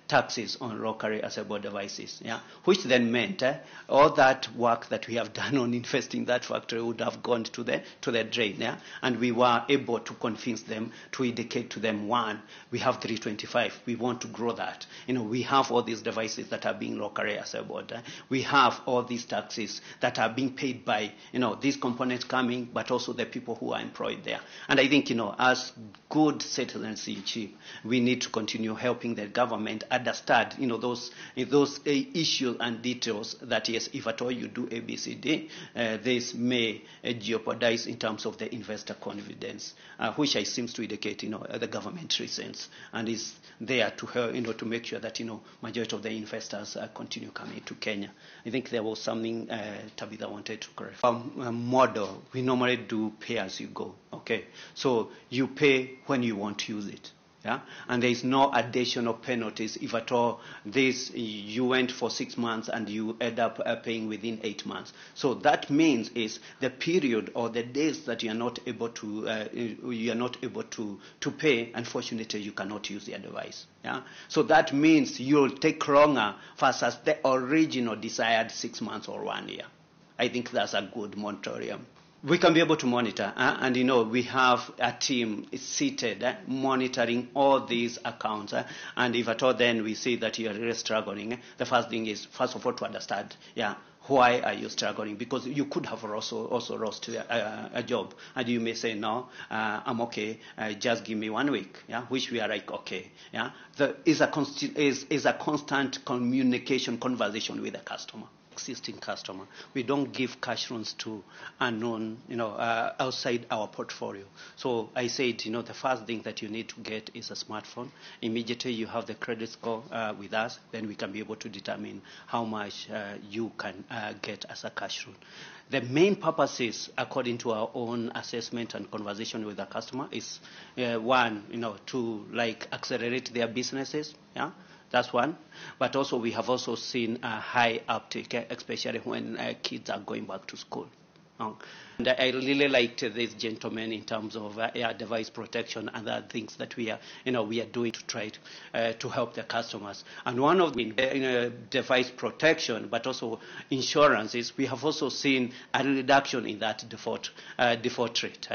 taxes on locally assembled devices, which then meant all that work that we have done on investing that factory would have gone to the drain, and we were able to convince them, to indicate to them, one, we have 325, we want to grow that. We have all these devices that are being locally assembled. We have all these taxes that are being paid by, these components coming, but also the people who are employed there. And I think, as good citizens in chief, we need to continue helping the government understand, those issues and details that, yes, if at all you do ABCD, this may jeopardize in terms of the investor confidence, which I seems to indicate, the government resents and is there to help, to make sure that, majority of the investors continue coming to Kenya. I think there was something Tabitha wanted to correct. Model, we normally do pay as you go, okay? So you pay when you want to use it. And there is no additional penalties if at all you went for 6 months and you end up paying within 8 months. So that means is the period or the days that you are not able to pay. Unfortunately, you cannot use your device. So that means you'll take longer versus the original desired 6 months or 1 year. I think that's a good moratorium. We can be able to monitor, and we have a team seated monitoring all these accounts, and if at all then we see that you are really struggling, the first thing is, first of all, to understand, why are you struggling? Because you could have also lost a job, and you may say, no, I'm okay, just give me 1 week, which we are like, okay. There is a constant communication, conversation with the customer. Existing customer. We don't give cash loans to unknown, outside our portfolio. So I said, the first thing that you need to get is a smartphone. Immediately you have the credit score with us, then we can be able to determine how much you can get as a cash loan. The main purposes, according to our own assessment and conversation with the customer, is one, to accelerate their businesses. That's one. But also we have also seen a high uptake, especially when kids are going back to school. And I really liked this gentleman in terms of device protection and other things that we are doing to try to help the customers. And one of the device protection, but also insurances, we have also seen a reduction in that default rate.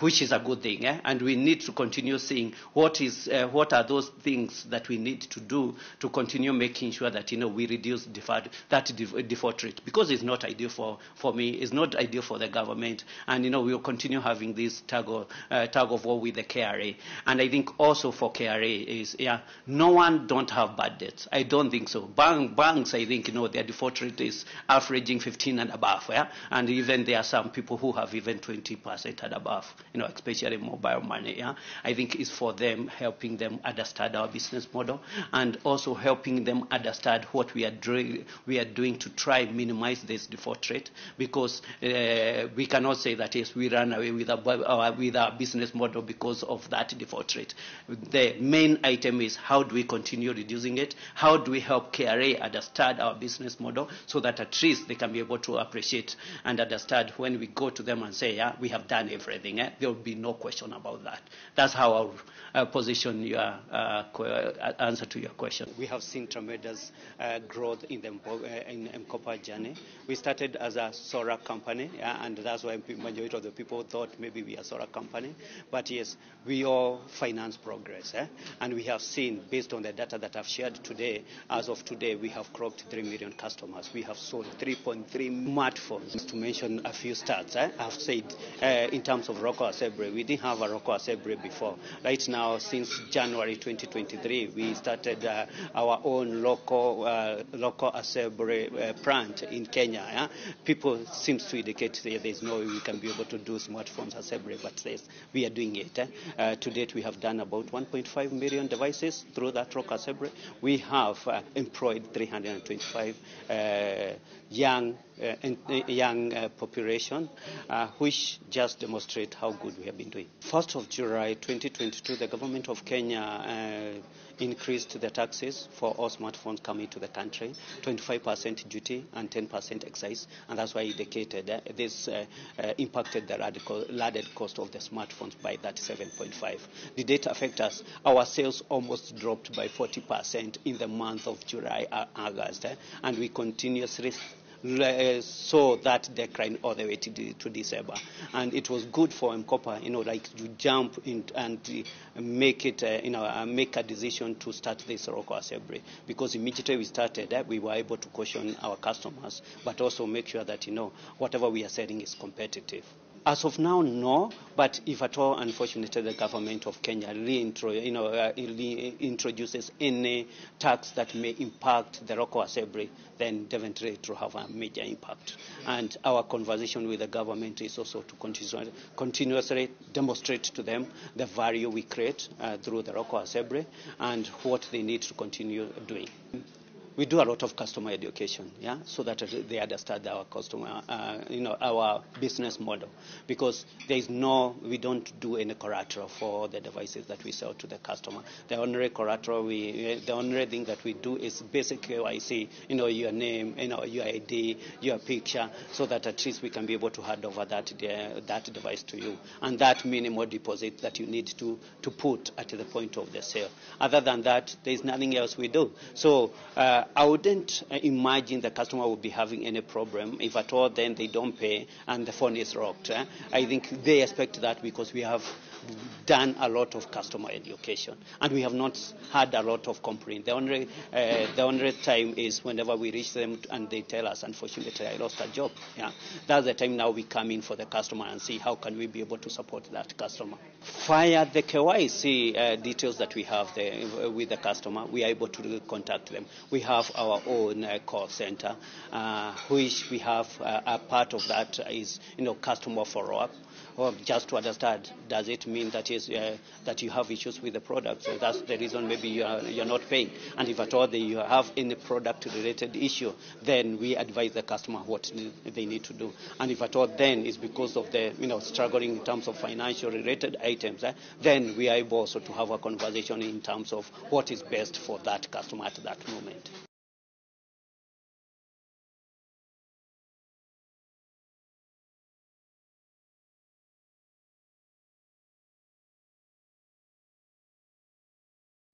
Which is a good thing, and we need to continue seeing what are those things that we need to do to continue making sure that we reduce default rate, because it's not ideal for me, it's not ideal for the government, and we will continue having this tug of war with the KRA. And I think also for KRA is no one don't have bad debts. I don't think so. Banks, I think their default rate is averaging 15 and above, and even there are some people who have even 20% and above. Especially mobile money. I think it's for them, helping them understand our business model, and also helping them understand what we are doing to try minimize this default rate, because we cannot say that yes, we run away with our business model because of that default rate. The main item is how do we continue reducing it? How do we help KRA understand our business model so that at least they can be able to appreciate and understand when we go to them and say, we have done everything. There will be no question about that. That's how I'll position your answer to your question. We have seen tremendous growth in the M-Kopa journey. We started as a solar company, and that's why majority of the people thought maybe we are a solar company. But yes, we all finance progress. And we have seen, based on the data that I've shared today, as of today, we have crossed 3 million customers. We have sold 3.3 smartphones. To mention a few stats, I've said in terms of Rocco Asebre, we didn't have a Rocco Asebre before. Right now, since January 2023, we started our own local Asebre plant in Kenya. People seem to indicate there's no way we can be able to do smartphones Asebre, but yes, we are doing it. To date, we have done about 1.5 million devices through that Rocco Asebre. We have employed 325 young population, which just demonstrate how good we have been doing. 1st of July 2022, the government of Kenya increased the taxes for all smartphones coming to the country, 25% duty and 10% excise, and that's why I indicated this impacted the landed cost of the smartphones by that 7.5. The data affect us. Our sales almost dropped by 40% in the month of July, August, and we continuously saw that decline all the way to December. And it was good for M-Kopa, to jump in and make it, make a decision to start this local assembly. Because immediately we started, we were able to caution our customers, but also make sure that, whatever we are selling is competitive. As of now, no. But if at all, unfortunately, the government of Kenya introduces any tax that may impact the local assembly, then definitely it will have a major impact. And our conversation with the government is also to continuously demonstrate to them the value we create through the local assembly and what they need to continue doing. We do a lot of customer education, so that they understand our customer, our business model. Because we don't do any collateral for the devices that we sell to the customer. The only collateral, the only thing that we do is basic KYC, your name, your ID, your picture, so that at least we can be able to hand over that device to you. And that minimal deposit that you need to put at the point of the sale. Other than that, there is nothing else we do. So I wouldn't imagine the customer will be having any problem. If at all, then they don't pay and the phone is locked. I think they expect that because we have done a lot of customer education and we have not had a lot of complaint. The only time is whenever we reach them and they tell us, unfortunately, I lost a job. That's the time now we come in for the customer and see how can we be able to support that customer. Via the KYC details that we have there with the customer, we are able to contact them. We have our own call center, which we have a part of that is customer follow-up. Or just to understand, does it mean that that you have issues with the product? So that's the reason maybe you're not paying. And if at all you have any product-related issue, then we advise the customer what they need to do. And if at all then it's because of the struggling in terms of financial-related items, then we are able also to have a conversation in terms of what is best for that customer at that moment.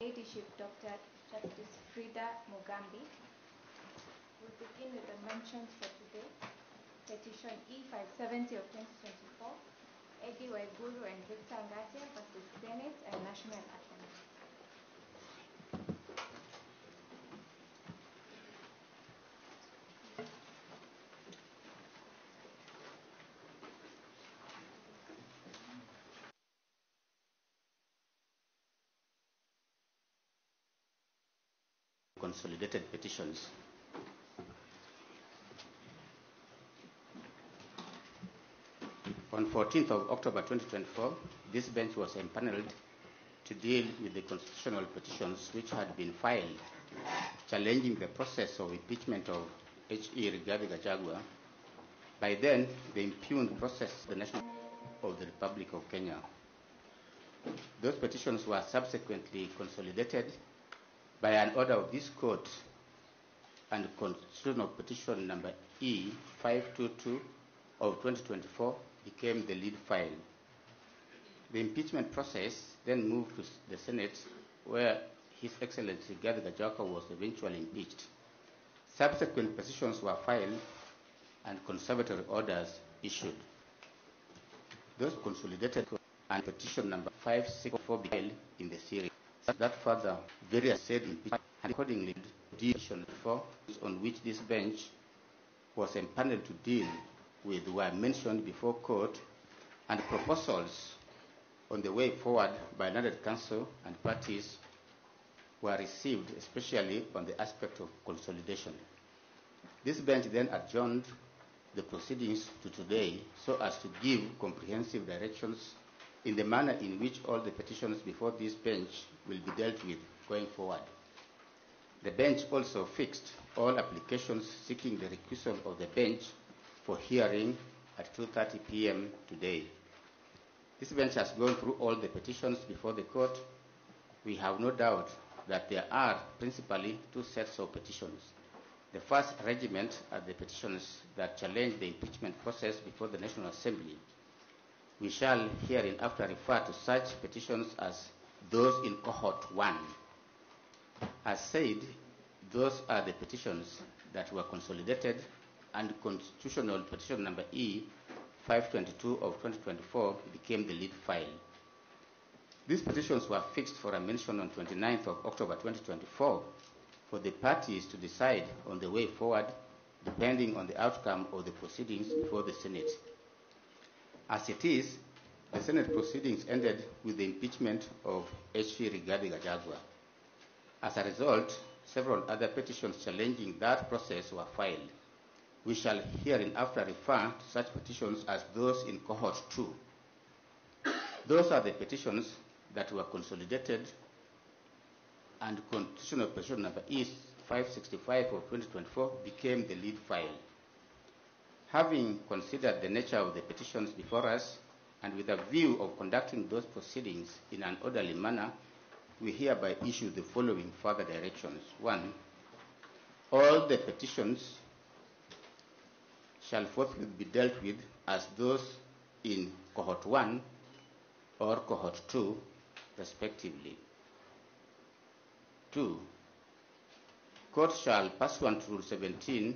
Ladyship Dr. Justice Frida Mugambi. We'll begin with the mentions for today. Petition E570 of 2024, Eddie Waiguru and Victor Ngatia versus Senate and National Assembly. Consolidated petitions. On 14th of October 2024, this bench was empaneled to deal with the constitutional petitions which had been filed challenging the process of impeachment of H.E. Rigathi Gachagua. By then, the impugned process of the National of the Republic of Kenya. Those petitions were subsequently consolidated by an order of this court, and constitutional petition number E522 of 2024 became the lead file. The impeachment process then moved to the Senate, where His Excellency Rigathi Gachagua was eventually impeached. Subsequent petitions were filed and conservatory orders issued. Those consolidated and petition number 564 became in the series. That further various said impeachment, and accordingly petition 4 on which this bench was empaneled to deal with were mentioned before court, and proposals on the way forward by learned counsel and parties were received, especially on the aspect of consolidation. This bench then adjourned the proceedings to today so as to give comprehensive directions in the manner in which all the petitions before this bench will be dealt with going forward. The bench also fixed all applications seeking the recusal of the bench for hearing at 2:30 p.m. today. This bench has gone through all the petitions before the court. We have no doubt that there are principally two sets of petitions. The first regiment are the petitions that challenge the impeachment process before the National Assembly. We shall hereinafter refer to such petitions as those in cohort 1. As said, those are the petitions that were consolidated, and constitutional petition number E 522 of 2024 became the lead file. These petitions were fixed for a mention on 29th of October 2024 for the parties to decide on the way forward depending on the outcome of the proceedings before the Senate. As it is, the Senate proceedings ended with the impeachment of H.C. Rigathi Gachagua. As a result, several other petitions challenging that process were filed. We shall hereinafter refer to such petitions as those in cohort 2. Those are the petitions that were consolidated, and constitutional petition number E 565 of 2024 became the lead file. Having considered the nature of the petitions before us, and with a view of conducting those proceedings in an orderly manner, we hereby issue the following further directions. 1. All the petitions shall forthwith be dealt with as those in cohort 1 or cohort 2, respectively. 2. Court shall, pursuant to Rule 17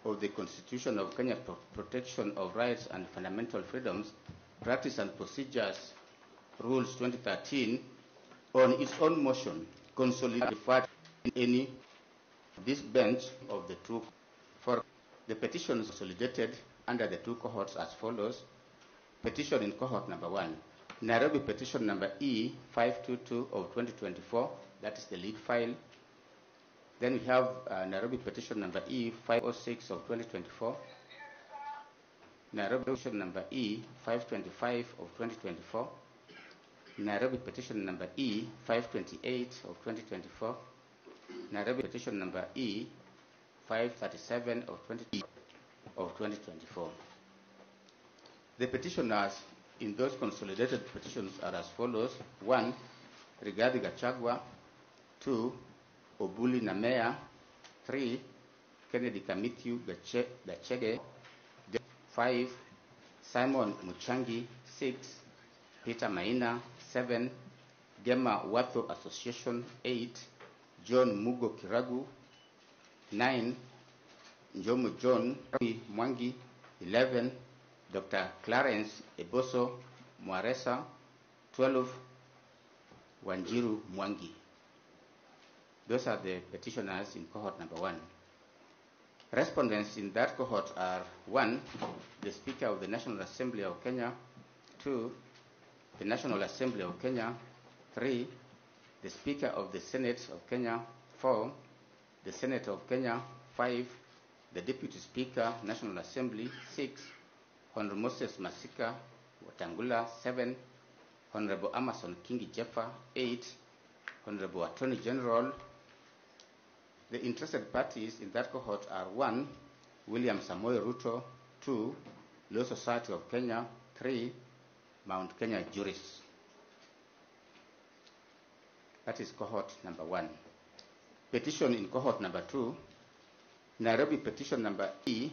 of the Constitution of Kenya, Protection of Rights and Fundamental Freedoms, Practice and Procedures, Rules 2013, on its own motion, consolidate referred in any this bench of the two. For the petitions consolidated under the two cohorts as follows. Petition in cohort number 1, Nairobi petition number E 522 of 2024, that is the lead file. Then we have Nairobi petition number E 506 of 2024, Nairobi petition number E 525 of 2024, Nairobi petition number E 528 of 2024, Nairobi petition number E 537 of 2024. The petitioners in those consolidated petitions are as follows. 1. Rigathi Gachagua. 2. Obuli Namea. 3. Kennedy Kamithiu Gachege. 5. Simon Muchangi. 6. Peter Maina. 7. Gema Watho Association. 8. John Mugo Kiragu. 9. Njomu John Mwangi. 11. Dr. Clarence Eboso Mwaresa. 12. Wanjiru Mwangi. Those are the petitioners in cohort number 1. Respondents in that cohort are 1. The Speaker of the National Assembly of Kenya. 2. The National Assembly of Kenya. 3. The Speaker of the Senate of Kenya. 4. The Senate of Kenya. 5. The Deputy Speaker, National Assembly. 6. Honorable Moses Masika Watangula. 7. Honorable Amason Kingi Jeffa. 8. Honorable Attorney General. The interested parties in that cohort are 1. William Samoei Ruto. 2. Law Society of Kenya. 3. Mount Kenya Jurists. That is cohort number 1. Petition in cohort number 2. Nairobi petition number E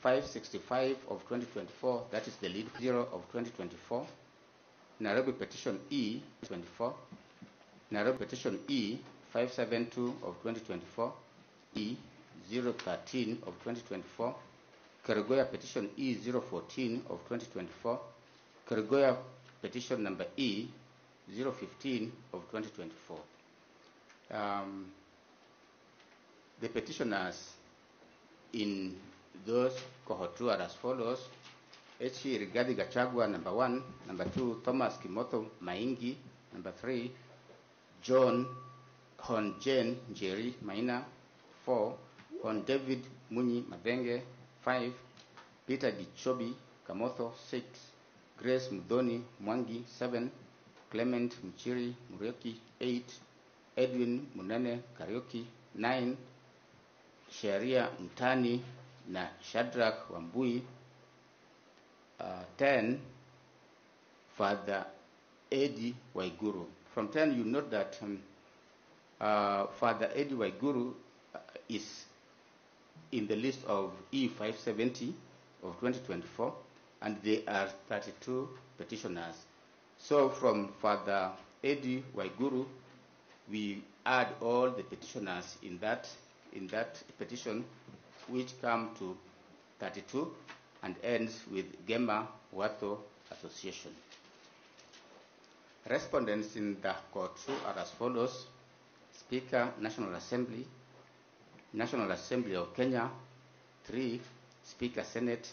565 of 2024, that is the lead 0 of 2024. Nairobi petition E 24. Nairobi petition E 572 of 2024. E 013 of 2024. Kerugoya petition E 014 of 2024. Kerugoya petition number E 015 of 2024. The petitioners in those cohort 2 are as follows. H.C. Rigathi Gachagua, number 1. Number 2, Thomas Kimotho Maingi. Number 3, John Hon Jane Njeri Maina. 4, Hon David Munyi Mabenge. 5, Peter Gichobi Kamotho. 6, Grace Mudhoni Mwangi. 7, Clement Mchiri Murioki. 8, Edwin Munene Karioki. 9 Sheria Mtani na Shadrach Wambui. 10 Father Eddie Waiguru. From 10 you note that Father Eddie Waiguru is in the list of E570 of 2024, and there are 32 petitioners. So from Father Eddie Waiguru, we add all the petitioners in that petition, which come to 32 and ends with Gema Watho Association. Respondents in the court are as follows: Speaker, National Assembly of Kenya; 3, Speaker, Senate;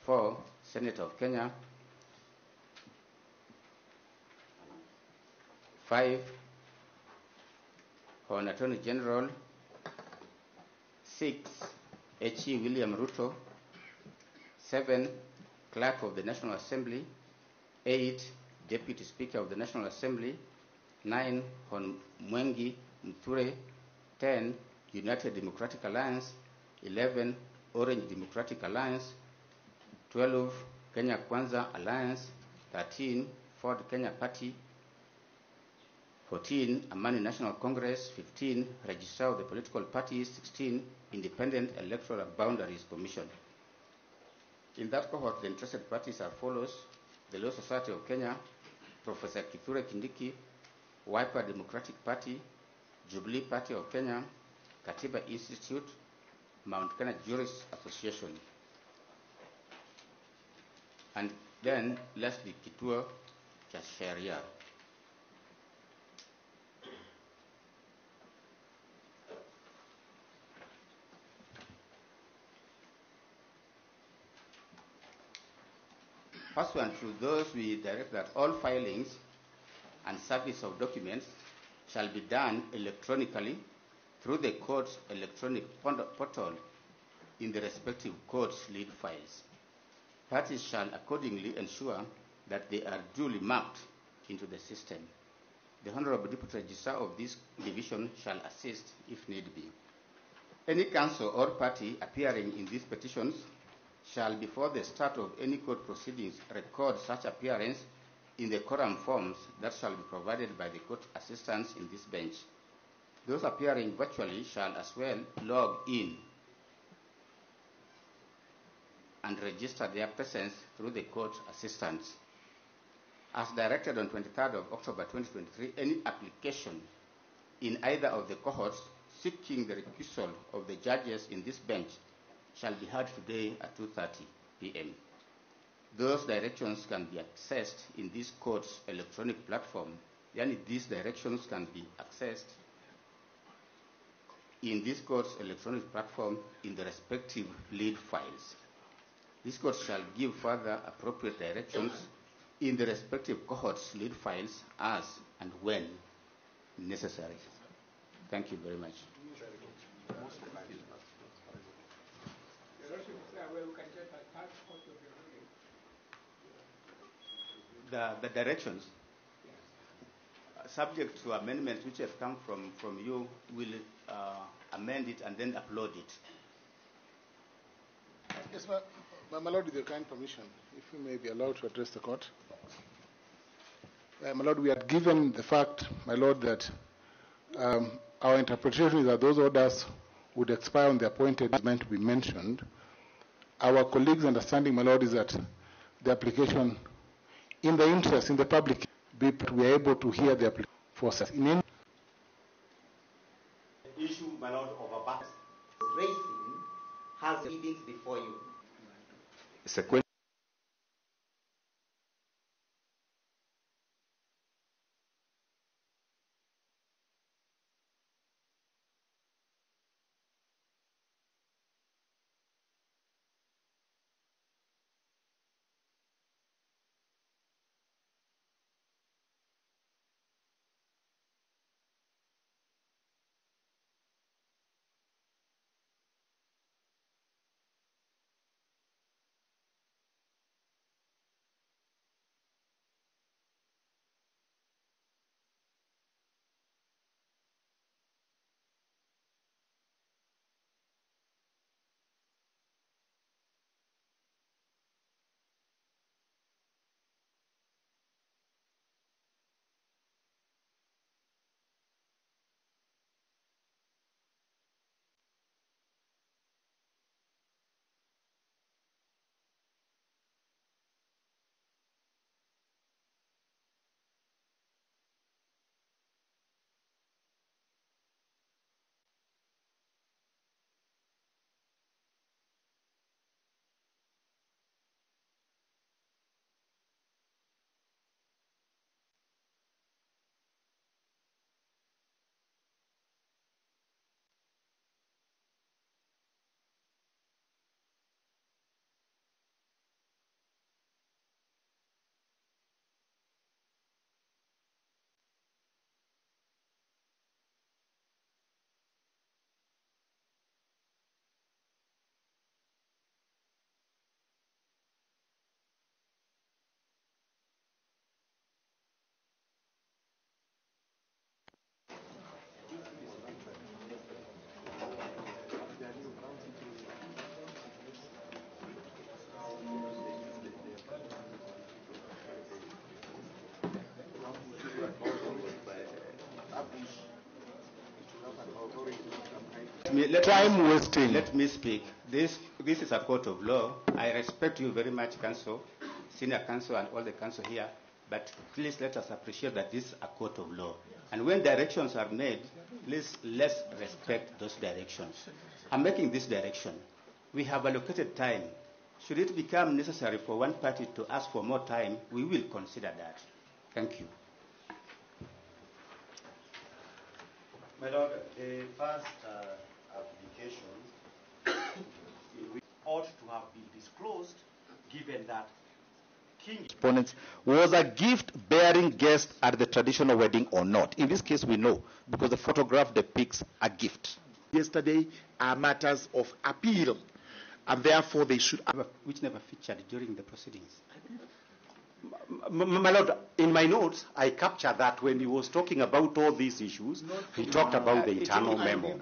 4, Senate of Kenya; 5, Hon. Attorney General; 6, H.E. William Ruto; 7, Clerk of the National Assembly; 8, Deputy Speaker of the National Assembly; 9, Hon. Mwengi Mthure; 10, United Democratic Alliance; 11, Orange Democratic Alliance; 12, Kenya Kwanza Alliance; 13, Ford Kenya Party; 14, Amani National Congress; 15, Registrar of the Political Parties; 16, Independent Electoral Boundaries Commission. In that cohort, the interested parties are follows: the Law Society of Kenya, Professor Kithure Kindiki, Wiper Democratic Party, Jubilee Party of Kenya, Katiba Institute, Mount Kenya Jurists Association. And then lastly, Kituo cha Sheria. Pursuant to those, we direct that all filings and service of documents shall be done electronically through the court's electronic portal in the respective court's lead files. Parties shall accordingly ensure that they are duly marked into the system. The Honorable Deputy Registrar of this division shall assist if need be. Any counsel or party appearing in these petitions shall, before the start of any court proceedings, record such appearance in the quorum forms that shall be provided by the court assistants in this bench. Those appearing virtually shall as well log in and register their presence through the court assistants. As directed on 23rd of October 2023, any application in either of the cohorts seeking the recusal of the judges in this bench shall be heard today at 2:30 p.m. Those directions can be accessed in this court's electronic platform. These directions can be accessed in this court's electronic platform in the respective lead files. This court shall give further appropriate directions in the respective cohort's lead files as and when necessary. Thank you very much. The directions, subject to amendments which have come from you, will amend it and then upload it. Yes, my Lord, with your kind permission, if we may be allowed to address the court. My Lord, we had given the fact, my Lord, that our interpretation is that those orders would expire on the appointed is meant to be mentioned. Our colleagues' understanding, my Lord, is that the application, in the interest, in the public, we are able to hear the application for in issue, my Lord, of a back raising has readings before you. Time wasting. Let me speak. This is a court of law. I respect you very much, Council, Senior Council, and all the Council here. But please let us appreciate that this is a court of law. And when directions are made, please let's respect those directions. I'm making this direction. We have allocated time. Should it become necessary for one party to ask for more time, we will consider that. Thank you. My Lord, the first application ought to have been disclosed, given that King Exponents was a gift-bearing guest at the traditional wedding or not. In this case, we know because the photograph depicts a gift. Yesterday are matters of appeal, and therefore they should. Which never featured during the proceedings. My Lord, in my notes, I captured that when he was talking about all these issues, he talked about the internal memo.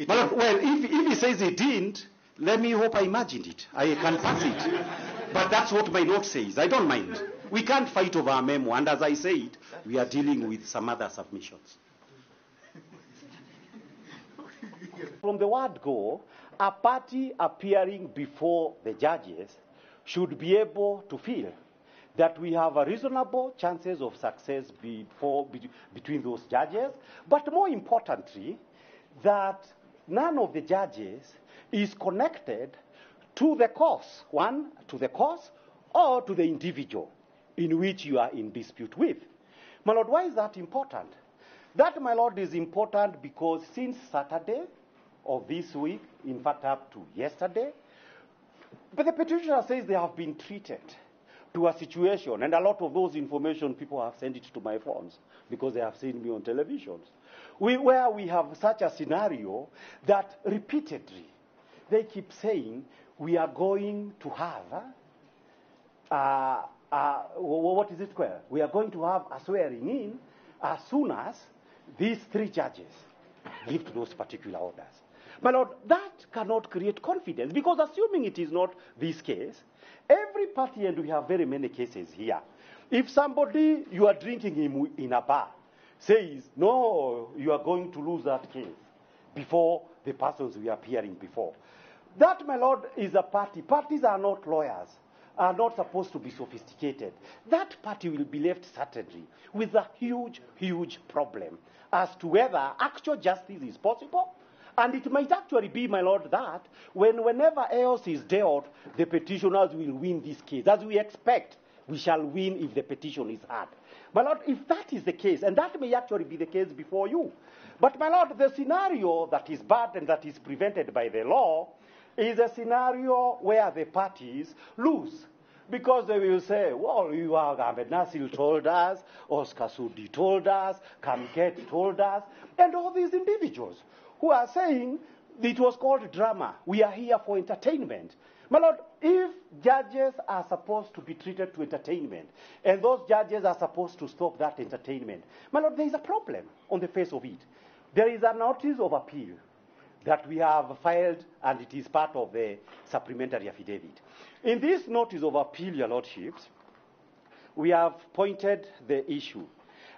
My Lord, well, if he says he didn't, let me hope I imagined it. I can pass it. But that's what my note says. I don't mind. We can't fight over a memo. And as I said, we are dealing with some other submissions. From the word go, a party appearing before the judges should be able to feel that we have a reasonable chances of success between those judges, but more importantly, that none of the judges is connected to the cause, one, to the cause, or to the individual in which you are in dispute with. My Lord, why is that important? That, my Lord, is important because since Saturday of this week, in fact up to yesterday, but the petitioner says they have been treated to a situation, and a lot of those information people have sent it to my phones because they have seen me on televisions, where we have such a scenario that repeatedly they keep saying we are going to have what is it called? We are going to have a swearing in as soon as these three judges give to those particular orders. My Lord, that cannot create confidence because assuming it is not this case, every party, and we have very many cases here, if somebody you are drinking in a bar says, no, you are going to lose that case before the persons we are appearing before. That, my Lord, is a party. Parties are not lawyers, are not supposed to be sophisticated. That party will be left certainly with a huge, huge problem as to whether actual justice is possible. And it might actually be, my Lord, that whenever else is dealt, the petitioners will win this case. As we expect, we shall win if the petition is heard. My Lord, if that is the case, and that may actually be the case before you, but my Lord, the scenario that is bad and that is prevented by the law is a scenario where the parties lose. Because they will say, well, you are Ahmed Nasir told us, Oscar Sudi told us, Kamket told us, and all these individuals who are saying it was called drama. We are here for entertainment. My Lord, if judges are supposed to be treated to entertainment, and those judges are supposed to stop that entertainment, my Lord, there is a problem on the face of it. There is a notice of appeal that we have filed, and it is part of the supplementary affidavit. In this notice of appeal, Your Lordships, we have pointed the issue,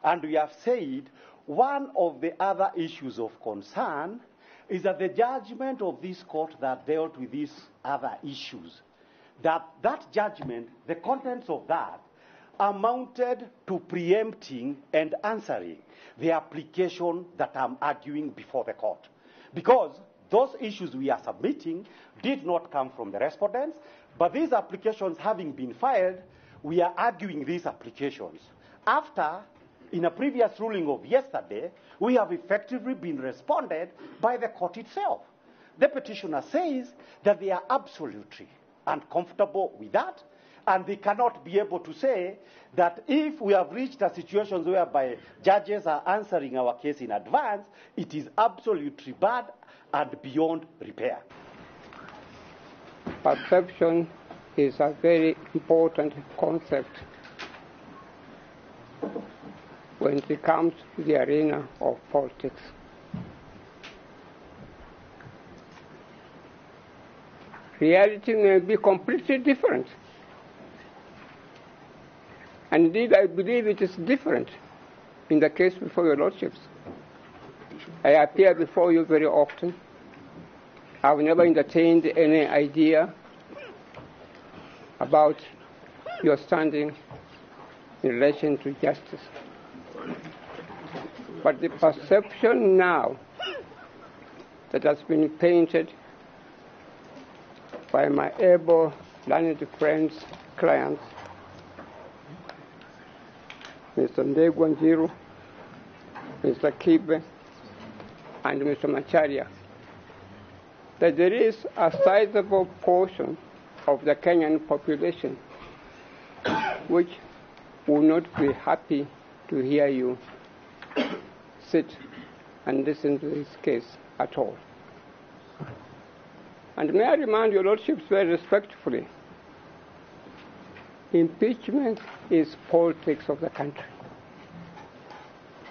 and we have said one of the other issues of concern is that the judgment of this court that dealt with these other issues, that judgment, the contents of that, amounted to preempting and answering the application that I'm arguing before the court. Because those issues we are submitting did not come from the respondents, but these applications having been filed, we are arguing these applications. After, in a previous ruling of yesterday, we have effectively been responded by the court itself. The petitioner says that they are absolutely uncomfortable with that, and they cannot be able to say that if we have reached a situation whereby judges are answering our case in advance, it is absolutely bad and beyond repair. Perception is a very important concept when it comes to the arena of politics. Reality may be completely different. And indeed, I believe it is different. in the case before your lordships. I appear before you very often. I've never entertained any idea about your standing in relation to justice. But the perception now that has been painted by my able, learned friends, clients, Mr. Ndegwanjiru, Mr. Kibe, and Mr. Macharia, that there is a sizable portion of the Kenyan population which will not be happy to hear you sit and listen to this case at all. And may I remind your lordships very respectfully, impeachment is politics of the country.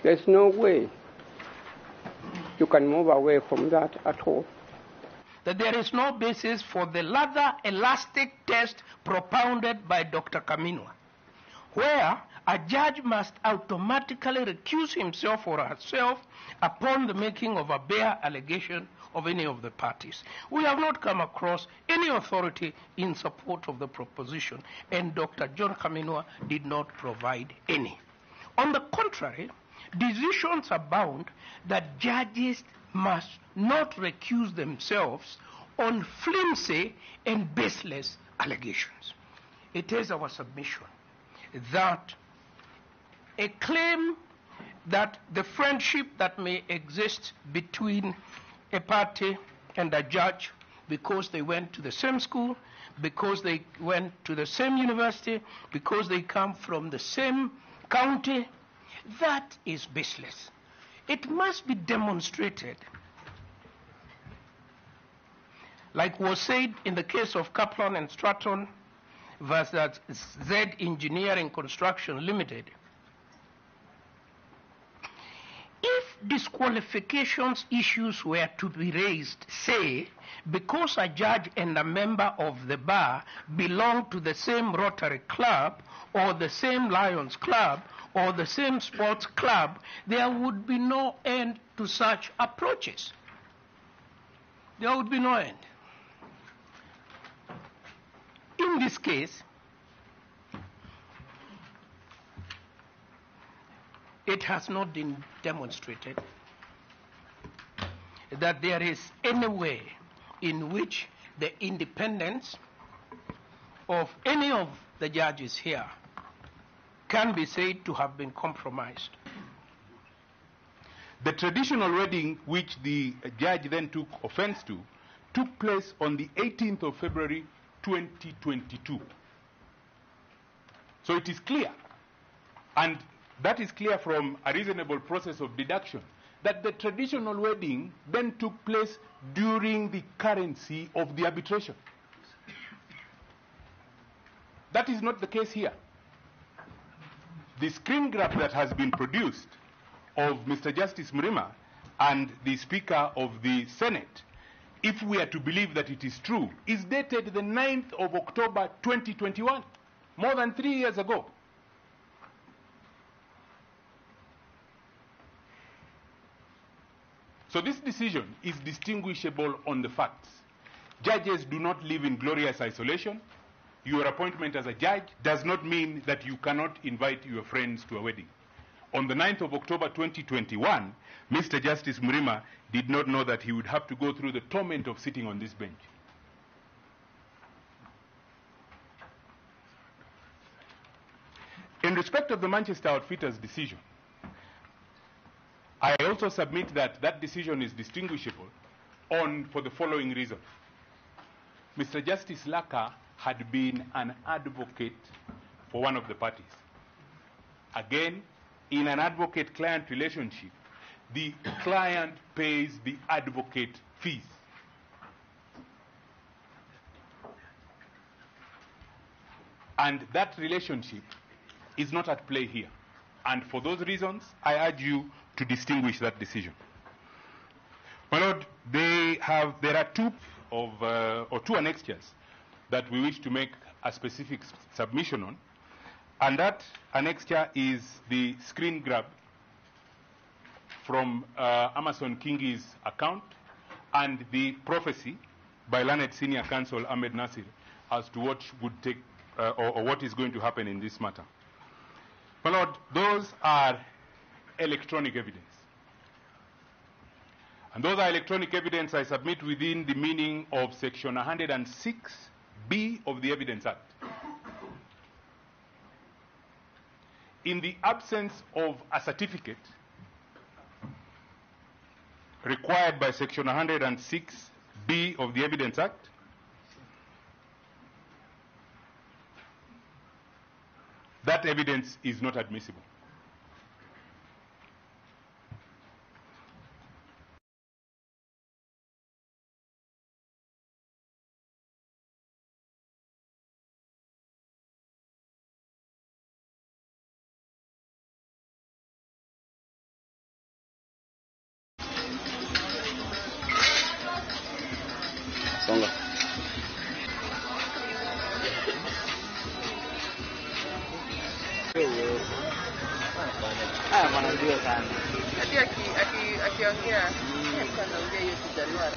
There's no way you can move away from that at all. That there is no basis for the rather elastic test propounded by Dr. Kaminwa, where a judge must automatically recuse himself or herself upon the making of a bare allegation of any of the parties. We have not come across any authority in support of the proposition, and Dr. John Kaminwa did not provide any. On the contrary, decisions abound that judges must not recuse themselves on flimsy and baseless allegations. It is our submission that a claim that the friendship that may exist between a party and a judge because they went to the same school, because they went to the same university, because they come from the same county, that is baseless. It must be demonstrated, like was said in the case of Kaplan and Stratton versus Z Engineering Construction Limited. If disqualifications issues were to be raised, say, because a judge and a member of the bar belong to the same Rotary Club or the same Lions Club or the same sports club, there would be no end to such approaches. There would be no end. In this case, it has not been demonstrated that there is any way in which the independence of any of the judges here can be said to have been compromised. The traditional wedding which the judge then took offense to took place on the 18th of February 2022. So it is clear, and that is clear from a reasonable process of deduction, that the traditional wedding then took place during the currency of the arbitration. That is not the case here. The screen grab that has been produced of Mr. Justice Mrima and the Speaker of the Senate, if we are to believe that it is true, is dated the 9th of October 2021, more than 3 years ago. So this decision is distinguishable on the facts. Judges do not live in glorious isolation. Your appointment as a judge does not mean that you cannot invite your friends to a wedding. On the 9th of October 2021, Mr. Justice Mrima did not know that he would have to go through the torment of sitting on this bench. In respect of the Manchester Outfitters decision, I also submit that that decision is distinguishable for the following reason. Mr. Justice Laka had been an advocate for one of the parties. Again, in an advocate-client relationship, the client pays the advocate fees. And that relationship is not at play here. And for those reasons, I urge you to distinguish that decision. My Lord, there are two annexures that we wish to make a specific submission on, and that annexure is the screen grab from Amason Kingi's account and the prophecy by learned senior counsel Ahmed Nasir as to what would take or what is going to happen in this matter. My Lord, those are electronic evidence. And those are electronic evidence I submit within the meaning of Section 106B of the Evidence Act. In the absence of a certificate required by Section 106B of the Evidence Act, that evidence is not admissible. Songa. Wanajua sana. Hadi akiongea anaongea hiyo kijaluo.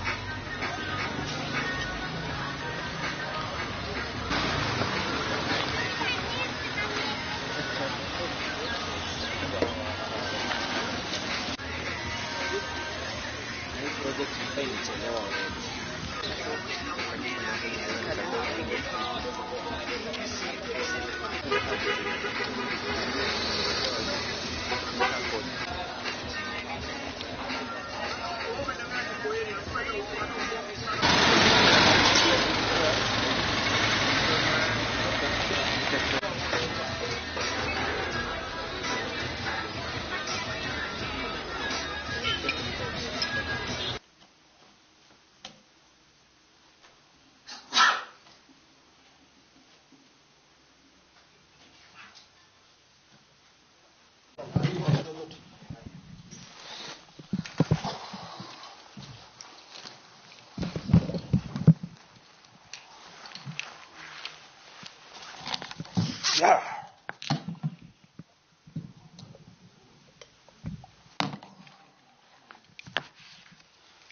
Yeah.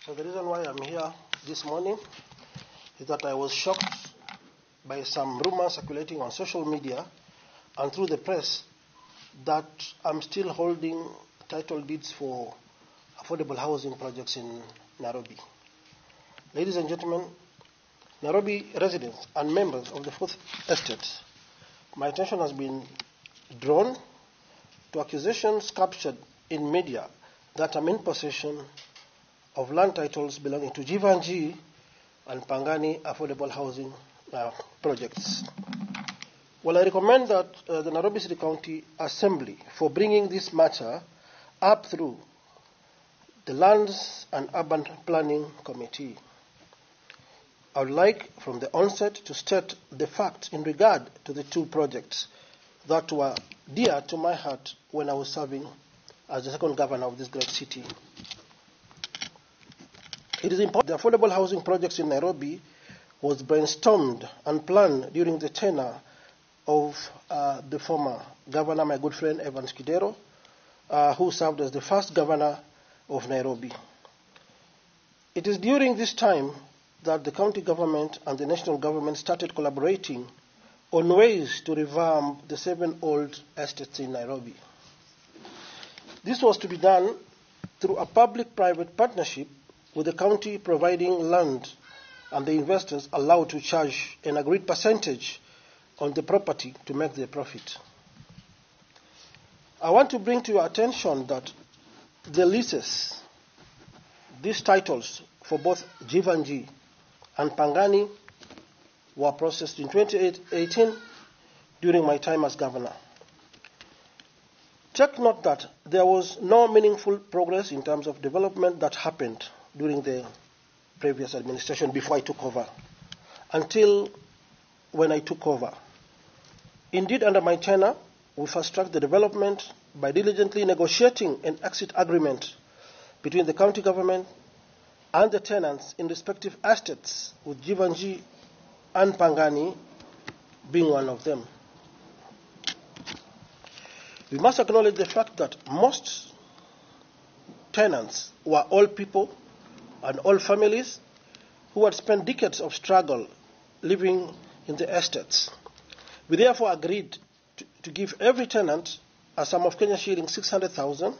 So the reason why I'm here this morning is that I was shocked by some rumors circulating on social media and through the press that I'm still holding title deeds for affordable housing projects in Nairobi. Ladies and gentlemen, Nairobi residents and members of the Fourth Estate, my attention has been drawn to accusations captured in media that I'm in possession of land titles belonging to Jivanji and Pangani affordable housing projects. Well, I recommend that the Nairobi City County Assembly for bringing this matter up through the Lands and Urban Planning Committee. I would like from the onset to state the facts in regard to the two projects that were dear to my heart when I was serving as the second governor of this great city. It is important the affordable housing projects in Nairobi was brainstormed and planned during the tenure of the former governor, my good friend Evans Kidero, who served as the first governor of Nairobi. It is during this time that the county government and the national government started collaborating on ways to revamp the 7 old estates in Nairobi. This was to be done through a public-private partnership with the county providing land and the investors allowed to charge an agreed percentage on the property to make their profit. I want to bring to your attention that the leases, these titles for both Jivanji and Pangani were processed in 2018 during my time as governor. Take note that there was no meaningful progress in terms of development that happened during the previous administration before I took over, until when I took over. Indeed, under my tenure, we fast-tracked the development by diligently negotiating an exit agreement between the county government and the tenants in respective estates, with Jivanji and Pangani being one of them. We must acknowledge the fact that most tenants were all people and all families who had spent decades of struggle living in the estates. We therefore agreed to give every tenant a sum of Kenya shillings 600,000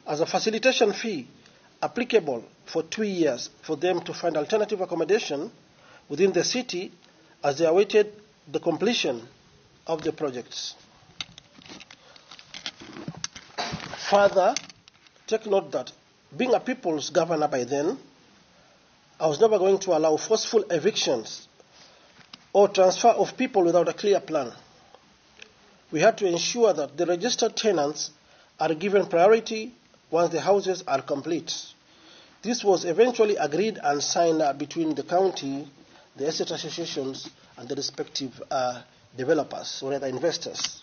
as a facilitation fee applicable for 2 years for them to find alternative accommodation within the city as they awaited the completion of the projects. Further, take note that being a people's governor by then, I was never going to allow forceful evictions or transfer of people without a clear plan. We had to ensure that the registered tenants are given priority once the houses are complete. This was eventually agreed and signed between the county, the estate associations, and the respective developers, or rather investors.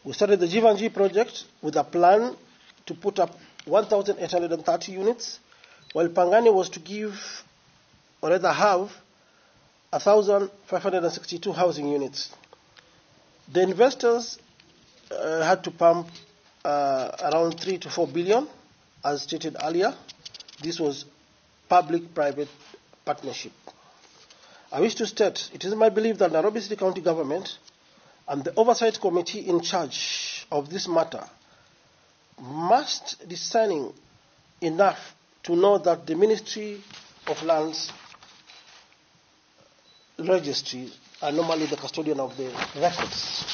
We started the Jivanji project with a plan to put up 1,830 units, while Pangani was to give, or rather have, 1,562 housing units. The investors had to pump around 3 to 4 billion, as stated earlier. This was public-private partnership. I wish to state, it is my belief that Nairobi City County Government and the Oversight Committee in charge of this matter must be discerning enough to know that the Ministry of Lands Registry are normally the custodian of the records.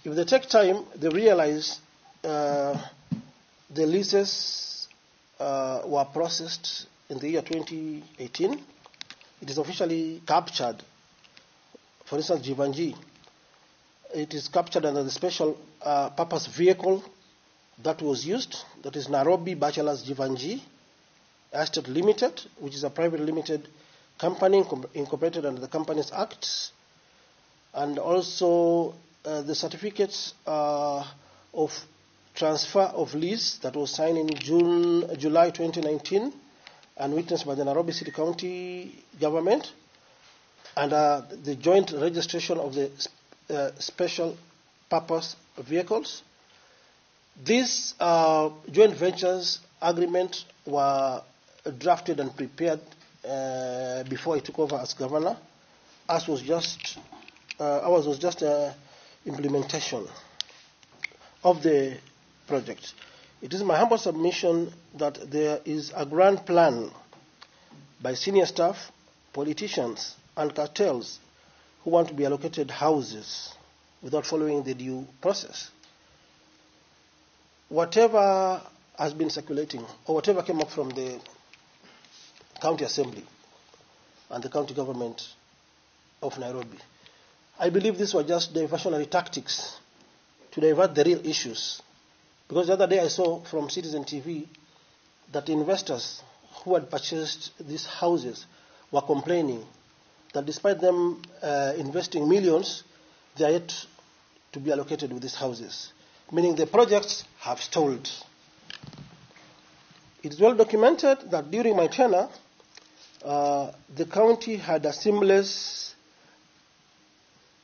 If they take time, they realize the leases were processed in the year 2018. It is officially captured. For instance, Jivanji, it is captured under the special purpose vehicle that was used, that is Nairobi Bachelors Jivanji Estate Limited, which is a private limited company incorporated under the Companies Act, and also the certificates of transfer of lease that was signed in July 2019 and witnessed by the Nairobi City County Government, and the joint registration of the special purpose vehicles. These joint ventures agreement were drafted and prepared before I took over as governor. Ours was just implementation of the project. It is my humble submission that there is a grand plan by senior staff, politicians, and cartels who want to be allocated houses without following the due process. Whatever has been circulating, or whatever came up from the county assembly and the county government of Nairobi, I believe these were just diversionary tactics to divert the real issues. Because the other day I saw from Citizen TV that investors who had purchased these houses were complaining that despite them investing millions, they are yet to be allocated with these houses, meaning the projects have stalled. It is well documented that during my tenure, the county had a seamless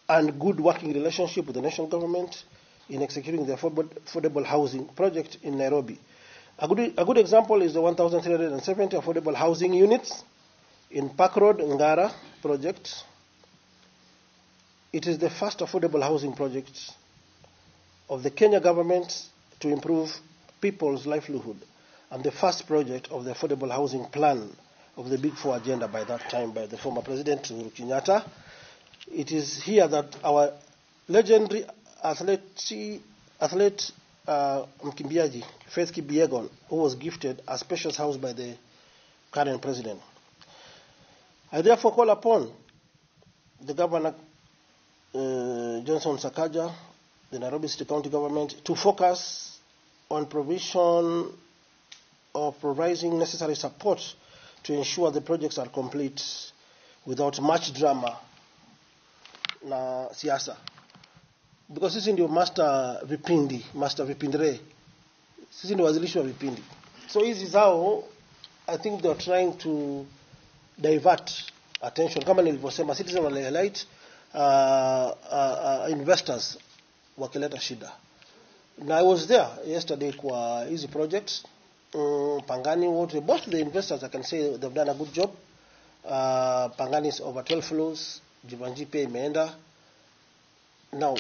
and good working relationship with the national government in executing the affordable housing project in Nairobi. A good example is the 1,370 affordable housing units in Park Road, Ngara project. It is the first affordable housing project of the Kenya government to improve people's livelihood, and the first project of the affordable housing plan of the Big Four agenda by that time by the former President Uhuru Kenyatta. It is here that our legendary athlete mkimbiaji Faith Kipyegon, who was gifted a spacious house by the current president. I therefore call upon the Governor Johnson Sakaja, the Nairobi City County Government, to focus on provision of providing necessary support to ensure the projects are complete without much drama na siasa. Because sisi ndio master vipindre. Sisi ndio wazilishi wa vipindi. So hizi zao, I think they are trying to divert attention. Kama nilivyosema, citizen wale highlight investors wakileta shida. Now, I was there yesterday for easy projects. Pangani Water, both the investors, I can say they've done a good job. Pangani is over 12 floors, Jivanji pay imeenda. Now,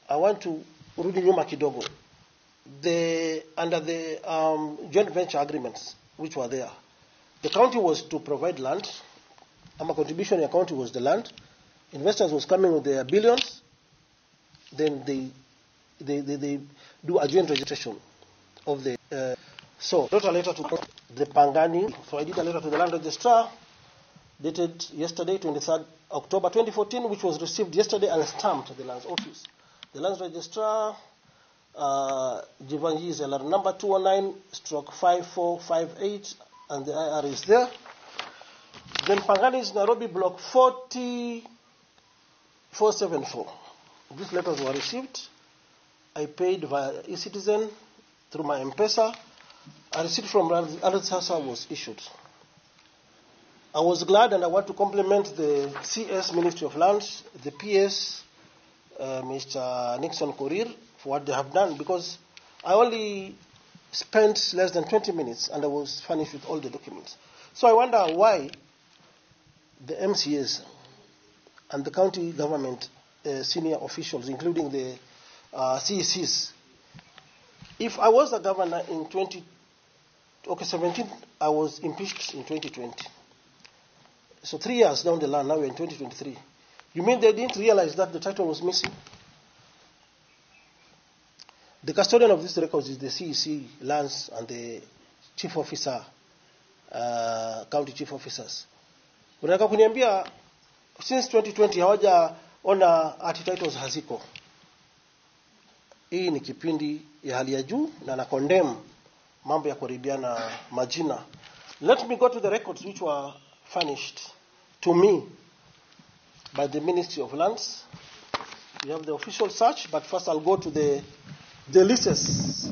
I want to rudi nyuma kidogo. Under the joint venture agreements which were there, the county was to provide land. A contribution in the county was the land. Investors was coming with their billions. Then they do a joint registration of the. So, I wrote a letter to the Pangani. So I did a letter to the land registrar, dated yesterday, 23rd October 2014, which was received yesterday and stamped at the land's office. The land registrar, Jivanji is LR number 219/5458, and the IR is there. Then Pangani is Nairobi block 40474. These letters were received. I paid via eCitizen through my M-Pesa. A receipt from Ardhi Sasa was issued. I was glad, and I want to compliment the CS Ministry of Lands, the PS, Mr. Nixon Korir, for what they have done, because I only spent less than 20 minutes and I was finished with all the documents. So I wonder why the MCAs and the county government senior officials, including the CECs, if I was the governor in 2017, I was impeached in 2020. So 3 years down the line, now we're in 2023. You mean they didn't realize that the title was missing? The custodian of these records is the CEC, Lands, and the chief officer, county chief officers. Unataka kuniambia since 2020 hawajaona ati titles haziko. Hii ni kipindi ya hali ya juu na na condemn mambo ya kuharibiana majina. Let me go to the records which were furnished to me by the Ministry of Lands. We have the official search, but first I'll go to the leases.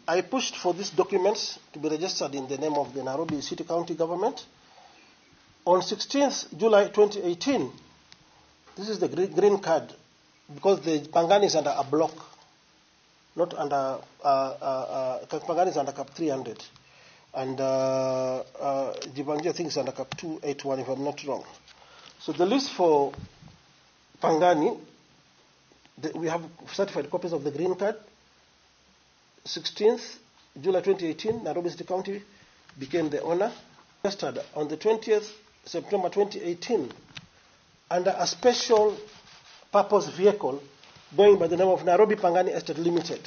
I pushed for these documents to be registered in the name of the Nairobi City County Government. On 16th July 2018, this is the green card, because the Pangani is under a block, not under, Pangani is under cap 300. And Jivanji, I think, is under cap 281, if I'm not wrong. So the list for Pangani, we have certified copies of the green card. 16th July 2018, Nairobi City County became the owner. Registered on the 20th September 2018 under a special purpose vehicle going by the name of Nairobi Pangani Estate Limited.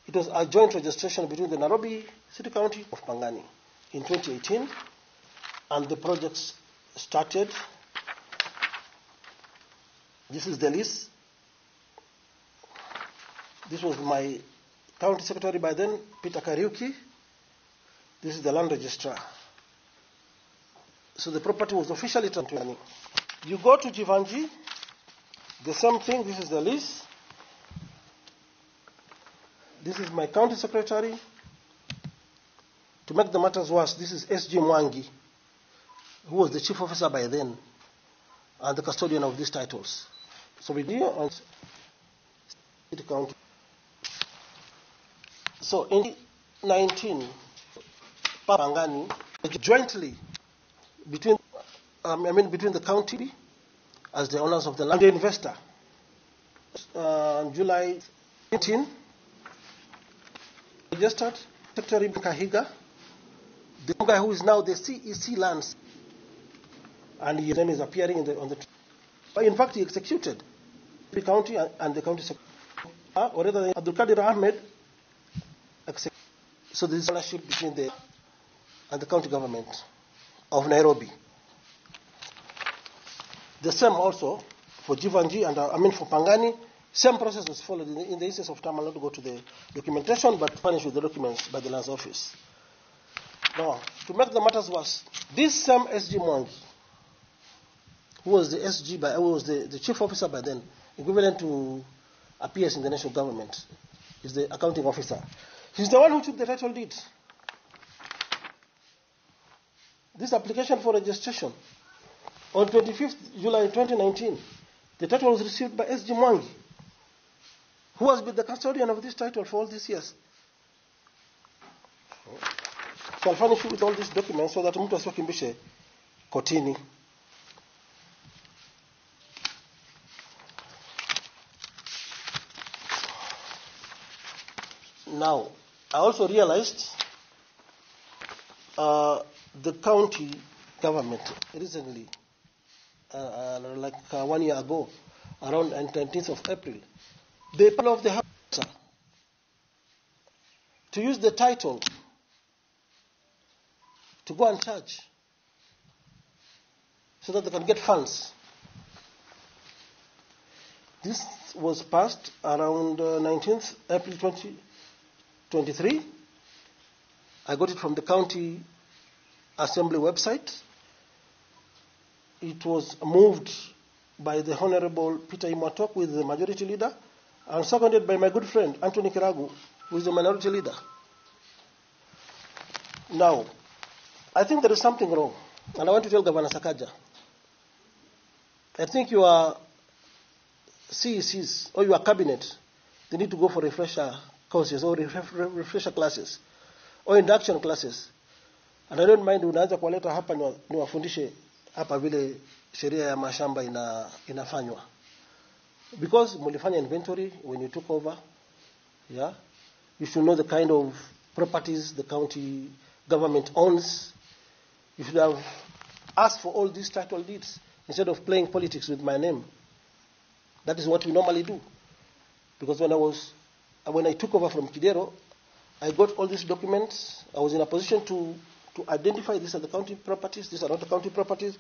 It was a joint registration between the Nairobi City County of Pangani in 2018, and the projects started. This is the list. This was my county secretary by then, Peter Kariuki. This is the land registrar. So the property was officially transferred. You go to Jivanji, the same thing. This is the list. This is my county secretary. To make the matters worse, this is S.G. Mwangi, who was the chief officer by then and the custodian of these titles. So we deal on City County. So in 2019, Pangani jointly between the county as the owners of the land, the investor. July 18, registered Secretary Kahiga, the guy who is now the CEC Lands, and his name is appearing on the. In fact, he executed the county and the county secretary, or rather, Abdul Qadir Ahmed. So there is ownership between the and the county government of Nairobi. The same also for Jivanji and for Pangani. Same process was followed in the instance of time. I'll not go to the documentation, but furnished with the documents by the lands office. Now, to make the matters worse, this same SG Mwangi, who was the SG who was the chief officer by then, equivalent to a PS in the national government, is the accounting officer. He's the one who took the title deed. This application for registration on 25th July 2019, the title was received by SG Mwangi. Who has been the custodian of this title for all these years? So I'll furnish you with all these documents so that mtu asiwakimbishe kotini. Now, I also realized the county government recently, like 1 year ago, around 19th of April, they put off the house to use the title to go and charge so that they can get funds. This was passed around 19th April 2023. I got it from the county assembly website. It was moved by the Honorable Peter Imatok with the majority leader and seconded by my good friend Anthony Kiragu, who is the minority leader. Now, I think there is something wrong, and I want to tell Governor Sakaja. I think your CECs or your cabinet, they need to go for refresher courses or refresher classes or induction classes. And I don't mind unaanza kuwaleta hapa niwafundishe hapa vile sheria ya mashamba inafanywa. Because mulifanya inventory when you took over, yeah, you should know the kind of properties the county government owns. You should have asked for all these title deeds instead of playing politics with my name. That is what we normally do. Because when I took over from Kidero, I got all these documents. I was in a position to identify these are the county properties, these are not the county properties.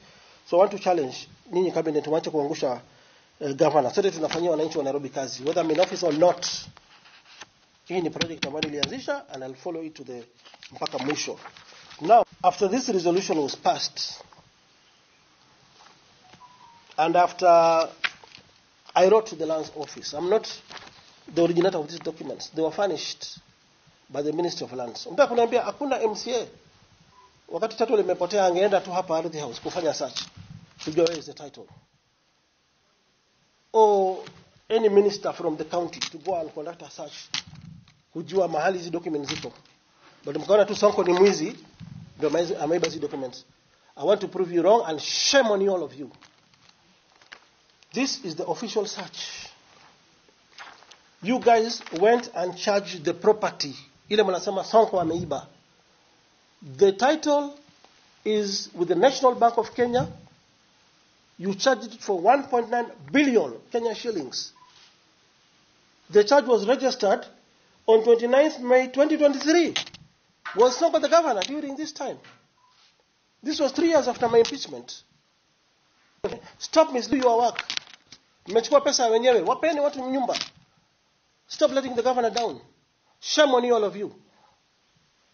So I want to challenge ninyi cabinet mwache kuangusha governor. Sote tunafanyia wananchi wa Nairobi kazi, whether I'm in office or not. Hii ni project ambayo nilianzisha and I'll follow it to the mpaka mwisho. Now, after this resolution was passed, and after I wrote to the lands office, I'm not the originator of these documents. They were furnished by the Ministry of Lands. Mtaka kuniambia hakuna MCA wakati title imepotea angeenda tu hapa Ardhi House kufanya search. Kujua where is the title. Or any minister from the county to go and conduct a search. Kujua mahali hizi documents ziko. But mkaona tu Sonko ni mwizi ndio ameiba hizi documents. I want to prove you wrong and shame on you, all of you. This is the official search. You guys went and charged the property. Ile mnasema Sonko ameiba. The title is with the National Bank of Kenya. You charged it for 1.9 billion Kenya shillings. The charge was registered on 29th May 2023. Was Sonko the governor during this time? This was 3 years after my impeachment. Stop misleading your work. Mmechukua pesa wenyewe. Wapeni watu nyumba. Stop letting the governor down. Shame on you, all of you.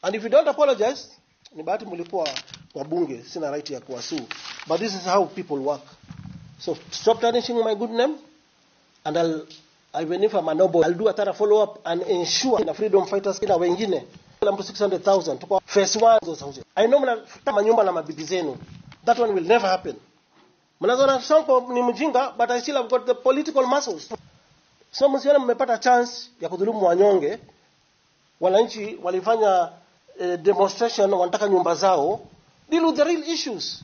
And if you don't apologize, ni bahati mlikuwa wabunge, sina right ya kuwasuu. But this is how people work. So stop tarnishing my good name, and even if I'm a noble, I'll do a thorough follow-up and ensure the freedom fighters kina wengine. I'm to 600,000 to phase 1 those houses. I know mnataka manyumba na mabibi zenu. That one will never happen. Mnazona Sonko ni mjinga, but I still have got the political muscles. So msione mmepata chance ya kudhulumu wanyonge. Wananchi walifanya demonstration, wanataka nyumba zao. Deal with the real issues.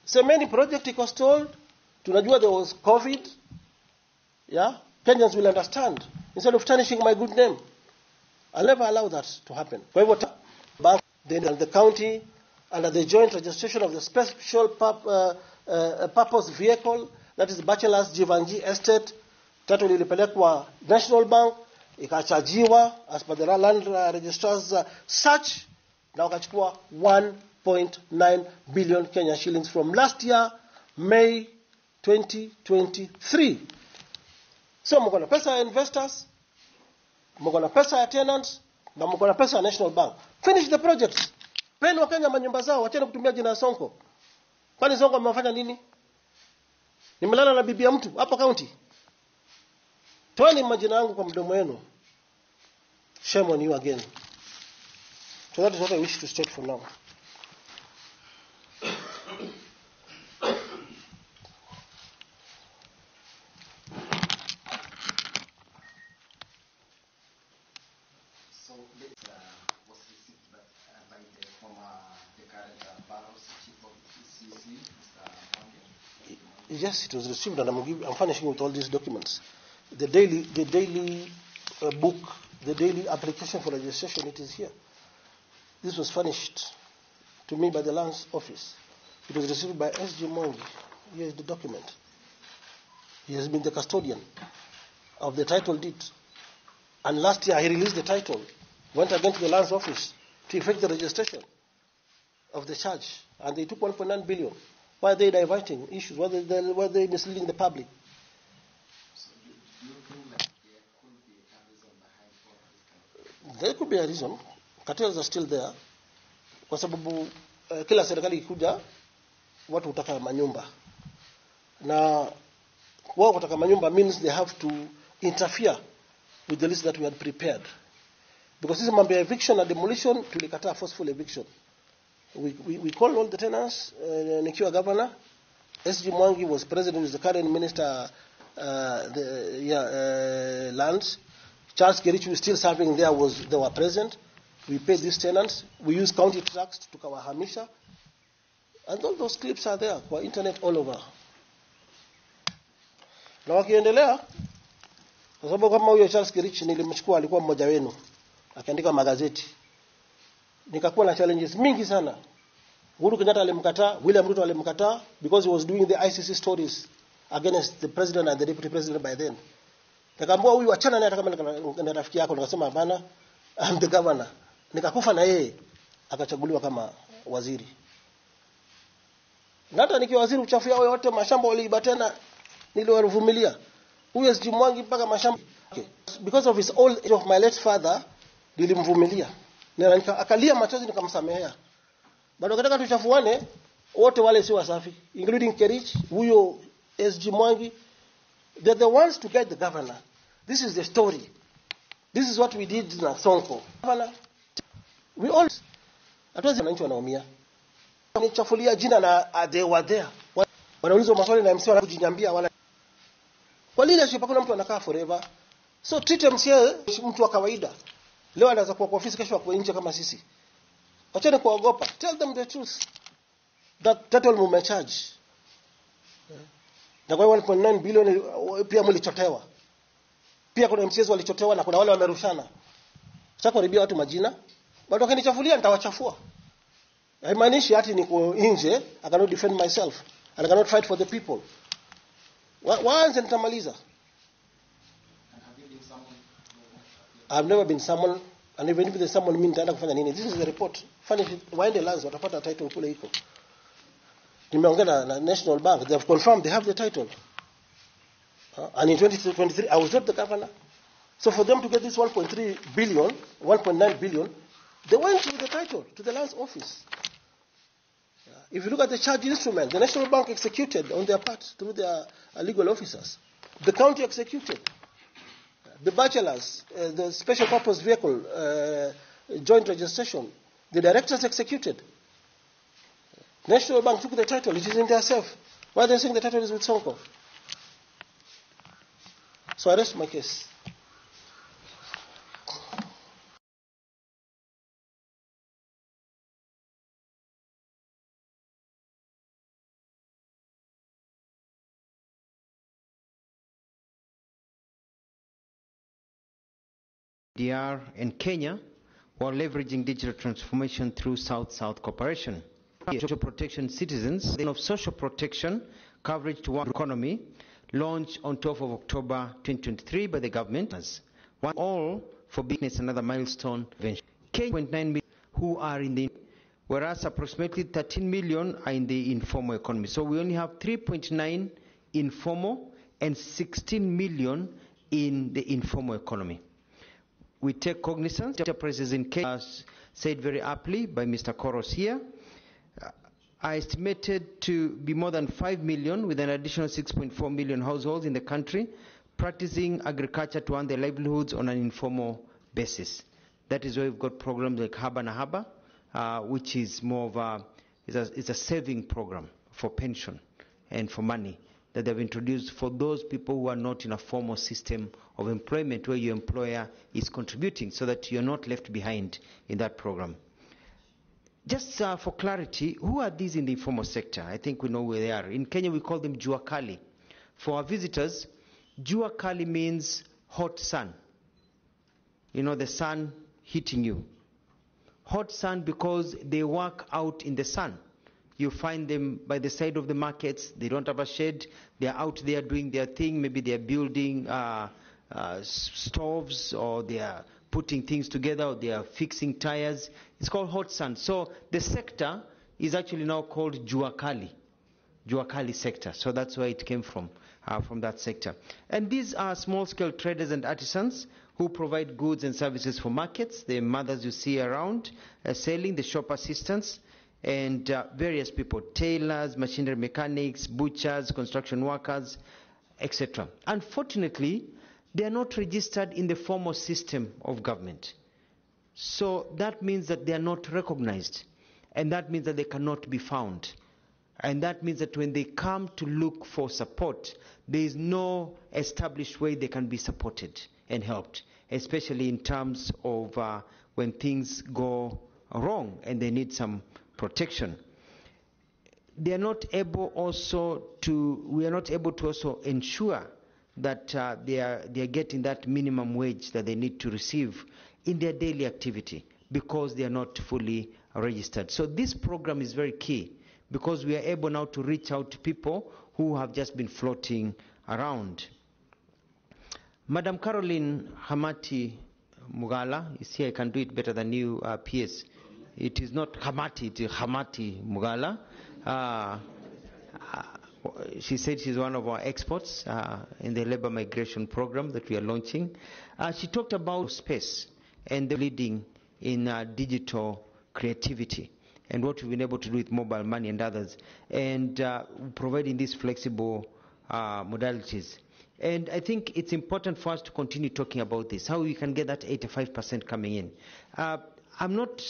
So many projects was told. Tunajua there was COVID. Yeah, Kenyans will understand. Instead of tarnishing my good name, I'll never allow that to happen. Kwa hivyo bank, then the county, under the joint registration of the special purpose vehicle, that is Bachelor's Jivanji Estate, title ilipelekwa National Bank, ikachajiwa as per the land registrar's search, na wakachukua 1.9 billion Kenya shillings from last year, May 2023. So mko na pesa ya investors, mko na pesa ya tenants, na mko na pesa ya National Bank. Finish the project. Peni Wakenya manyumba zao, wacheni kutumia jina Sonko. Kwani Sonko amefanya nini? Nimelala na bibi ya mtu hapa county. Toeni majina yangu kwa mdomo wenu. Shame on you again. So that is what I wish to state for now. Yes, it was received, and I'm finishing with all these documents. The daily book, the daily application for registration, it is here. This was furnished to me by the Lands Office. It was received by S.G. Mwangi. Here is the document. He has been the custodian of the title deed. And last year he released the title, went again to the Lands Office to effect the registration of the charge. And they took 1.9 billion. Why are they diverting issues? Why are they misleading the public? So do you think like there could be a reason behind all this kind of... There could be a reason. Cartels are still there. Kwa sababu kila serikali ikuja watu hutaka manyumba. Na wao kutaka manyumba means they have to interfere with the list that we had prepared. Because this mambo ya eviction and demolition, tulikataa forceful eviction. We called all the tenants, nikiwa governor. S.G. Mwangi was president, was the current minister, lands. Charles Kerichu is still serving there, they were present. We paid these tenants. We used county tracts to tukawahamisha. And all those clips are there for internet all over. Na wakiendelea, kwa sababu kama huyo Charles Kerichu nilimchukua, alikuwa mmoja wenu, akiandika magazeti. Nikakuwa na challenges mingi sana. Uhuru Kenyatta alimkataa, William Ruto alimkataa, because he was doing the ICC stories against the president and the deputy president by then. Nikaambiwa huyu achana naye, hata kama ni rafiki yako. Nikasema hapana, I'm the governor. Nikakufa na yeye, akachaguliwa kama waziri. Na hata nikiwa waziri, uchafu yao yote, mashamba waliiba tena, niliwavumilia. Huyu S.G. Mwangi mpaka mashamba. Okay. Because of his old age of my late father, nilimvumilia. Na akalia machozi, nikamsamehea. Bado wakataka tuchafuane, wote wale si wasafi, including Kerich, huyo S.G. Mwangi. They're the ones to get the governor. This is the story. This is what we did na Sonko. Governor, we all, hatuwezi wananchi wanaumia. Nichafulia jina na they were there. Wanaulizwa maswali na MC wanakujinyambia wala. Kwa leadership hakuna mtu anakaa forever. So treat MCA mtu wa kawaida. Leo anaweza kuwa kwa ofisi, kesho ako nje kama sisi. Wachane kuogopa. Tell them the truth. That all mumecharge. Na kwa 1.9 billion pia mlichotewa. Pia kuna MCAs walichotewa na kuna wale wamerushana. Sasa kuharibia watu majina. Bado wakinichafulia nitawachafua. Haimaanishi ati niko nje, I cannot defend myself. And I cannot fight for the people. Waanze nitamaliza. I've never been summoned, and even if they summon me, nitaenda kufanya nini? This is the report. Waende Lands watapata title kule iko. Nimeongea na National Bank, they have confirmed they have the title. And in 2023, I was not the governor. So for them to get this 1.3 billion, 1.9 billion, they went with the title to the Lands Office. If you look at the charge instrument, the National Bank executed on their part through their legal officers. The county executed. The bachelors, the special purpose vehicle, joint registration, the directors executed. National Bank took the title, it is in their safe. Why are they saying the title is with Sonko? So I rest my case. DR and Kenya while leveraging digital transformation through South-South cooperation. Social protection citizens of social protection coverage to one economy launched on 12th of October 2023 by the government. One all for business another milestone. Kenya 0.9 million who are in the, whereas approximately 13 million are in the informal economy. So we only have 3.9 informal and 16 million in the informal economy. We take cognizance, enterprises in Kenya, as said very aptly by Mr. Koros here, are estimated to be more than 5 million with an additional 6.4 million households in the country practicing agriculture to earn their livelihoods on an informal basis. That is why we've got programs like Haba na Haba, which is more of a, it's a saving program for pension and for money that they've introduced for those people who are not in a formal system of employment where your employer is contributing so that you're not left behind in that program. Just for clarity, who are these in the informal sector? I think we know where they are. In Kenya, we call them Jua Kali. For our visitors, Jua Kali means hot sun. You know, the sun hitting you. Hot sun because they work out in the sun. You find them by the side of the markets. They don't have a shade. They're out there doing their thing. Maybe they're building stoves, or they are putting things together, or they are fixing tires. It's called hot sun. So the sector is actually now called Jua Kali sector. So that's where it came from that sector. And these are small-scale traders and artisans who provide goods and services for markets. The mothers you see around selling, the shop assistants, and various people, tailors, machinery mechanics, butchers, construction workers, etc. Unfortunately, they are not registered in the formal system of government. So that means that they are not recognized, and that means that they cannot be found. And that means that when they come to look for support, there is no established way they can be supported and helped, especially in terms of when things go wrong and they need some protection. They are not able also to, we are not able to also ensure that they are getting that minimum wage that they need to receive in their daily activity, because they are not fully registered. So this program is very key, because we are able now to reach out to people who have just been floating around. Madam Caroline Hamati Mugala is here. I can do it better than you, PS. It is not Hamati, it is Hamati Mugala. She said she's one of our experts in the labor migration program that we are launching. She talked about space and the leading in digital creativity, and what we've been able to do with mobile money and others, and providing these flexible modalities. And I think it's important for us to continue talking about this, how we can get that 85% coming in. I'm not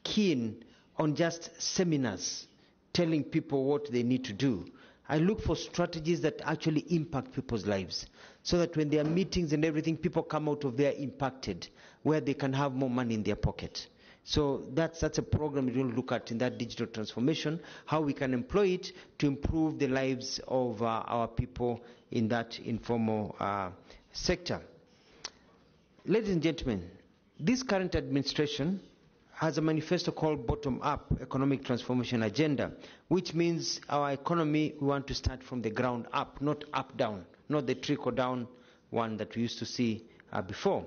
keen on just seminars telling people what they need to do. I look for strategies that actually impact people's lives, so that when there are meetings and everything, people come out of there impacted, where they can have more money in their pocket. So that's a program we will look at in that digital transformation, how we can employ it to improve the lives of our people in that informal sector. Ladies and gentlemen, this current administration has a manifesto called Bottom-Up Economic Transformation Agenda, which means our economy, we want to start from the ground up, not up-down, not the trickle-down one that we used to see before.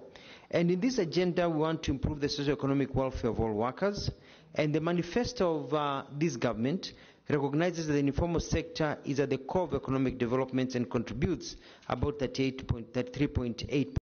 And in this agenda, we want to improve the socio-economic welfare of all workers. And the manifesto of this government recognizes that the informal sector is at the core of economic development and contributes about 33.8%